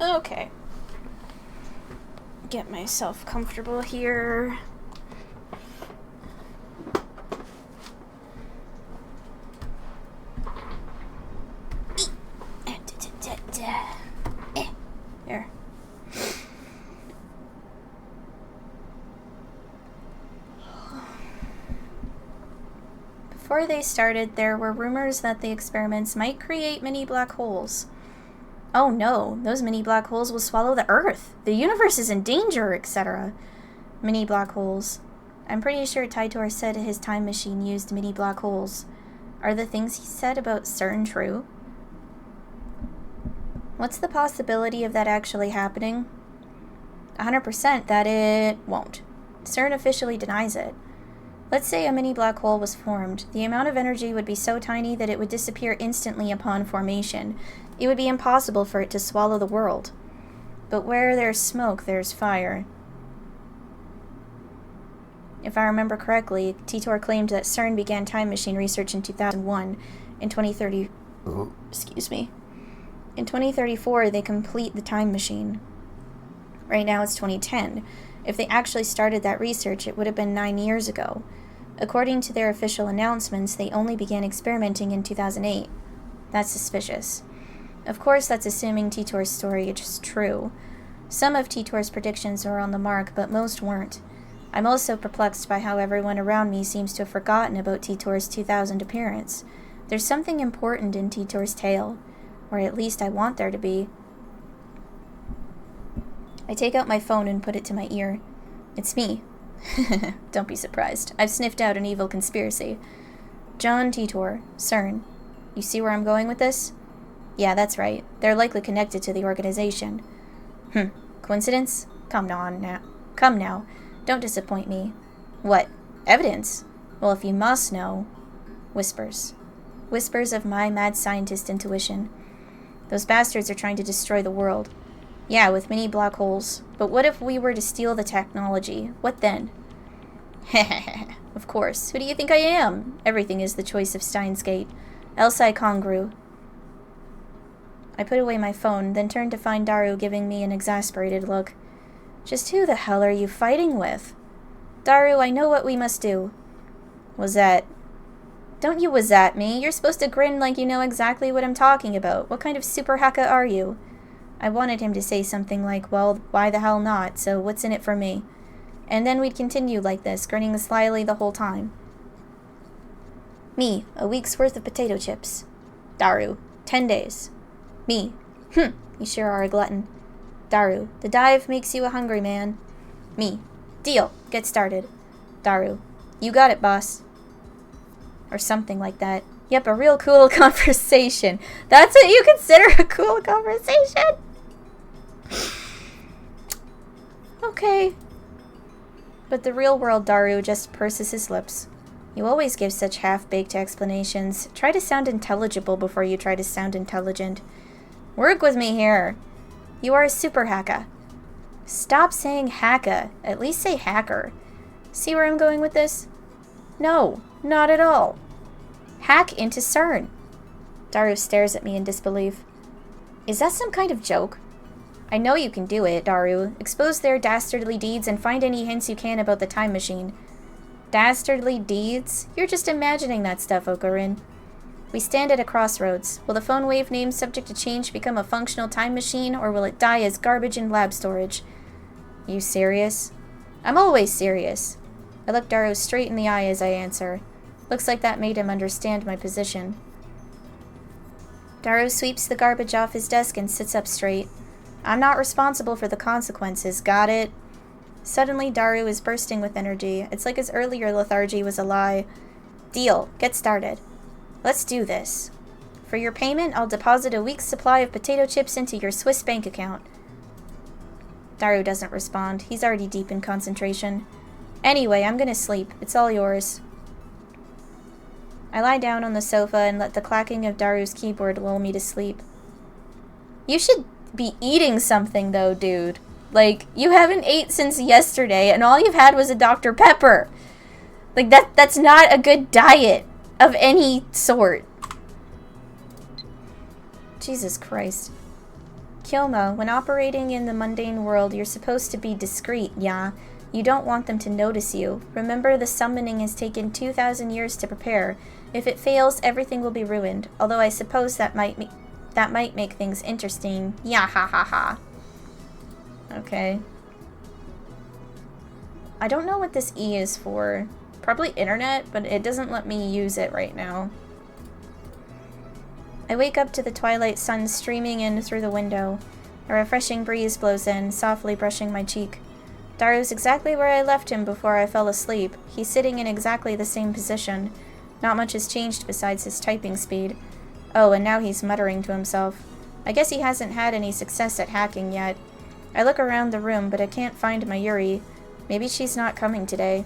Okay. Get myself comfortable here. There. Before they started, there were rumors that the experiments might create mini black holes. Oh no, those mini black holes will swallow the Earth. The universe is in danger, etc. Mini black holes. I'm pretty sure Titor said his time machine used mini black holes. Are the things he said about CERN true? What's the possibility of that actually happening? 100% that it won't. CERN officially denies it. Let's say a mini black hole was formed. The amount of energy would be so tiny that it would disappear instantly upon formation. It would be impossible for it to swallow the world. But where there's smoke, there's fire. If I remember correctly, Titor claimed that CERN began time machine research in 2001. In 2030... Excuse me. In 2034, they complete the time machine. Right now it's 2010. If they actually started that research, it would have been 9 years ago. According to their official announcements, they only began experimenting in 2008. That's suspicious. Of course, that's assuming Titor's story is true. Some of Titor's predictions were on the mark, but most weren't. I'm also perplexed by how everyone around me seems to have forgotten about Titor's 2000 appearance. There's something important in Titor's tale. Or at least I want there to be. I take out my phone and put it to my ear. It's me. Don't be surprised. I've sniffed out an evil conspiracy. John Titor, CERN. You see where I'm going with this? Yeah, that's right. They're likely connected to the organization. Coincidence? Come now. Don't disappoint me. What? Evidence? Well, if you must know... Whispers. Whispers of my mad scientist intuition. Those bastards are trying to destroy the world. Yeah, with mini black holes. But what if we were to steal the technology? What then? Of course. Who do you think I am? Everything is the choice of Steins Gate. Else I congru. I put away my phone, then turned to find Daru giving me an exasperated look. Just who the hell are you fighting with? Daru, I know what we must do. Was that... Don't you was at me. You're supposed to grin like you know exactly what I'm talking about. What kind of super hacka are you? I wanted him to say something like, well, why the hell not, so what's in it for me? And then we'd continue like this, grinning slyly the whole time. Me, a week's worth of potato chips. Daru, 10 days. Me, you sure are a glutton. Daru, the dive makes you a hungry man. Me, deal, get started. Daru, you got it, boss. Or something like that. Yep, a real cool conversation. That's what you consider a cool conversation? Okay. But the real world Daru just purses his lips. You always give such half-baked explanations. Try to sound intelligible before you try to sound intelligent. Work with me here. You are a super hacka. Stop saying hacka. At least say hacker. See where I'm going with this? No, not at all. Hack into CERN. Daru stares at me in disbelief. Is that some kind of joke? I know you can do it, Daru. Expose their dastardly deeds and find any hints you can about the time machine. Dastardly deeds? You're just imagining that stuff, Okarin. We stand at a crossroads. Will the phone wave name subject to change become a functional time machine, or will it die as garbage in lab storage? You serious? I'm always serious. I look Daru straight in the eye as I answer. Looks like that made him understand my position. Daru sweeps the garbage off his desk and sits up straight. I'm not responsible for the consequences, got it? Suddenly, Daru is bursting with energy. It's like his earlier lethargy was a lie. Deal. Get started. Let's do this. For your payment, I'll deposit a week's supply of potato chips into your Swiss bank account. Daru doesn't respond. He's already deep in concentration. Anyway, I'm gonna sleep. It's all yours. I lie down on the sofa and let the clacking of Daru's keyboard lull me to sleep. You should be eating something, though, dude. Like, you haven't ate since yesterday, and all you've had was a Dr. Pepper. Like, that's not a good diet of any sort. Jesus Christ. Kyoma, when operating in the mundane world, you're supposed to be discreet, yeah? You don't want them to notice you. Remember, the summoning has taken 2,000 years to prepare. If it fails, everything will be ruined, although I suppose that might make things interesting. Yeah, ha ha ha. Okay. I don't know what this E is for. Probably internet, but it doesn't let me use it right now. I wake up to the twilight sun streaming in through the window. A refreshing breeze blows in, softly brushing my cheek. Daru's exactly where I left him before I fell asleep. He's sitting in exactly the same position. Not much has changed besides his typing speed. Oh, and now he's muttering to himself. I guess he hasn't had any success at hacking yet. I look around the room, but I can't find Mayuri. Maybe she's not coming today.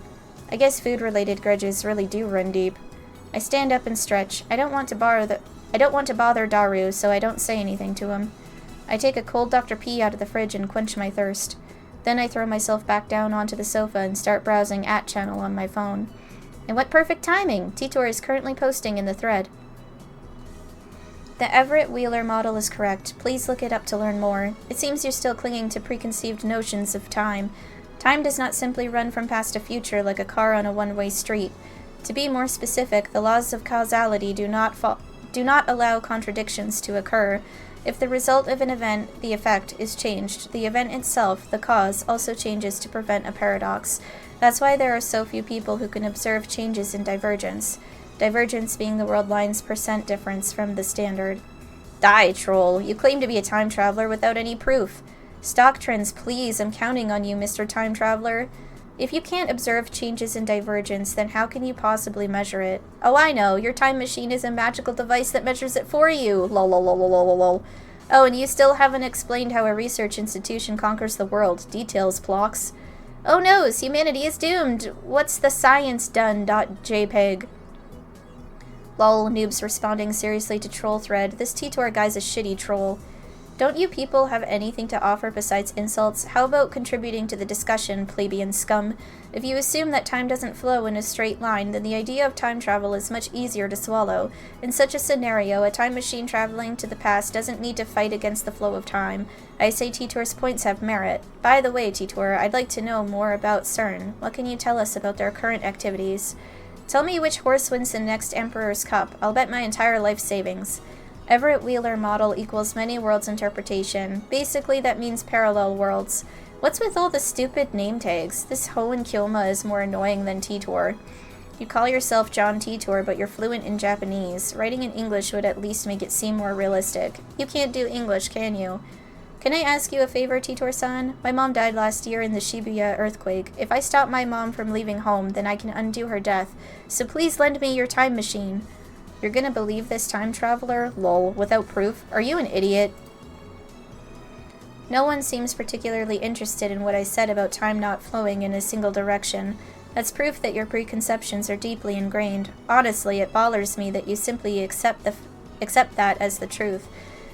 I guess food-related grudges really do run deep. I stand up and stretch. I don't want to bother Daru, so I don't say anything to him. I take a cold Dr. P out of the fridge and quench my thirst. Then I throw myself back down onto the sofa and start browsing @channel on my phone. And what perfect timing! Titor is currently posting in the thread. The Everett Wheeler model is correct. Please look it up to learn more. It seems you're still clinging to preconceived notions of time. Time does not simply run from past to future like a car on a one-way street. To be more specific, the laws of causality do not allow contradictions to occur. If the result of an event, the effect, is changed, the event itself, the cause, also changes to prevent a paradox. That's why there are so few people who can observe changes in divergence. Divergence being the world line's percent difference from the standard. Die, troll. You claim to be a time traveler without any proof. Stock trends, please. I'm counting on you, Mr. Time Traveler. If you can't observe changes in divergence, then how can you possibly measure it? Oh, I know. Your time machine is a magical device that measures it for you. Lol, lol, lol, lol, lol, lol. Oh, and you still haven't explained how a research institution conquers the world. Details, Plox. Oh no, humanity is doomed. What's the science done? .jpg. Lol, noobs responding seriously to troll thread. This Titor guy's a shitty troll. Don't you people have anything to offer besides insults? How about contributing to the discussion, plebeian scum? If you assume that time doesn't flow in a straight line, then the idea of time travel is much easier to swallow. In such a scenario, a time machine traveling to the past doesn't need to fight against the flow of time. I say Titor's points have merit. By the way, Titor, I'd like to know more about CERN. What can you tell us about their current activities? Tell me which horse wins the next Emperor's Cup. I'll bet my entire life savings. Everett Wheeler model equals many worlds interpretation. Basically, that means parallel worlds. What's with all the stupid name tags? This Hoenn Kyoma is more annoying than Titor. You call yourself John Titor, but you're fluent in Japanese. Writing in English would at least make it seem more realistic. You can't do English, can you? Can I ask you a favor, Titor-san? My mom died last year in the Shibuya earthquake. If I stop my mom from leaving home, then I can undo her death. So please lend me your time machine. You're gonna believe this time traveler? Lol, without proof? Are you an idiot? No one seems particularly interested in what I said about time not flowing in a single direction. That's proof that your preconceptions are deeply ingrained. Honestly, it bothers me that you simply accept that as the truth.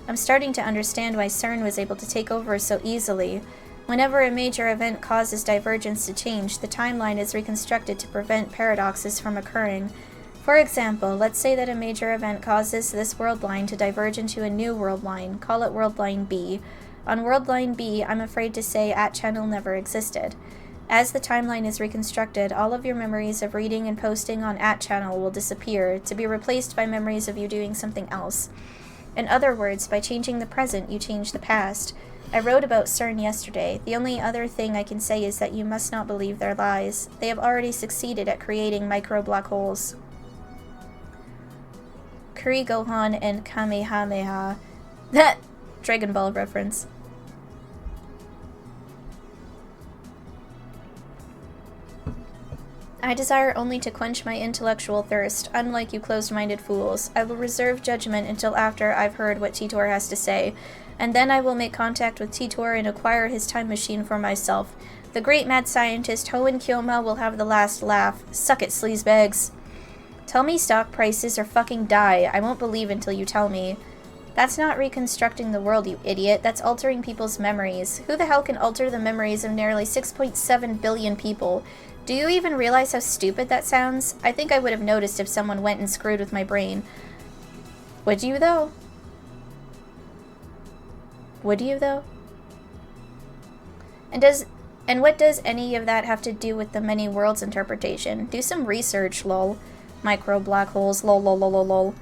I'm starting to understand why CERN was able to take over so easily. Whenever a major event causes divergence to change, the timeline is reconstructed to prevent paradoxes from occurring. For example, let's say that a major event causes this world line to diverge into a new world line. Call it world line B. On world line B, I'm afraid to say @channel never existed. As the timeline is reconstructed, all of your memories of reading and posting on @channel will disappear, to be replaced by memories of you doing something else. In other words, by changing the present, you change the past. I wrote about CERN yesterday. The only other thing I can say is that you must not believe their lies. They have already succeeded at creating micro-black holes. Kuri Gohan and Kamehameha. That Dragon Ball reference. I desire only to quench my intellectual thirst. Unlike you closed-minded fools, I will reserve judgment until after I've heard what Titor has to say, and then I will make contact with Titor and acquire his time machine for myself. The great mad scientist Hoenn Kyoma will have the last laugh. Suck it, sleazebags. Tell me stock prices or fucking die. I won't believe until you tell me. That's not reconstructing the world, you idiot. That's altering people's memories. Who the hell can alter the memories of nearly 6.7 billion people? Do you even realize how stupid that sounds? I think I would have noticed if someone went and screwed with my brain. Would you, though? Would you, though? And what does any of that have to do with the many worlds interpretation? Do some research, lol. Micro black holes, lol lol lol lol lol.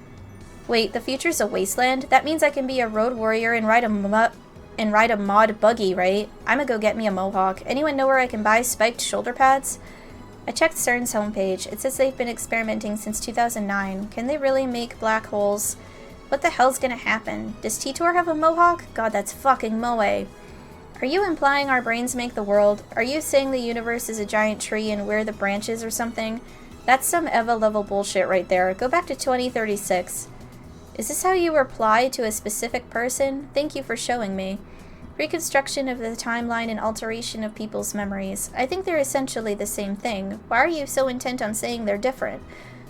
Wait, the future's a wasteland? That means I can be a road warrior and ride a mod buggy, right? I'ma go get me a mohawk. Anyone know where I can buy spiked shoulder pads? I checked CERN's homepage. It says they've been experimenting since 2009. Can they really make black holes? What the hell's gonna happen? Does Titor have a mohawk? God, that's fucking moe. Are you implying our brains make the world? Are you saying the universe is a giant tree and we're the branches or something? That's some EVA level bullshit right there. Go back to 2036. Is this how you reply to a specific person? Thank you for showing me. Reconstruction of the timeline and alteration of people's memories. I think they're essentially the same thing. Why are you so intent on saying they're different?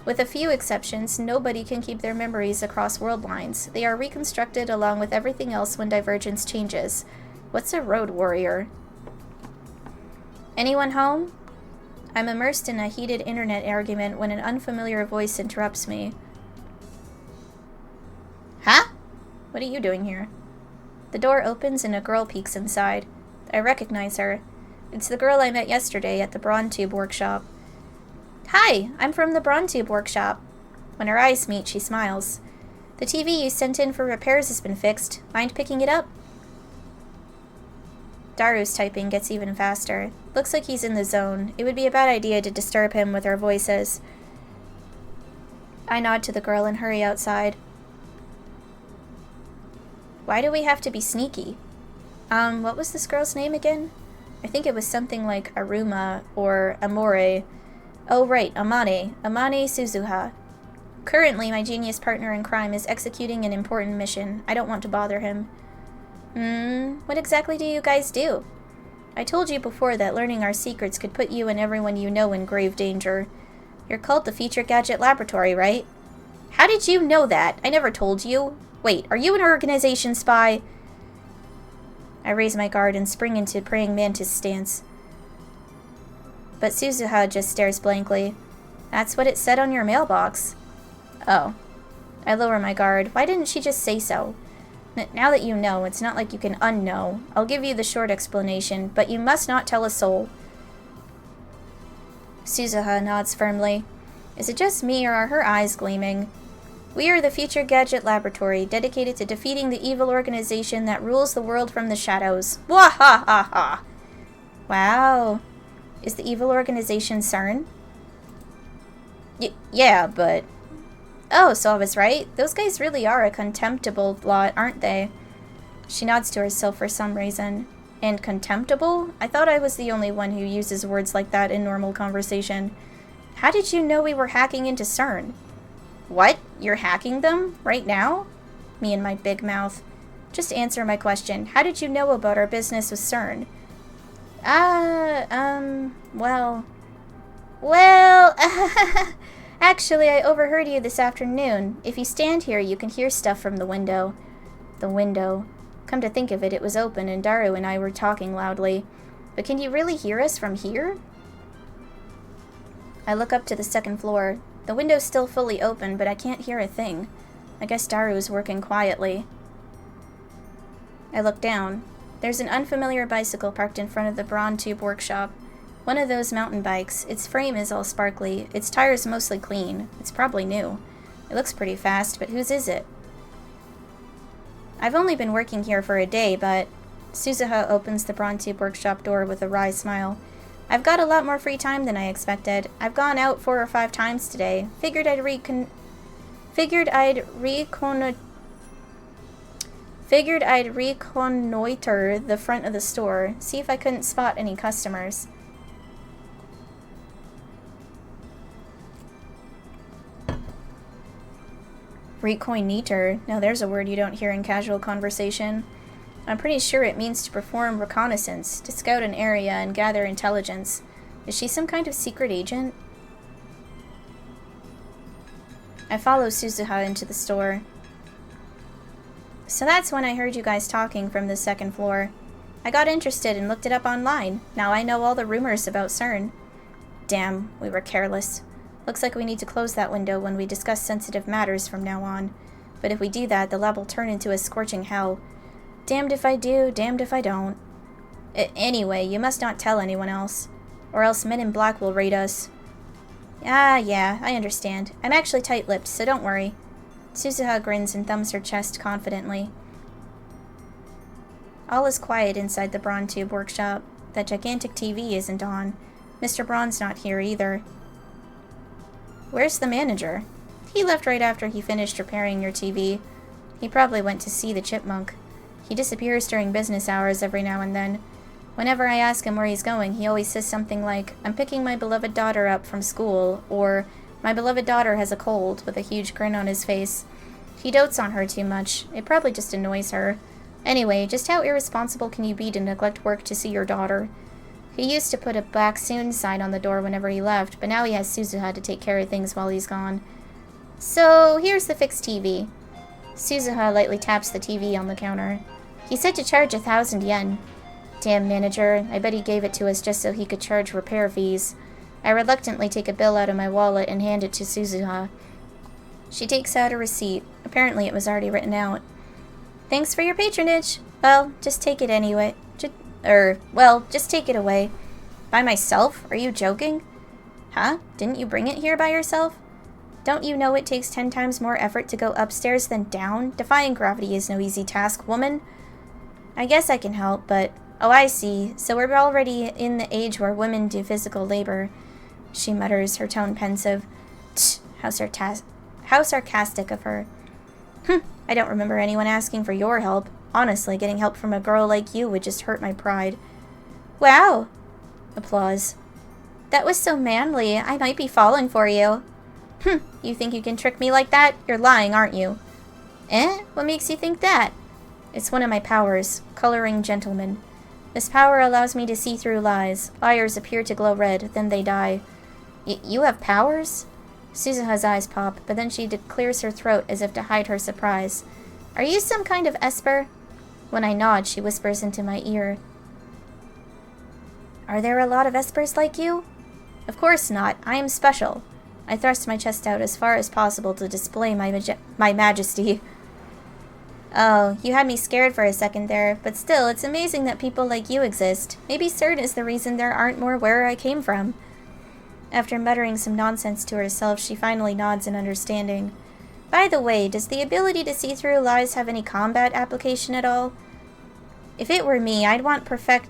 With a few exceptions, nobody can keep their memories across world lines. They are reconstructed along with everything else when divergence changes. What's a road warrior? Anyone home? I'm immersed in a heated internet argument when an unfamiliar voice interrupts me. Huh? What are you doing here? The door opens and a girl peeks inside. I recognize her. It's the girl I met yesterday at the Brawn Tube workshop. Hi, I'm from the Brawn Tube workshop. When our eyes meet, she smiles. The TV you sent in for repairs has been fixed. Mind picking it up? Daru's typing gets even faster. Looks like he's in the zone. It would be a bad idea to disturb him with our voices. I nod to the girl and hurry outside. Why do we have to be sneaky? What was this girl's name again? I think it was something like Aruma or Amore. Oh right, Amane Suzuha. Currently, my genius partner in crime is executing an important mission. I don't want to bother him. What exactly do you guys do? I told you before that learning our secrets could put you and everyone you know in grave danger. You're called the Feature Gadget Laboratory, right? How did you know that? I never told you. Wait, are you an organization spy? I raise my guard and spring into praying mantis stance. But Suzuha just stares blankly. That's what it said on your mailbox. Oh. I lower my guard. Why didn't she just say so? Now that you know, it's not like you can unknow. I'll give you the short explanation, but you must not tell a soul. Suzuha nods firmly. Is it just me, or are her eyes gleaming? We are the Future Gadget Laboratory, dedicated to defeating the evil organization that rules the world from the shadows. Wahahaha! Wow. Is the evil organization CERN? Yeah, but... Oh, so I was right. Those guys really are a contemptible lot, aren't they? She nods to herself for some reason. And contemptible? I thought I was the only one who uses words like that in normal conversation. How did you know we were hacking into CERN? What? You're hacking them? Right now? Me and my big mouth. Just answer my question. How did you know about our business with CERN? Well, actually, I overheard you this afternoon. If you stand here, you can hear stuff from the window. The window. Come to think of it, it was open, and Daru and I were talking loudly. But can you really hear us from here? I look up to the second floor. The window's still fully open, but I can't hear a thing. I guess Daru's working quietly. I look down. There's an unfamiliar bicycle parked in front of the Brawn Tube workshop. One of those mountain bikes. Its frame is all sparkly. Its tires mostly clean. It's probably new. It looks pretty fast, but whose is it? I've only been working here for a day, but... Suzuha opens the Brawn Tube workshop door with a wry smile. I've got a lot more free time than I expected. I've gone out 4 or 5 times today. Figured I'd reconnoiter the front of the store, see if I couldn't spot any customers. Reconnoiter? Now there's a word you don't hear in casual conversation. I'm pretty sure it means to perform reconnaissance, to scout an area and gather intelligence. Is she some kind of secret agent? I follow Suzuha into the store. So that's when I heard you guys talking from the second floor. I got interested and looked it up online. Now I know all the rumors about CERN. Damn, we were careless. Looks like we need to close that window when we discuss sensitive matters from now on. But if we do that, the lab will turn into a scorching hell. Damned if I do, damned if I don't. Anyway, you must not tell anyone else, or else Men in Black will raid us. Ah, yeah, I understand. I'm actually tight-lipped, so don't worry. Suzuha grins and thumbs her chest confidently. All is quiet inside the Braun Tube workshop. That gigantic TV isn't on. Mr. Braun's not here either. Where's the manager? He left right after he finished repairing your TV. He probably went to see the chipmunk. He disappears during business hours every now and then. Whenever I ask him where he's going, he always says something like, "I'm picking my beloved daughter up from school," or, "My beloved daughter has a cold," with a huge grin on his face. He dotes on her too much. It probably just annoys her. Anyway, just how irresponsible can you be to neglect work to see your daughter? He used to put a "back soon" sign on the door whenever he left, but now he has Suzuha to take care of things while he's gone. So, here's the fixed TV. Suzuha lightly taps the TV on the counter. He said to charge 1,000 yen. Damn manager, I bet he gave it to us just so he could charge repair fees. I reluctantly take a bill out of my wallet and hand it to Suzuha. She takes out a receipt. Apparently it was already written out. Thanks for your patronage. Well, just take it anyway. Just take it away. By myself? Are you joking? Huh? Didn't you bring it here by yourself? Don't you know it takes 10 times more effort to go upstairs than down? Defying gravity is no easy task, woman. I guess I can help, but... Oh, I see. So we're already in the age where women do physical labor. She mutters, her tone pensive. Tch, how sarcastic of her. I don't remember anyone asking for your help. Honestly, getting help from a girl like you would just hurt my pride. Wow! Applause. That was so manly, I might be falling for you. You think you can trick me like that? You're lying, aren't you? Eh? What makes you think that? It's one of my powers, coloring gentleman. This power allows me to see through lies. Liars appear to glow red, then they die. You have powers? Suzuha's eyes pop, but then she clears her throat as if to hide her surprise. Are you some kind of esper? When I nod, she whispers into my ear. Are there a lot of espers like you? Of course not. I am special. I thrust my chest out as far as possible to display my majesty. Oh, you had me scared for a second there, but still, it's amazing that people like you exist. Maybe CERN is the reason there aren't more where I came from. After muttering some nonsense to herself, she finally nods in understanding. By the way, does the ability to see through lies have any combat application at all? If it were me, I'd want perfect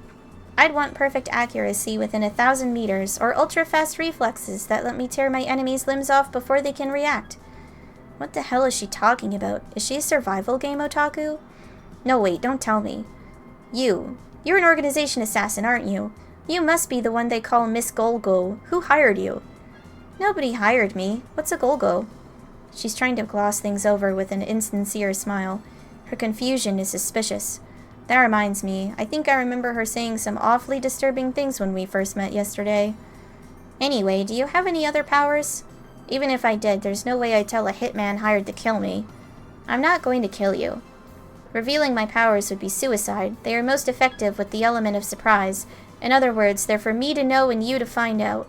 accuracy within 1,000 meters, or ultra-fast reflexes that let me tear my enemies' limbs off before they can react. What the hell is she talking about? Is she a survival game otaku? No, wait, don't tell me. You're an organization assassin, aren't you? You must be the one they call Miss Golgo. Who hired you? Nobody hired me. What's a Golgo? She's trying to gloss things over with an insincere smile. Her confusion is suspicious. That reminds me, I think I remember her saying some awfully disturbing things when we first met yesterday. Anyway, do you have any other powers? Even if I did, there's no way I'd tell a hitman hired to kill me. I'm not going to kill you. Revealing my powers would be suicide. They are most effective with the element of surprise. In other words, they're for me to know and you to find out.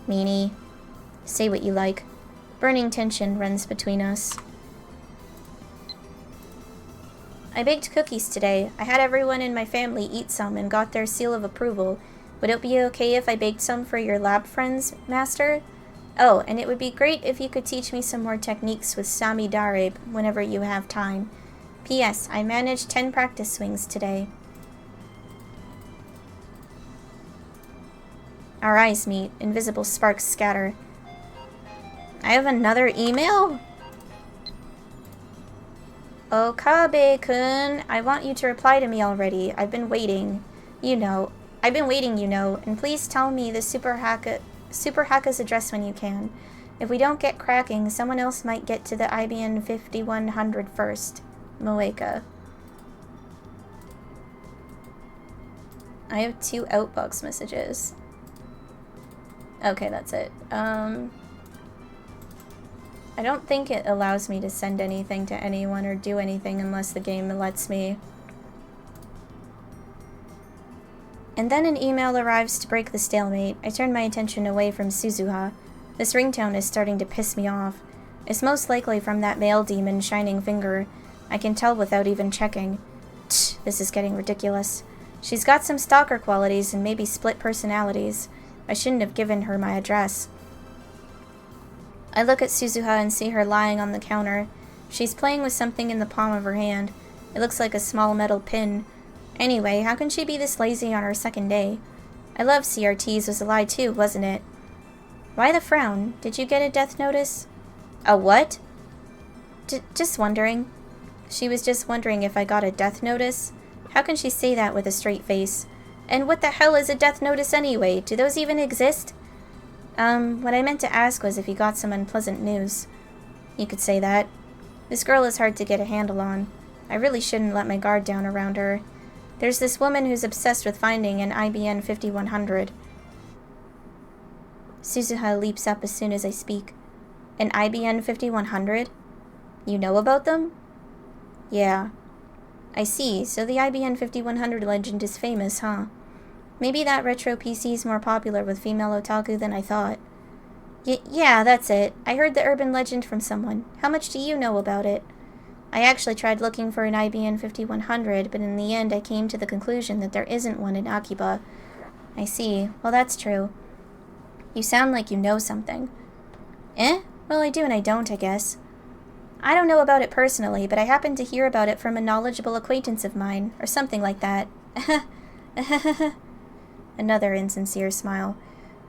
Meanie. Say what you like. Burning tension runs between us. I baked cookies today. I had everyone in my family eat some and got their seal of approval. Would it be okay if I baked some for your lab friends, Master? Oh, and it would be great if you could teach me some more techniques with Sami Dareb whenever you have time. P.S. I managed 10 practice swings today. Our eyes meet. Invisible sparks scatter. I have another email? Okabe-kun, I want you to reply to me already. I've been waiting. And please tell me the Super Haka's address when you can. If we don't get cracking, someone else might get to the IBN 5100 first. Moeka. I have 2 outbox messages. Okay, that's it. I don't think it allows me to send anything to anyone or do anything unless the game lets me. And then an email arrives to break the stalemate. I turn my attention away from Suzuha. This ringtone is starting to piss me off. It's most likely from that male demon, Shining Finger. I can tell without even checking. This is getting ridiculous. She's got some stalker qualities and maybe split personalities. I shouldn't have given her my address. I look at Suzuha and see her lying on the counter. She's playing with something in the palm of her hand. It looks like a small metal pin. Anyway, how can she be this lazy on her second day? I love CRTs was a lie too, wasn't it? Why the frown? Did you get a death notice? A what? Just wondering. She was just wondering if I got a death notice? How can she say that with a straight face? And what the hell is a death notice anyway? Do those even exist? What I meant to ask was if you got some unpleasant news. You could say that. This girl is hard to get a handle on. I really shouldn't let my guard down around her. There's this woman who's obsessed with finding an IBN 5100. Suzuha leaps up as soon as I speak. An IBN 5100? You know about them? Yeah. I see, so the IBN 5100 legend is famous, huh? Maybe that retro PC is more popular with female otaku than I thought. Yeah, that's it. I heard the urban legend from someone. How much do you know about it? I actually tried looking for an IBN 5100, but in the end I came to the conclusion that there isn't one in Akiba. I see. Well, that's true. You sound like you know something. Eh? Well, I do and I don't, I guess. I don't know about it personally, but I happened to hear about it from a knowledgeable acquaintance of mine, or something like that. Another insincere smile.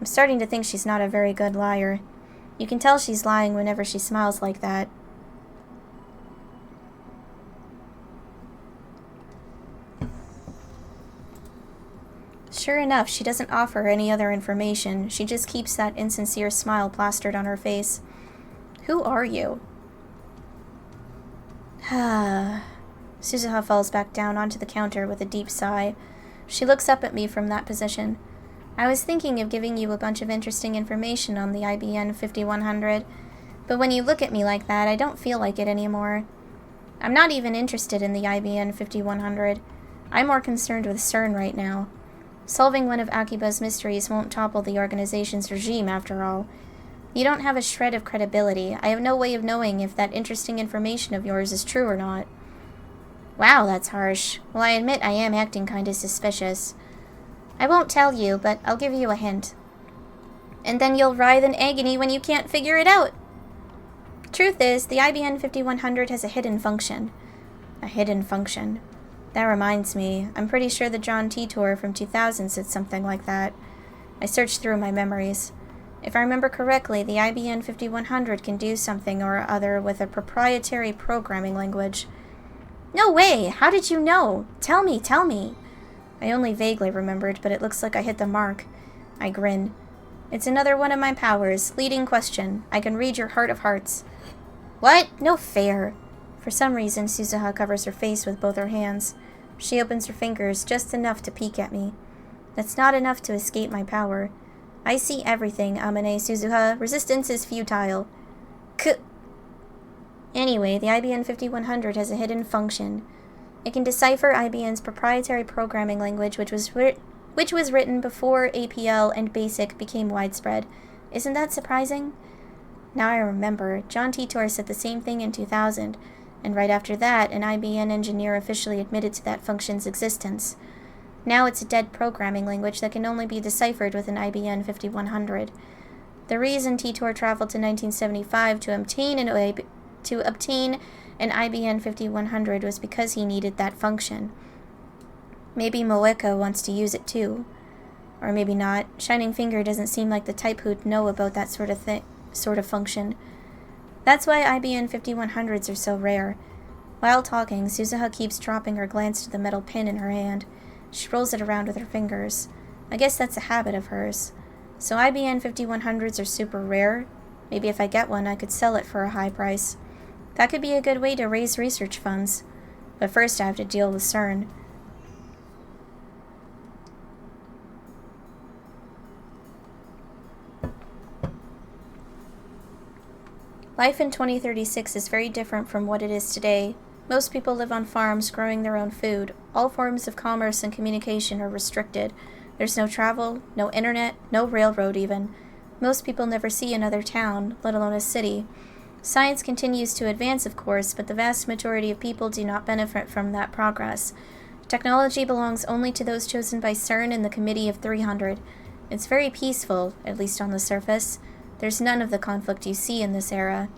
I'm starting to think she's not a very good liar. You can tell she's lying whenever she smiles like that. Sure enough, she doesn't offer any other information. She just keeps that insincere smile plastered on her face. Who are you? Suzuha falls back down onto the counter with a deep sigh. She looks up at me from that position. I was thinking of giving you a bunch of interesting information on the IBN 5100, but when you look at me like that, I don't feel like it anymore. I'm not even interested in the IBN 5100. I'm more concerned with CERN right now. Solving one of Akiba's mysteries won't topple the organization's regime, after all. You don't have a shred of credibility. I have no way of knowing if that interesting information of yours is true or not. Wow, that's harsh. Well, I admit I am acting kinda suspicious. I won't tell you, but I'll give you a hint. And then you'll writhe in agony when you can't figure it out. Truth is, the IBN 5100 has a hidden function. A hidden function. That reminds me, I'm pretty sure the John T. tour from 2000 said something like that. I searched through my memories. If I remember correctly, the IBN 5100 can do something or other with a proprietary programming language. No way! How did you know? Tell me, tell me! I only vaguely remembered, but it looks like I hit the mark. I grin. It's another one of my powers. Leading question. I can read your heart of hearts. What? No fair. For some reason, Suzuha covers her face with both her hands. She opens her fingers just enough to peek at me. That's not enough to escape my power. I see everything, Amane Suzuha. Resistance is futile. Anyway, the IBN 5100 has a hidden function. It can decipher IBN's proprietary programming language, which was written before APL and BASIC became widespread. Isn't that surprising? Now I remember, John Titor said the same thing in 2000, and right after that, an IBN engineer officially admitted to that function's existence. Now it's a dead programming language that can only be deciphered with an IBN 5100. The reason Titor traveled to 1975 to obtain an IBN 5100 was because he needed that function. Maybe Moeka wants to use it too. Or maybe not. Shining Finger doesn't seem like the type who'd know about that sort of function. That's why IBN 5100s are so rare. While talking, Suzuha keeps dropping her glance to the metal pin in her hand. She rolls it around with her fingers. I guess that's a habit of hers. So IBN 5100s are super rare? Maybe if I get one, I could sell it for a high price. That could be a good way to raise research funds. But first I have to deal with CERN. Life in 2036 is very different from what it is today. Most people live on farms growing their own food. All forms of commerce and communication are restricted. There's no travel, no internet, no railroad even. Most people never see another town, let alone a city. Science continues to advance, of course, but the vast majority of people do not benefit from that progress. Technology belongs only to those chosen by CERN and the Committee of 300. It's very peaceful, at least on the surface. There's none of the conflict you see in this era.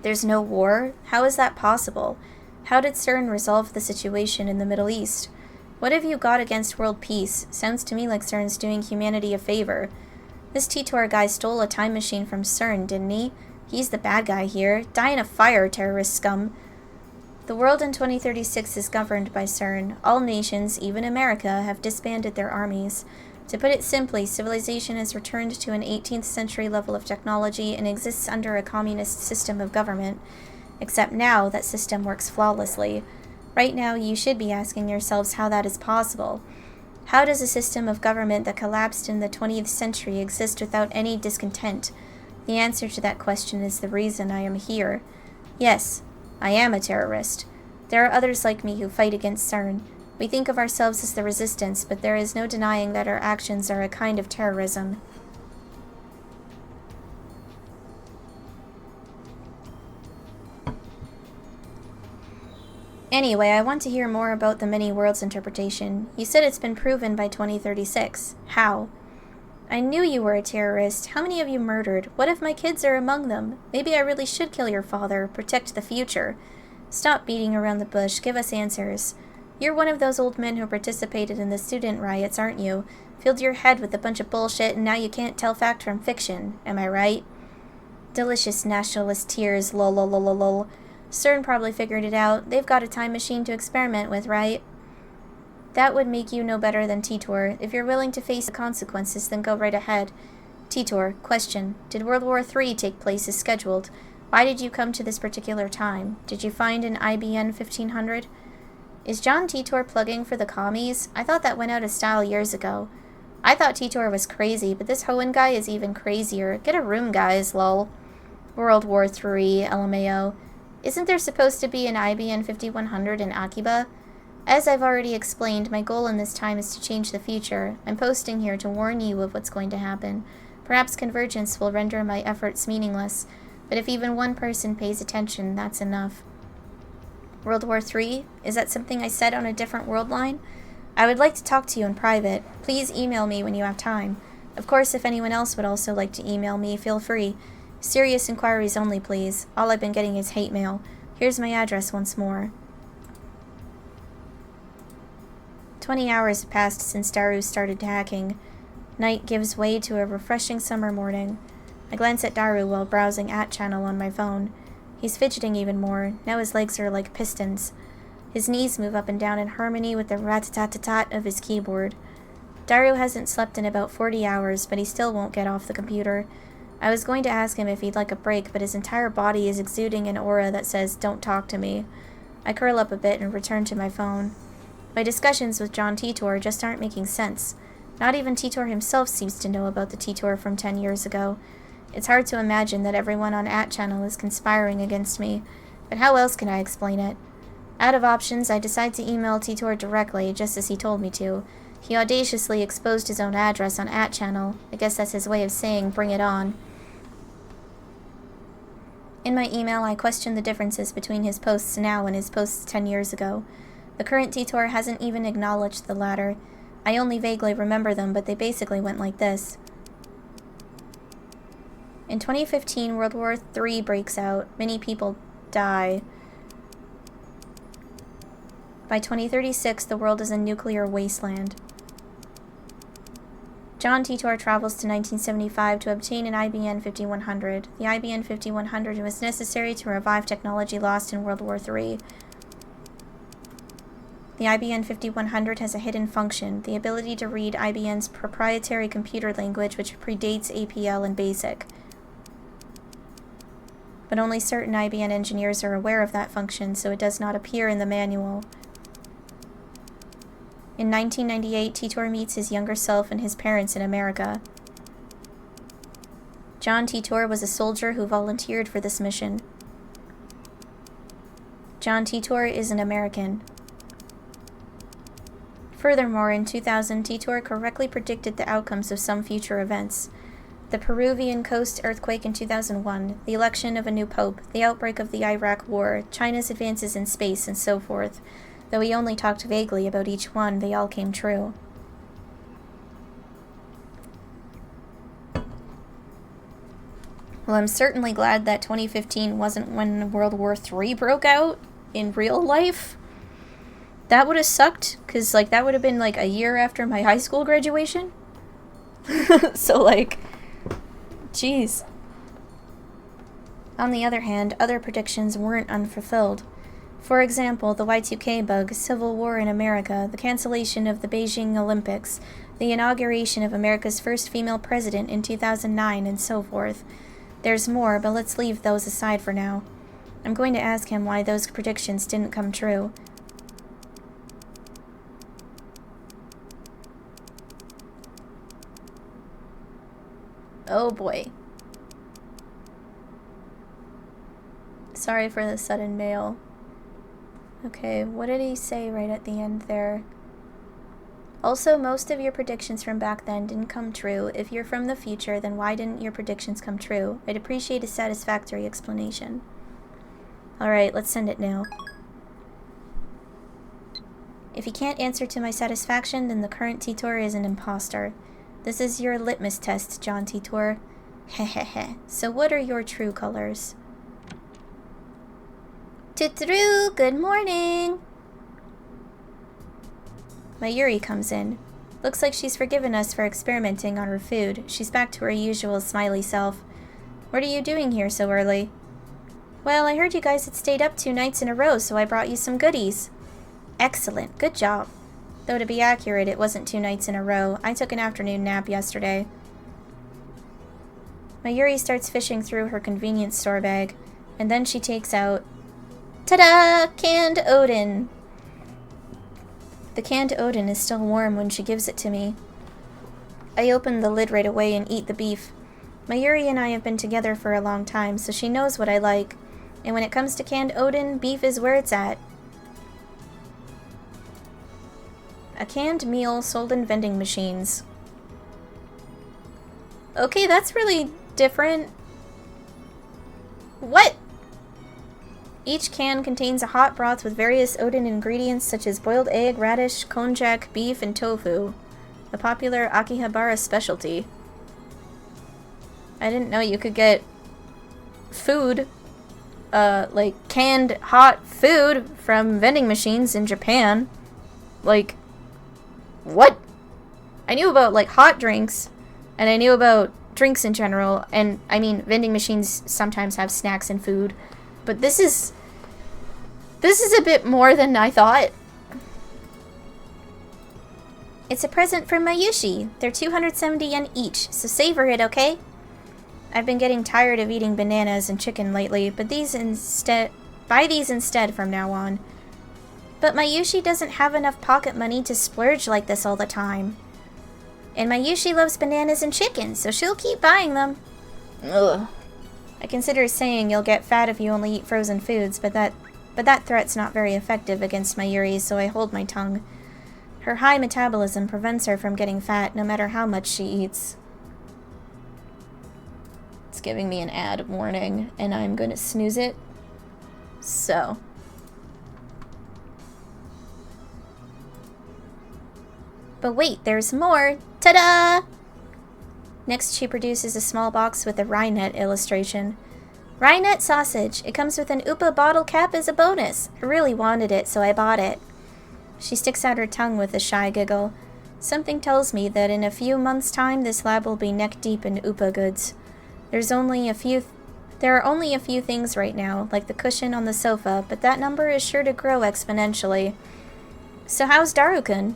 There's no war? How is that possible? How did CERN resolve the situation in the Middle East? What have you got against world peace? Sounds to me like CERN's doing humanity a favor. This Titor guy stole a time machine from CERN, didn't he? He's the bad guy here. Die in a fire, terrorist scum. The world in 2036 is governed by CERN. All nations, even America, have disbanded their armies. To put it simply, civilization has returned to an 18th century level of technology and exists under a communist system of government. Except now, that system works flawlessly. Right now, you should be asking yourselves how that is possible. How does a system of government that collapsed in the 20th century exist without any discontent? The answer to that question is the reason I am here. Yes, I am a terrorist. There are others like me who fight against CERN. We think of ourselves as the resistance, but there is no denying that our actions are a kind of terrorism. Anyway, I want to hear more about the many worlds interpretation. You said it's been proven by 2036. How? I knew you were a terrorist. How many of you murdered? What if my kids are among them? Maybe I really should kill your father, protect the future. Stop beating around the bush, give us answers. You're one of those old men who participated in the student riots, aren't you? Filled your head with a bunch of bullshit and now you can't tell fact from fiction, am I right? Delicious nationalist tears, lol lol lol lol. CERN probably figured it out. They've got a time machine to experiment with, right? That would make you no better than Titor. If you're willing to face the consequences, then go right ahead. Titor, question. Did World War III take place as scheduled? Why did you come to this particular time? Did you find an IBN 1500? Is John Titor plugging for the commies? I thought that went out of style years ago. I thought Titor was crazy, but this Hoenn guy is even crazier. Get a room, guys, lol. World War III, LMAO. Isn't there supposed to be an IBN 5100 in Akiba? As I've already explained, my goal in this time is to change the future. I'm posting here to warn you of what's going to happen. Perhaps convergence will render my efforts meaningless, but if even one person pays attention, that's enough. World War III? Is that something I said on a different world line? I would like to talk to you in private. Please email me when you have time. Of course, if anyone else would also like to email me, feel free. Serious inquiries only, please. All I've been getting is hate mail. Here's my address once more. 20 hours have passed since Daru started hacking. Night gives way to a refreshing summer morning. I glance at Daru while browsing @channel on my phone. He's fidgeting even more. Now his legs are like pistons. His knees move up and down in harmony with the rat-tat-tat-tat of his keyboard. Daru hasn't slept in about 40 hours, but he still won't get off the computer. I was going to ask him if he'd like a break, but his entire body is exuding an aura that says, "Don't talk to me." I curl up a bit and return to my phone. My discussions with John Titor just aren't making sense. Not even Titor himself seems to know about the Titor from 10 years ago. It's hard to imagine that everyone on @channel is conspiring against me, but how else can I explain it? Out of options, I decide to email Titor directly, just as he told me to. He audaciously exposed his own address on @channel. I guess that's his way of saying, bring it on. In my email, I question the differences between his posts now and his posts 10 years ago. The current Titor hasn't even acknowledged the latter. I only vaguely remember them, but they basically went like this. In 2015, World War III breaks out. Many people die. By 2036, the world is a nuclear wasteland. John Titor travels to 1975 to obtain an IBN 5100. The IBN 5100 was necessary to revive technology lost in World War III. The IBN 5100 has a hidden function, the ability to read IBN's proprietary computer language, which predates APL and BASIC. But only certain IBN engineers are aware of that function, so it does not appear in the manual. In 1998, Titor meets his younger self and his parents in America. John Titor was a soldier who volunteered for this mission. John Titor is an American. Furthermore, in 2000, Titor correctly predicted the outcomes of some future events. The Peruvian coast earthquake in 2001, the election of a new pope, the outbreak of the Iraq War, China's advances in space, and so forth. Though he only talked vaguely about each one, they all came true. Well, I'm certainly glad that 2015 wasn't when World War III broke out in real life. That would have sucked, because, like, that would have been, like, a year after my high school graduation. So, like, jeez. On the other hand, other predictions weren't unfulfilled. For example, the Y2K bug, civil war in America, the cancellation of the Beijing Olympics, the inauguration of America's first female president in 2009, and so forth. There's more, but let's leave those aside for now. I'm going to ask him why those predictions didn't come true. Oh boy. Sorry for the sudden mail. Okay, what did he say right at the end there? Also, most of your predictions from back then didn't come true. If you're from the future, then why didn't your predictions come true? I'd appreciate a satisfactory explanation. Alright, let's send it now. If he can't answer to my satisfaction, then the current tutor is an imposter. This is your litmus test, John Titor. Hehehe. So what are your true colors? Tutru, good morning! Mayuri comes in. Looks like she's forgiven us for experimenting on her food. She's back to her usual smiley self. What are you doing here so early? Well, I heard you guys had stayed up 2 nights in a row, so I brought you some goodies. Excellent, good job. Though to be accurate, it wasn't 2 nights in a row. I took an afternoon nap yesterday. Mayuri starts fishing through her convenience store bag, and then she takes out... Ta-da! Canned Odin! The canned Odin is still warm when she gives it to me. I open the lid right away and eat the beef. Mayuri and I have been together for a long time, so she knows what I like. And when it comes to canned Odin, beef is where it's at. A canned meal sold in vending machines. Okay, that's really different. What? Each can contains a hot broth with various Odin ingredients such as boiled egg, radish, konjac, beef, and tofu. A popular Akihabara specialty. I didn't know you could get food, like canned hot food from vending machines in Japan. Like, what? I knew about, like, hot drinks, and I knew about drinks in general, and, I mean, vending machines sometimes have snacks and food, but this is a bit more than I thought. It's a present from Mayushi. They're 270 yen each, so savor it, okay? I've been getting tired of eating bananas and chicken lately, but buy these instead from now on. But Mayushi doesn't have enough pocket money to splurge like this all the time. And Mayushi loves bananas and chicken, so she'll keep buying them. Ugh. I consider saying you'll get fat if you only eat frozen foods, but that threat's not very effective against Mayuri, so I hold my tongue. Her high metabolism prevents her from getting fat no matter how much she eats. It's giving me an ad warning, and I'm gonna snooze it. So... But wait, there's more! Ta-da! Next, she produces a small box with a Rhinet illustration. Rhinet sausage! It comes with an Upa bottle cap as a bonus. I really wanted it, so I bought it. She sticks out her tongue with a shy giggle. Something tells me that in a few months' time, this lab will be neck-deep in Upa goods. There are only a few things right now, like the cushion on the sofa, but that number is sure to grow exponentially. So how's Daru-kun?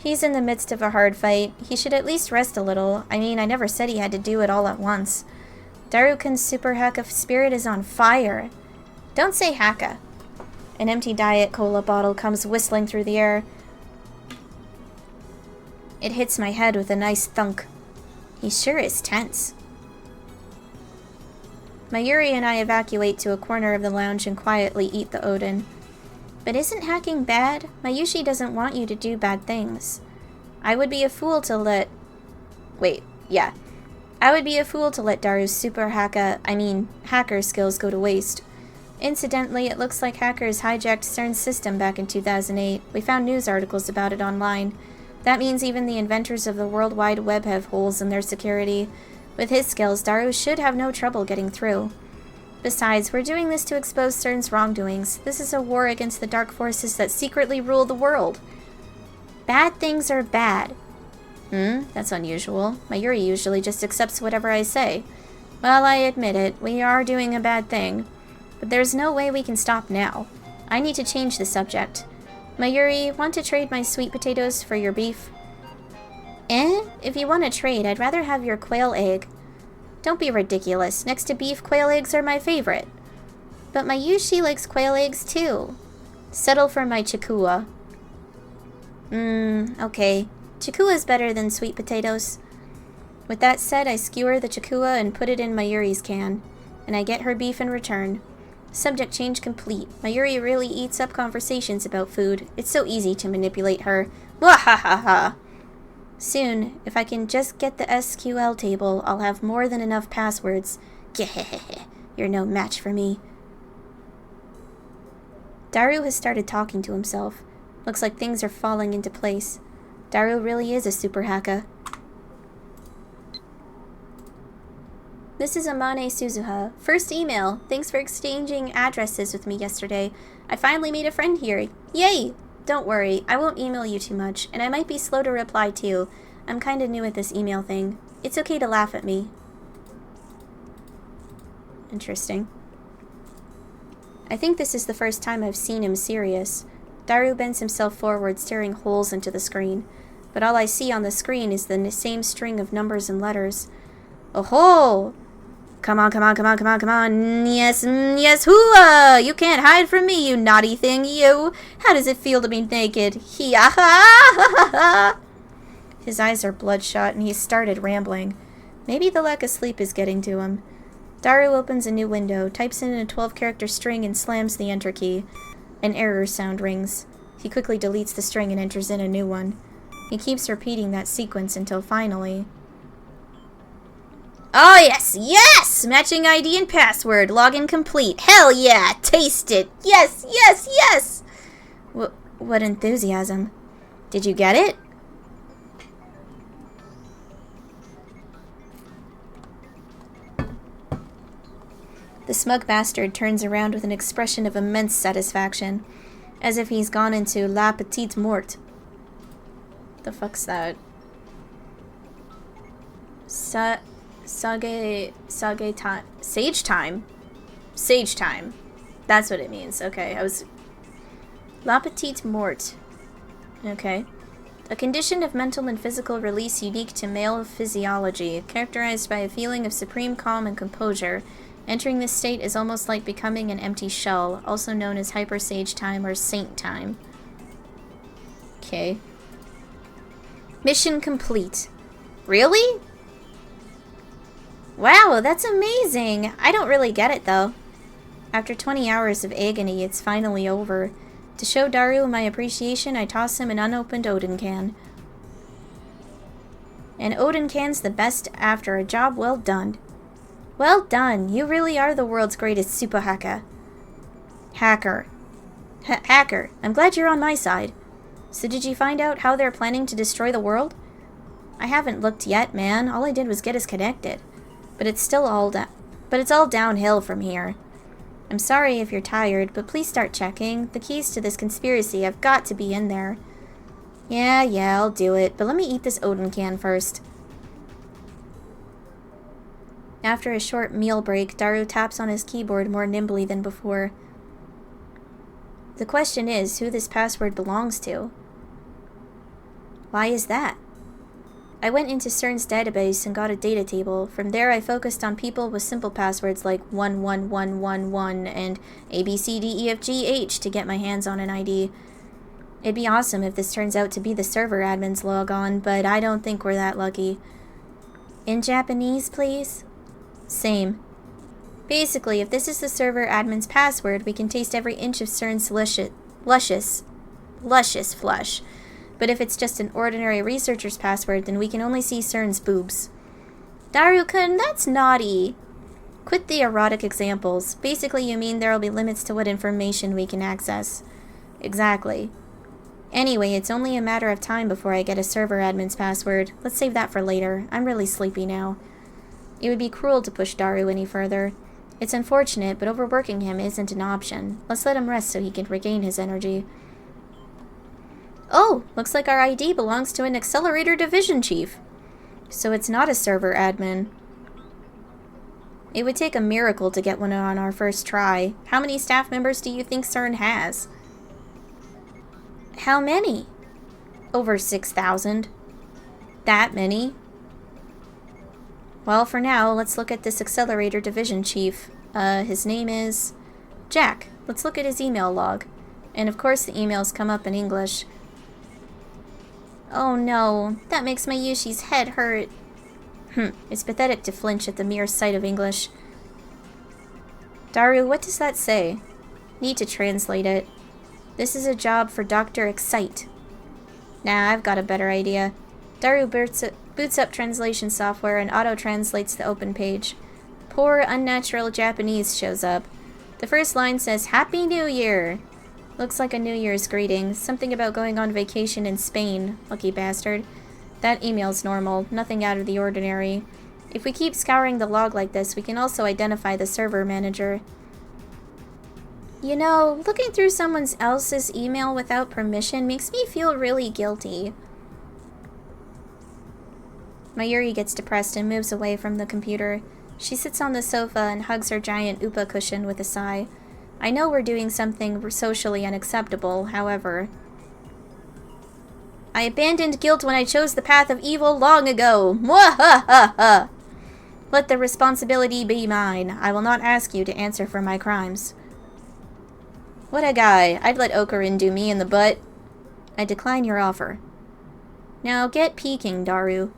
He's in the midst of a hard fight. He should at least rest a little. I mean, I never said he had to do it all at once. Daru-kun's super hack of spirit is on fire. Don't say hacka. An empty Diet Cola bottle comes whistling through the air. It hits my head with a nice thunk. He sure is tense. Mayuri and I evacuate to a corner of the lounge and quietly eat the Odin. But isn't hacking bad? Mayushi doesn't want you to do bad things. I would be a fool to let... Wait, yeah. I would be a fool to let Daru's hacker skills go to waste. Incidentally, it looks like hackers hijacked CERN's system back in 2008. We found news articles about it online. That means even the inventors of the World Wide Web have holes in their security. With his skills, Daru should have no trouble getting through. Besides, we're doing this to expose CERN's wrongdoings. This is a war against the dark forces that secretly rule the world. Bad things are bad. That's unusual. Mayuri usually just accepts whatever I say. Well, I admit it, we are doing a bad thing. But there's no way we can stop now. I need to change the subject. Mayuri, want to trade my sweet potatoes for your beef? If you want to trade, I'd rather have your quail egg. Don't be ridiculous. Next to beef, quail eggs are my favorite. But Mayushi likes quail eggs too. Settle for my chikua. Okay. Chikua's better than sweet potatoes. With that said, I skewer the chikua and put it in Mayuri's can. And I get her beef in return. Subject change complete. Mayuri really eats up conversations about food. It's so easy to manipulate her. Wahahaha! Soon, if I can just get the SQL table, I'll have more than enough passwords. Gehehehe. You're no match for me. Daru has started talking to himself. Looks like things are falling into place. Daru really is a super hacker. This is Amane Suzuha. First email. Thanks for exchanging addresses with me yesterday. I finally made a friend here. Yay! Don't worry, I won't email you too much, and I might be slow to reply too. I'm kinda new at this email thing. It's okay to laugh at me. Interesting. I think this is the first time I've seen him serious. Daru bends himself forward, staring holes into the screen. But all I see on the screen is the same string of numbers and letters. Oh-ho! Come on, come on, come on, come on, come on. Yes, yes, hooah! You can't hide from me, you naughty thing, you. How does it feel to be naked? Hee-ah-ha! His eyes are bloodshot, and he's started rambling. Maybe the lack of sleep is getting to him. Daru opens a new window, types in a 12-character string, and slams the enter key. An error sound rings. He quickly deletes the string and enters in a new one. He keeps repeating that sequence until finally... Oh, yes, yes! Matching ID and password. Login complete. Hell yeah! Taste it! Yes, yes, yes! What enthusiasm. Did you get it? The smug bastard turns around with an expression of immense satisfaction, as if he's gone into La Petite Morte. The fuck's that? Sage time. Sage time? Sage time. That's what it means. Okay, La Petite Morte. Okay. A condition of mental and physical release unique to male physiology, characterized by a feeling of supreme calm and composure. Entering this state is almost like becoming an empty shell, also known as hyper sage time or saint time. Okay. Mission complete. Really? Wow, that's amazing! I don't really get it, though. After 20 hours of agony, it's finally over. To show Daru my appreciation, I toss him an unopened Odin can. An Odin can's the best after a job well done. Well done! You really are the world's greatest super hacker. Hacker. I'm glad you're on my side. So did you find out how they're planning to destroy the world? I haven't looked yet, man. All I did was get us connected. But it's all downhill from here. I'm sorry if you're tired, but please start checking. The keys to this conspiracy have got to be in there. Yeah, I'll do it, but let me eat this Odin can first. After a short meal break, Daru taps on his keyboard more nimbly than before. The question is who this password belongs to. Why is that? I went into CERN's database and got a data table. From there, I focused on people with simple passwords like 11111 and ABCDEFGH to get my hands on an ID. It'd be awesome if this turns out to be the server admin's logon, but I don't think we're that lucky. In Japanese, please? Same. Basically, if this is the server admin's password, we can taste every inch of CERN's luscious flesh. But if it's just an ordinary researcher's password, then we can only see CERN's boobs. Daru-kun, that's naughty. Quit the erotic examples. Basically, you mean there will be limits to what information we can access. Exactly. Anyway, it's only a matter of time before I get a server admin's password. Let's save that for later. I'm really sleepy now. It would be cruel to push Daru any further. It's unfortunate, but overworking him isn't an option. Let's let him rest so he can regain his energy. Oh, looks like our ID belongs to an Accelerator Division Chief. So it's not a server admin. It would take a miracle to get one on our first try. How many staff members do you think CERN has? How many? Over 6,000. That many? Well, for now, let's look at this Accelerator Division Chief. His name is Jack. Let's look at his email log. And of course the emails come up in English. Oh no, that makes my Yushi's head hurt. It's pathetic to flinch at the mere sight of English. Daru, what does that say? Need to translate it. This is a job for Dr. Excite. Nah, I've got a better idea. Daru boots up translation software and auto-translates the open page. Poor, unnatural Japanese shows up. The first line says, Happy New Year! Looks like a New Year's greeting. Something about going on vacation in Spain. Lucky bastard. That email's normal. Nothing out of the ordinary. If we keep scouring the log like this, we can also identify the server manager. You know, looking through someone else's email without permission makes me feel really guilty. Mayuri gets depressed and moves away from the computer. She sits on the sofa and hugs her giant upa cushion with a sigh. I know we're doing something socially unacceptable, however. I abandoned guilt when I chose the path of evil long ago. Mwahaha! Let the responsibility be mine. I will not ask you to answer for my crimes. What a guy. I'd let Okurin do me in the butt. I decline your offer. Now get peeking, Daru.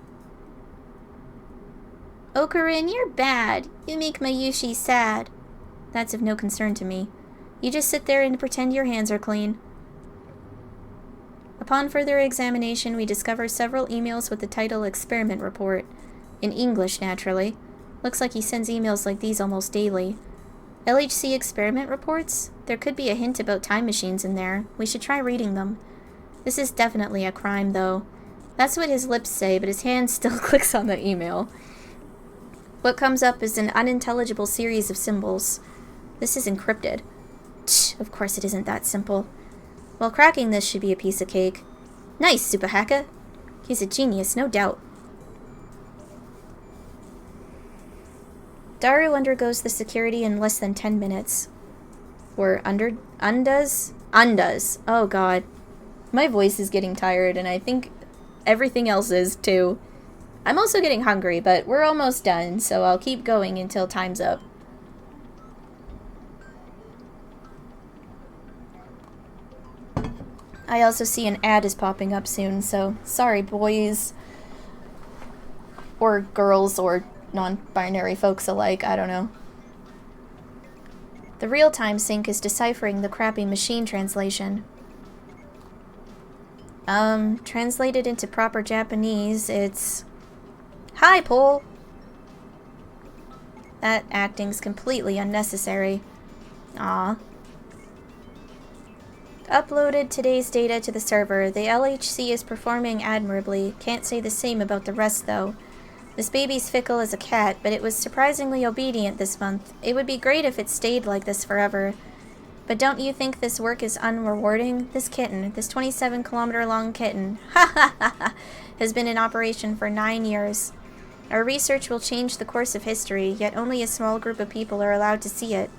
Okurin, you're bad. You make Mayushi sad. That's of no concern to me. You just sit there and pretend your hands are clean. Upon further examination, we discover several emails with the title Experiment Report. In English, naturally. Looks like he sends emails like these almost daily. LHC experiment reports? There could be a hint about time machines in there. We should try reading them. This is definitely a crime, though. That's what his lips say, but his hand still clicks on the email. What comes up is an unintelligible series of symbols. This is encrypted. Tch, of course it isn't that simple. Well, cracking this should be a piece of cake. Nice, Tsubahaka! He's a genius, no doubt. Daru undergoes the security in less than 10 minutes. Or undoes? Undoes. Oh god. My voice is getting tired, and I think everything else is, too. I'm also getting hungry, but we're almost done, so I'll keep going until time's up. I also see an ad is popping up soon, so sorry, boys. Or girls, or non-binary folks alike, I don't know. The real-time sync is deciphering the crappy machine translation. Translated into proper Japanese, it's... Hi, Paul! That acting's completely unnecessary. Aw. Uploaded today's data to the server. The LHC is performing admirably. Can't say the same about the rest, though. This baby's fickle as a cat, but it was surprisingly obedient this month. It would be great if it stayed like this forever. But don't you think this work is unrewarding? This kitten, this 27-kilometer-long kitten, has been in operation for 9 years. Our research will change the course of history, yet only a small group of people are allowed to see it.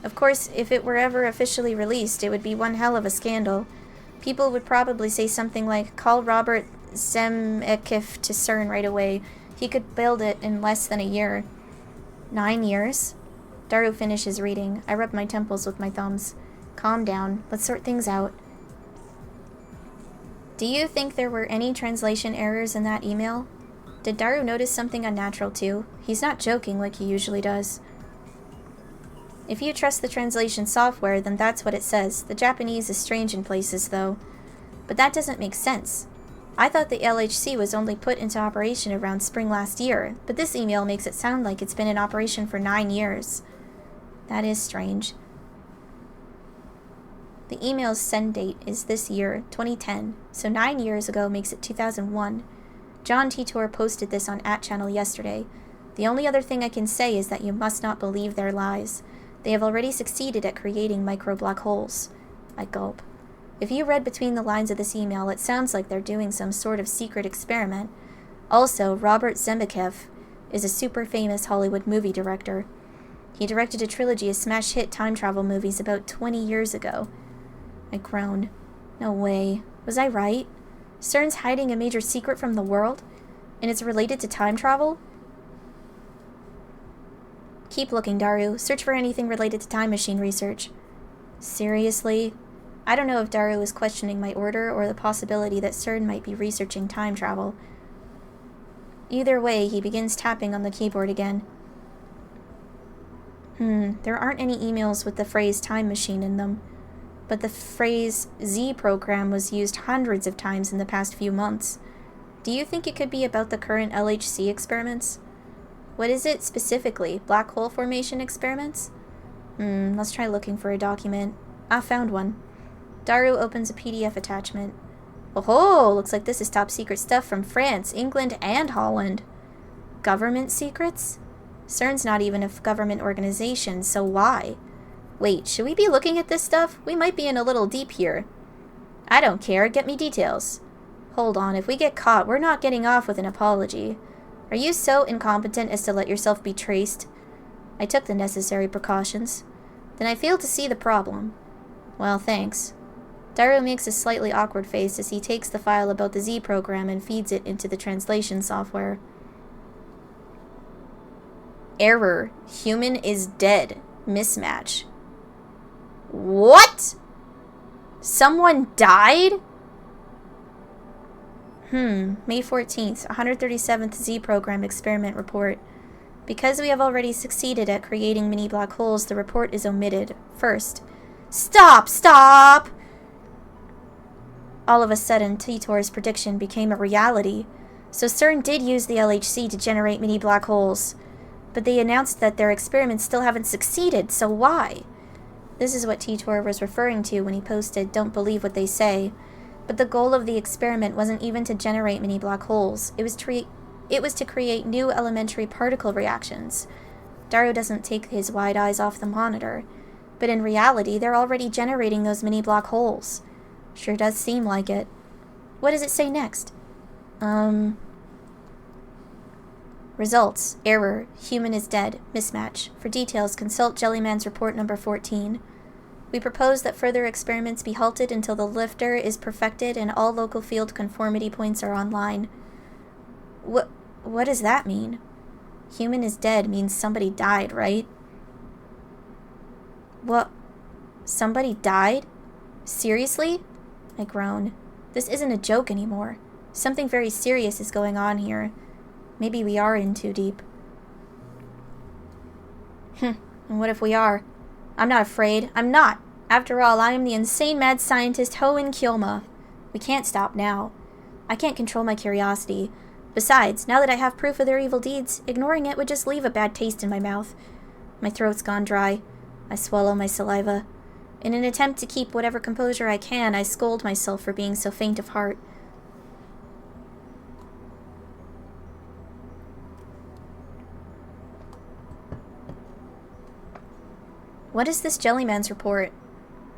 Of course, if it were ever officially released, it would be one hell of a scandal. People would probably say something like, call Robert Zemeckis to CERN right away. He could build it in less than a year. 9 years? Daru finishes reading. I rub my temples with my thumbs. Calm down. Let's sort things out. Do you think there were any translation errors in that email? Did Daru notice something unnatural too? He's not joking like he usually does. If you trust the translation software, then that's what it says. The Japanese is strange in places, though. But that doesn't make sense. I thought the LHC was only put into operation around spring last year, but this email makes it sound like it's been in operation for 9 years. That is strange. The email's send date is this year, 2010, so 9 years ago makes it 2001. John Titor posted this on @channel yesterday. The only other thing I can say is that you must not believe their lies. They have already succeeded at creating micro-black holes. I gulp. If you read between the lines of this email, it sounds like they're doing some sort of secret experiment. Also, Robert Zemeckis is a super famous Hollywood movie director. He directed a trilogy of smash hit time travel movies about 20 years ago. I groan. No way. Was I right? CERN's hiding a major secret from the world? And it's related to time travel? Keep looking, Daru. Search for anything related to time machine research. Seriously? I don't know if Daru is questioning my order or the possibility that CERN might be researching time travel. Either way, he begins tapping on the keyboard again. There aren't any emails with the phrase time machine in them. But the phrase Z program was used hundreds of times in the past few months. Do you think it could be about the current LHC experiments? What is it specifically? Black hole formation experiments? Let's try looking for a document. I found one. Daru opens a PDF attachment. Oh, looks like this is top secret stuff from France, England, and Holland. Government secrets? CERN's not even a government organization, so why? Wait, should we be looking at this stuff? We might be in a little deep here. I don't care, get me details. Hold on, if we get caught, we're not getting off with an apology. Are you so incompetent as to let yourself be traced? I took the necessary precautions. Then I failed to see the problem. Well, thanks. Daru makes a slightly awkward face as he takes the file about the Z program and feeds it into the translation software. Error. Human is dead. Mismatch. What? Someone died? May 14th, 137th Z program experiment report. Because we have already succeeded at creating mini black holes, the report is omitted. First. Stop! All of a sudden, Titor's prediction became a reality. So CERN did use the LHC to generate mini black holes. But they announced that their experiments still haven't succeeded, so why? This is what Titor was referring to when he posted, "Don't believe what they say." But the goal of the experiment wasn't even to generate mini black holes. It was to create new elementary particle reactions. Daru doesn't take his wide eyes off the monitor. But in reality, they're already generating those mini black holes. Sure does seem like it. What does it say next? Results. Error. Human is dead. Mismatch. For details, consult Jellyman's report number 14. We propose that further experiments be halted until the lifter is perfected and all local field conformity points are online. What does that mean? Human is dead means somebody died, right? What? Somebody died? Seriously? I groan. This isn't a joke anymore. Something very serious is going on here. Maybe we are in too deep. And what if we are? I'm not afraid. I'm not. After all, I am the insane mad scientist Hoen Kyoma. We can't stop now. I can't control my curiosity. Besides, now that I have proof of their evil deeds, ignoring it would just leave a bad taste in my mouth. My throat's gone dry. I swallow my saliva. In an attempt to keep whatever composure I can, I scold myself for being so faint of heart. What is this Jellyman's report?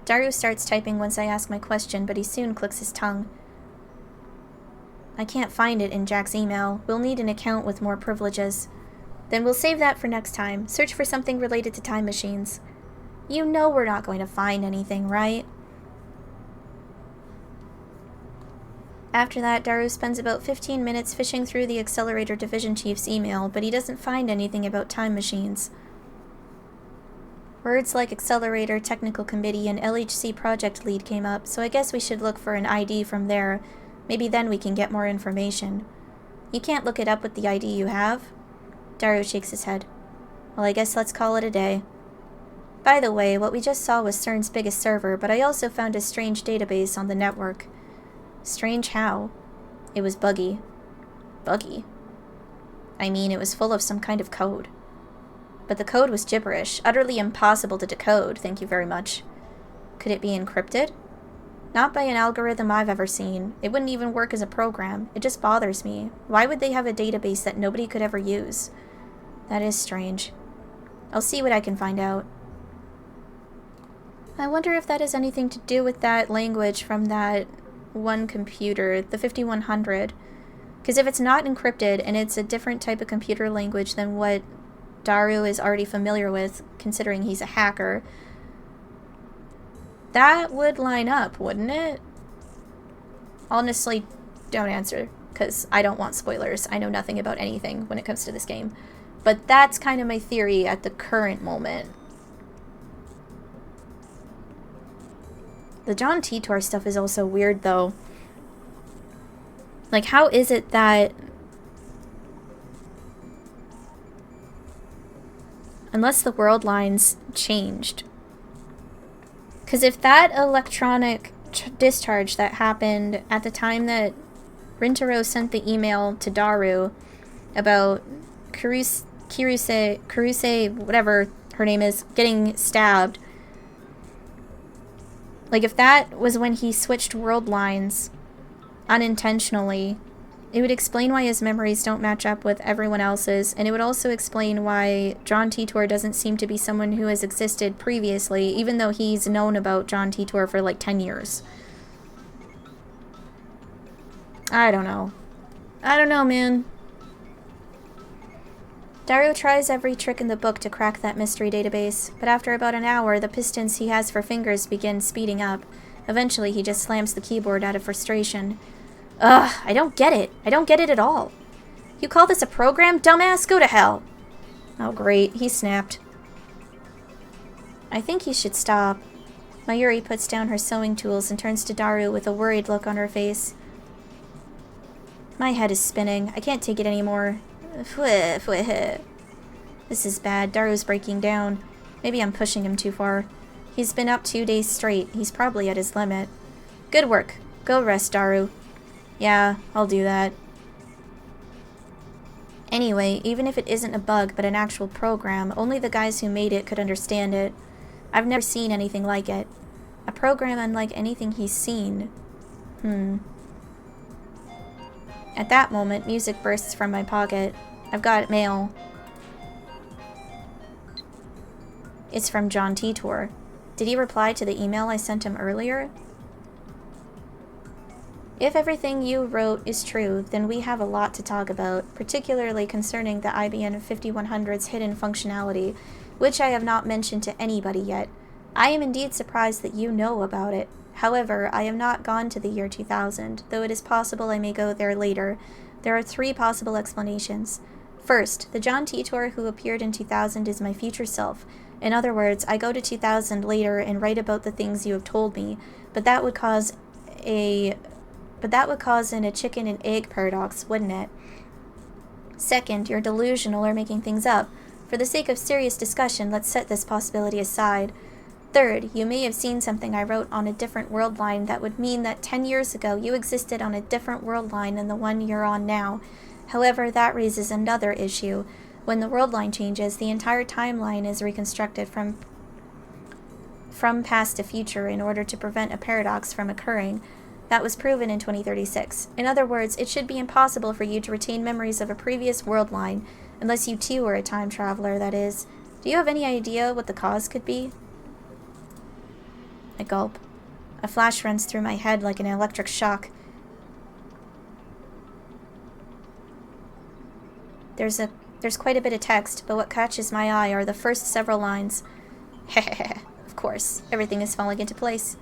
Daru starts typing once I ask my question, but he soon clicks his tongue. I can't find it in Jack's email. We'll need an account with more privileges. Then we'll save that for next time. Search for something related to time machines. You know we're not going to find anything, right? After that, Daru spends about 15 minutes fishing through the Accelerator Division Chief's email, but he doesn't find anything about time machines. Words like Accelerator, Technical Committee, and LHC Project Lead came up, so I guess we should look for an ID from there. Maybe then we can get more information. You can't look it up with the ID you have? Daru shakes his head. Well, I guess let's call it a day. By the way, what we just saw was CERN's biggest server, but I also found a strange database on the network. Strange how? It was buggy. Buggy? I mean, it was full of some kind of code. But the code was gibberish, utterly impossible to decode, thank you very much. Could it be encrypted? Not by an algorithm I've ever seen. It wouldn't even work as a program. It just bothers me. Why would they have a database that nobody could ever use? That is strange. I'll see what I can find out. I wonder if that has anything to do with that language from that one computer, the 5100. Because if it's not encrypted and it's a different type of computer language than what Daru is already familiar with, considering he's a hacker, that would line up, wouldn't it? Honestly, don't answer, because I don't want spoilers. I know nothing about anything when it comes to this game. But that's kind of my theory at the current moment. The John Titor stuff is also weird, though. Like, how is it that... Unless the world lines changed. Because if that electronic discharge that happened at the time that Rintaro sent the email to Daru about Kiruse, whatever her name is, getting stabbed. Like, if that was when he switched world lines unintentionally, it would explain why his memories don't match up with everyone else's, and it would also explain why John Titor doesn't seem to be someone who has existed previously, even though he's known about John Titor for like 10 years. I don't know. I don't know, man. Daru tries every trick in the book to crack that mystery database, but after about an hour, the pistons he has for fingers begin speeding up. Eventually, he just slams the keyboard out of frustration. Ugh, I don't get it. I don't get it at all. You call this a program, dumbass? Go to hell. Oh, great. He snapped. I think he should stop. Mayuri puts down her sewing tools and turns to Daru with a worried look on her face. My head is spinning. I can't take it anymore. This is bad. Daru's breaking down. Maybe I'm pushing him too far. He's been up 2 days straight. He's probably at his limit. Good work. Go rest, Daru. Yeah, I'll do that. Anyway, even if it isn't a bug but an actual program, only the guys who made it could understand it. I've never seen anything like it. A program unlike anything he's seen. At that moment, music bursts from my pocket. I've got mail. It's from John Titor. Did he reply to the email I sent him earlier? If everything you wrote is true, then we have a lot to talk about, particularly concerning the IBM 5100's hidden functionality, which I have not mentioned to anybody yet. I am indeed surprised that you know about it. However, I have not gone to the year 2000, though it is possible I may go there later. There are 3 possible explanations. First, the John Titor who appeared in 2000 is my future self. In other words, I go to 2000 later and write about the things you have told me, but that would cause an a chicken and egg paradox, wouldn't it? Second, you're delusional or making things up. For the sake of serious discussion, let's set this possibility aside. Third, you may have seen something I wrote on a different world line that would mean that 10 years ago you existed on a different world line than the one you're on now. However, that raises another issue. When the world line changes, the entire timeline is reconstructed from past to future in order to prevent a paradox from occurring. That was proven in 2036. In other words, it should be impossible for you to retain memories of a previous world line, unless you too are a time traveler, that is. Do you have any idea what the cause could be? I gulp. A flash runs through my head like an electric shock. There's quite a bit of text, but what catches my eye are the first several lines. Hehehe, of course, everything is falling into place.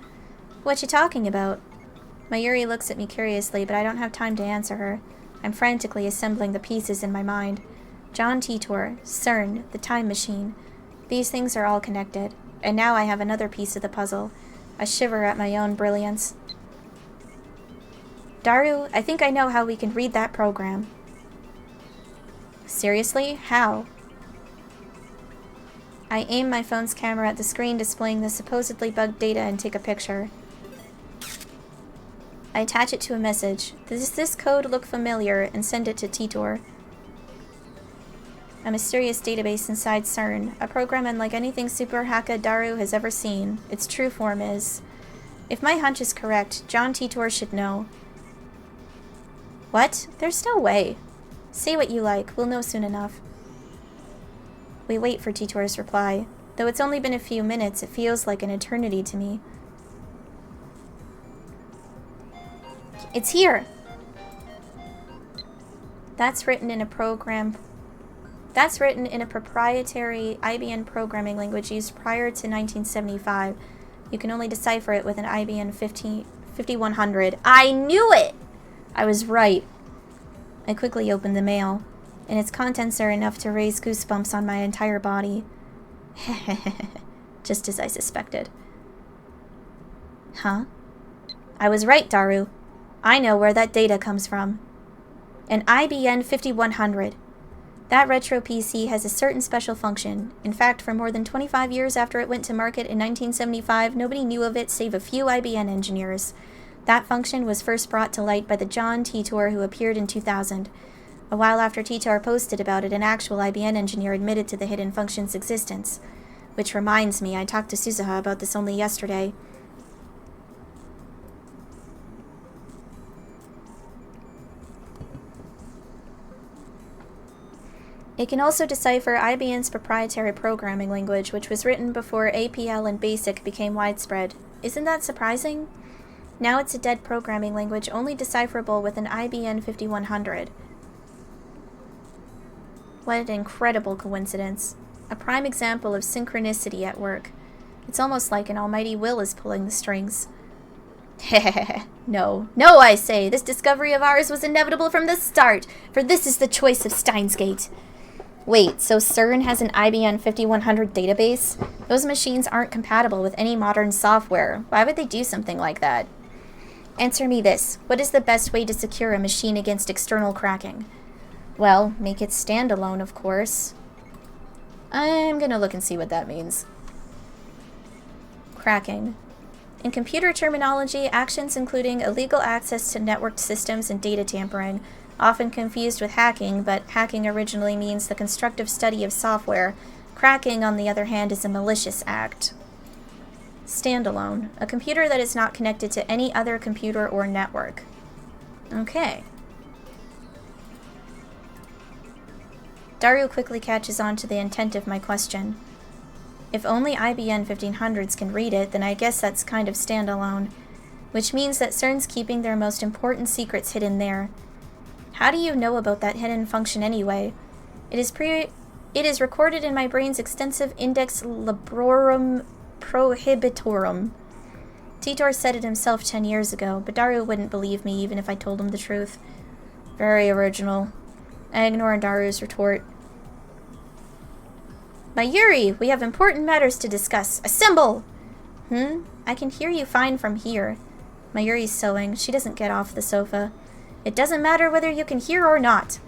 What you talking about? Mayuri looks at me curiously, but I don't have time to answer her. I'm frantically assembling the pieces in my mind. John Titor, CERN, the time machine. These things are all connected. And now I have another piece of the puzzle. I shiver at my own brilliance. Daru, I think I know how we can read that program. Seriously? How? I aim my phone's camera at the screen displaying the supposedly bugged data and take a picture. I attach it to a message. Does this code look familiar? And send it to Titor. A mysterious database inside CERN. A program unlike anything Super Haka Daru has ever seen. Its true form is... If my hunch is correct, John Titor should know. What? There's no way. Say what you like. We'll know soon enough. We wait for Titor's reply. Though it's only been a few minutes, it feels like an eternity to me. It's here! That's written in a proprietary IBM programming language used prior to 1975. You can only decipher it with an IBM 5100. I knew it! I was right. I quickly opened the mail, and its contents are enough to raise goosebumps on my entire body. Just as I suspected. Huh? I was right, Daru. I know where that data comes from. An IBM 5100. That retro PC has a certain special function. In fact, for more than 25 years after it went to market in 1975, nobody knew of it save a few IBM engineers. That function was first brought to light by the John Titor who appeared in 2000. A while after Titor posted about it, an actual IBM engineer admitted to the hidden function's existence. Which reminds me, I talked to Suzuha about this only yesterday. It can also decipher IBM's proprietary programming language, which was written before APL and BASIC became widespread. Isn't that surprising? Now it's a dead programming language only decipherable with an IBM 5100. What an incredible coincidence. A prime example of synchronicity at work. It's almost like an almighty will is pulling the strings. No, I say, this discovery of ours was inevitable from the start, for this is the choice of Steins Gate. Wait, so CERN has an IBM 5100 database? Those machines aren't compatible with any modern software. Why would they do something like that? Answer me this. What is the best way to secure a machine against external cracking? Well, make it standalone, of course. I'm gonna look and see what that means. Cracking. In computer terminology, actions including illegal access to networked systems and data tampering, often confused with hacking, but hacking originally means the constructive study of software. Cracking, on the other hand, is a malicious act. Standalone. A computer that is not connected to any other computer or network. Okay. Daru quickly catches on to the intent of my question. If only IBM 1500s can read it, then I guess that's kind of standalone. Which means that CERN's keeping their most important secrets hidden there. How do you know about that hidden function anyway? It is recorded in my brain's extensive Index Librorum Prohibitorum. Titor said it himself 10 years ago, but Daru wouldn't believe me even if I told him the truth. Very original. I ignore Daru's retort. Mayuri, we have important matters to discuss. Assemble! I can hear you fine from here. Mayuri's sewing. She doesn't get off the sofa. It doesn't matter whether you can hear or not.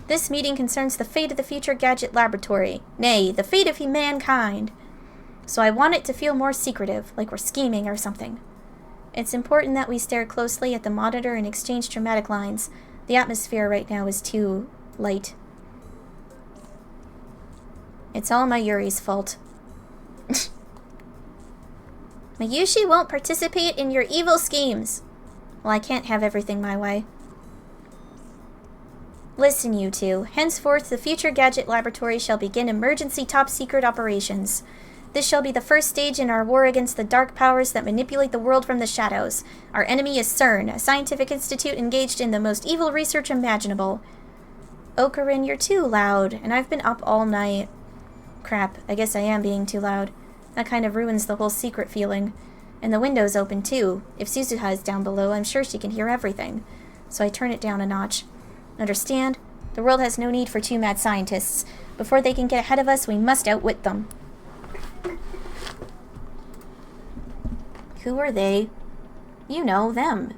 This meeting concerns the fate of the future gadget laboratory. Nay, the fate of mankind. So I want it to feel more secretive, like we're scheming or something. It's important that we stare closely at the monitor and exchange dramatic lines. The atmosphere right now is too light. It's all Mayuri's fault. Mayushi won't participate in your evil schemes. Well, I can't have everything my way. Listen, you two. Henceforth, the future gadget laboratory shall begin emergency top-secret operations. This shall be the first stage in our war against the dark powers that manipulate the world from the shadows. Our enemy is CERN, a scientific institute engaged in the most evil research imaginable. Ocarin, you're too loud, and I've been up all night. Crap, I guess I am being too loud. That kind of ruins the whole secret feeling. And the window's open too. If Suzuha is down below, I'm sure she can hear everything. So I turn it down a notch. Understand? The world has no need for two mad scientists. Before they can get ahead of us, we must outwit them. Who are they? You know, them.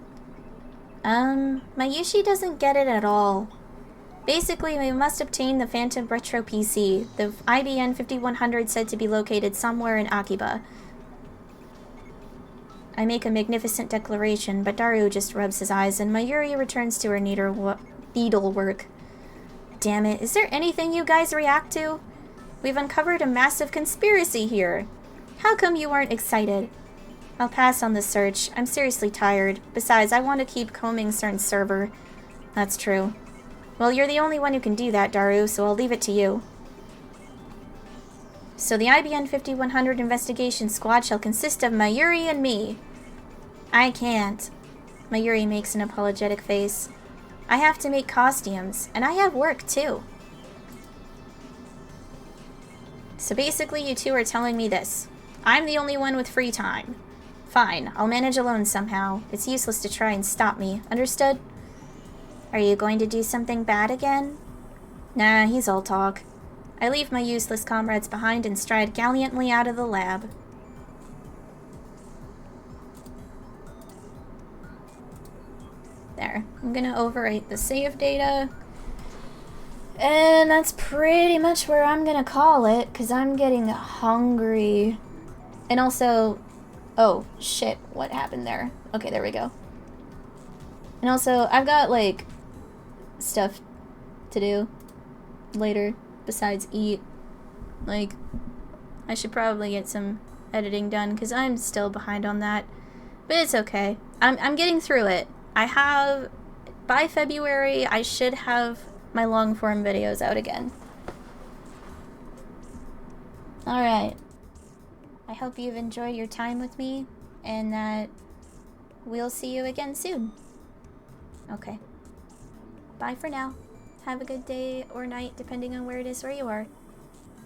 Mayushi doesn't get it at all. Basically, we must obtain the Phantom Retro PC, the IBM 5100 said to be located somewhere in Akiba. I make a magnificent declaration, but Daru just rubs his eyes and Mayuri returns to her needlework. Damn it, is there anything you guys react to? We've uncovered a massive conspiracy here. How come you aren't excited? I'll pass on the search. I'm seriously tired. Besides, I want to keep combing CERN's server. That's true. Well, you're the only one who can do that, Daru, so I'll leave it to you. So the IBN 5100 investigation squad shall consist of Mayuri and me. I can't. Mayuri makes an apologetic face. I have to make costumes, and I have work too. So basically you two are telling me this. I'm the only one with free time. Fine, I'll manage alone somehow. It's useless to try and stop me, understood? Are you going to do something bad again? Nah, he's all talk. I leave my useless comrades behind and stride gallantly out of the lab. There. I'm gonna overwrite the save data. And that's pretty much where I'm gonna call it, because I'm getting hungry. And also... Oh, shit. What happened there? Okay, there we go. And also, I've got, like, stuff to do later besides eat. Like, I should probably get some editing done, because I'm still behind on that. But it's okay. I'm getting through it. I have... By February, I should have my long-form videos out again. Alright. I hope you've enjoyed your time with me, and that we'll see you again soon. Okay. Bye for now. Have a good day or night, depending on where it is where you are.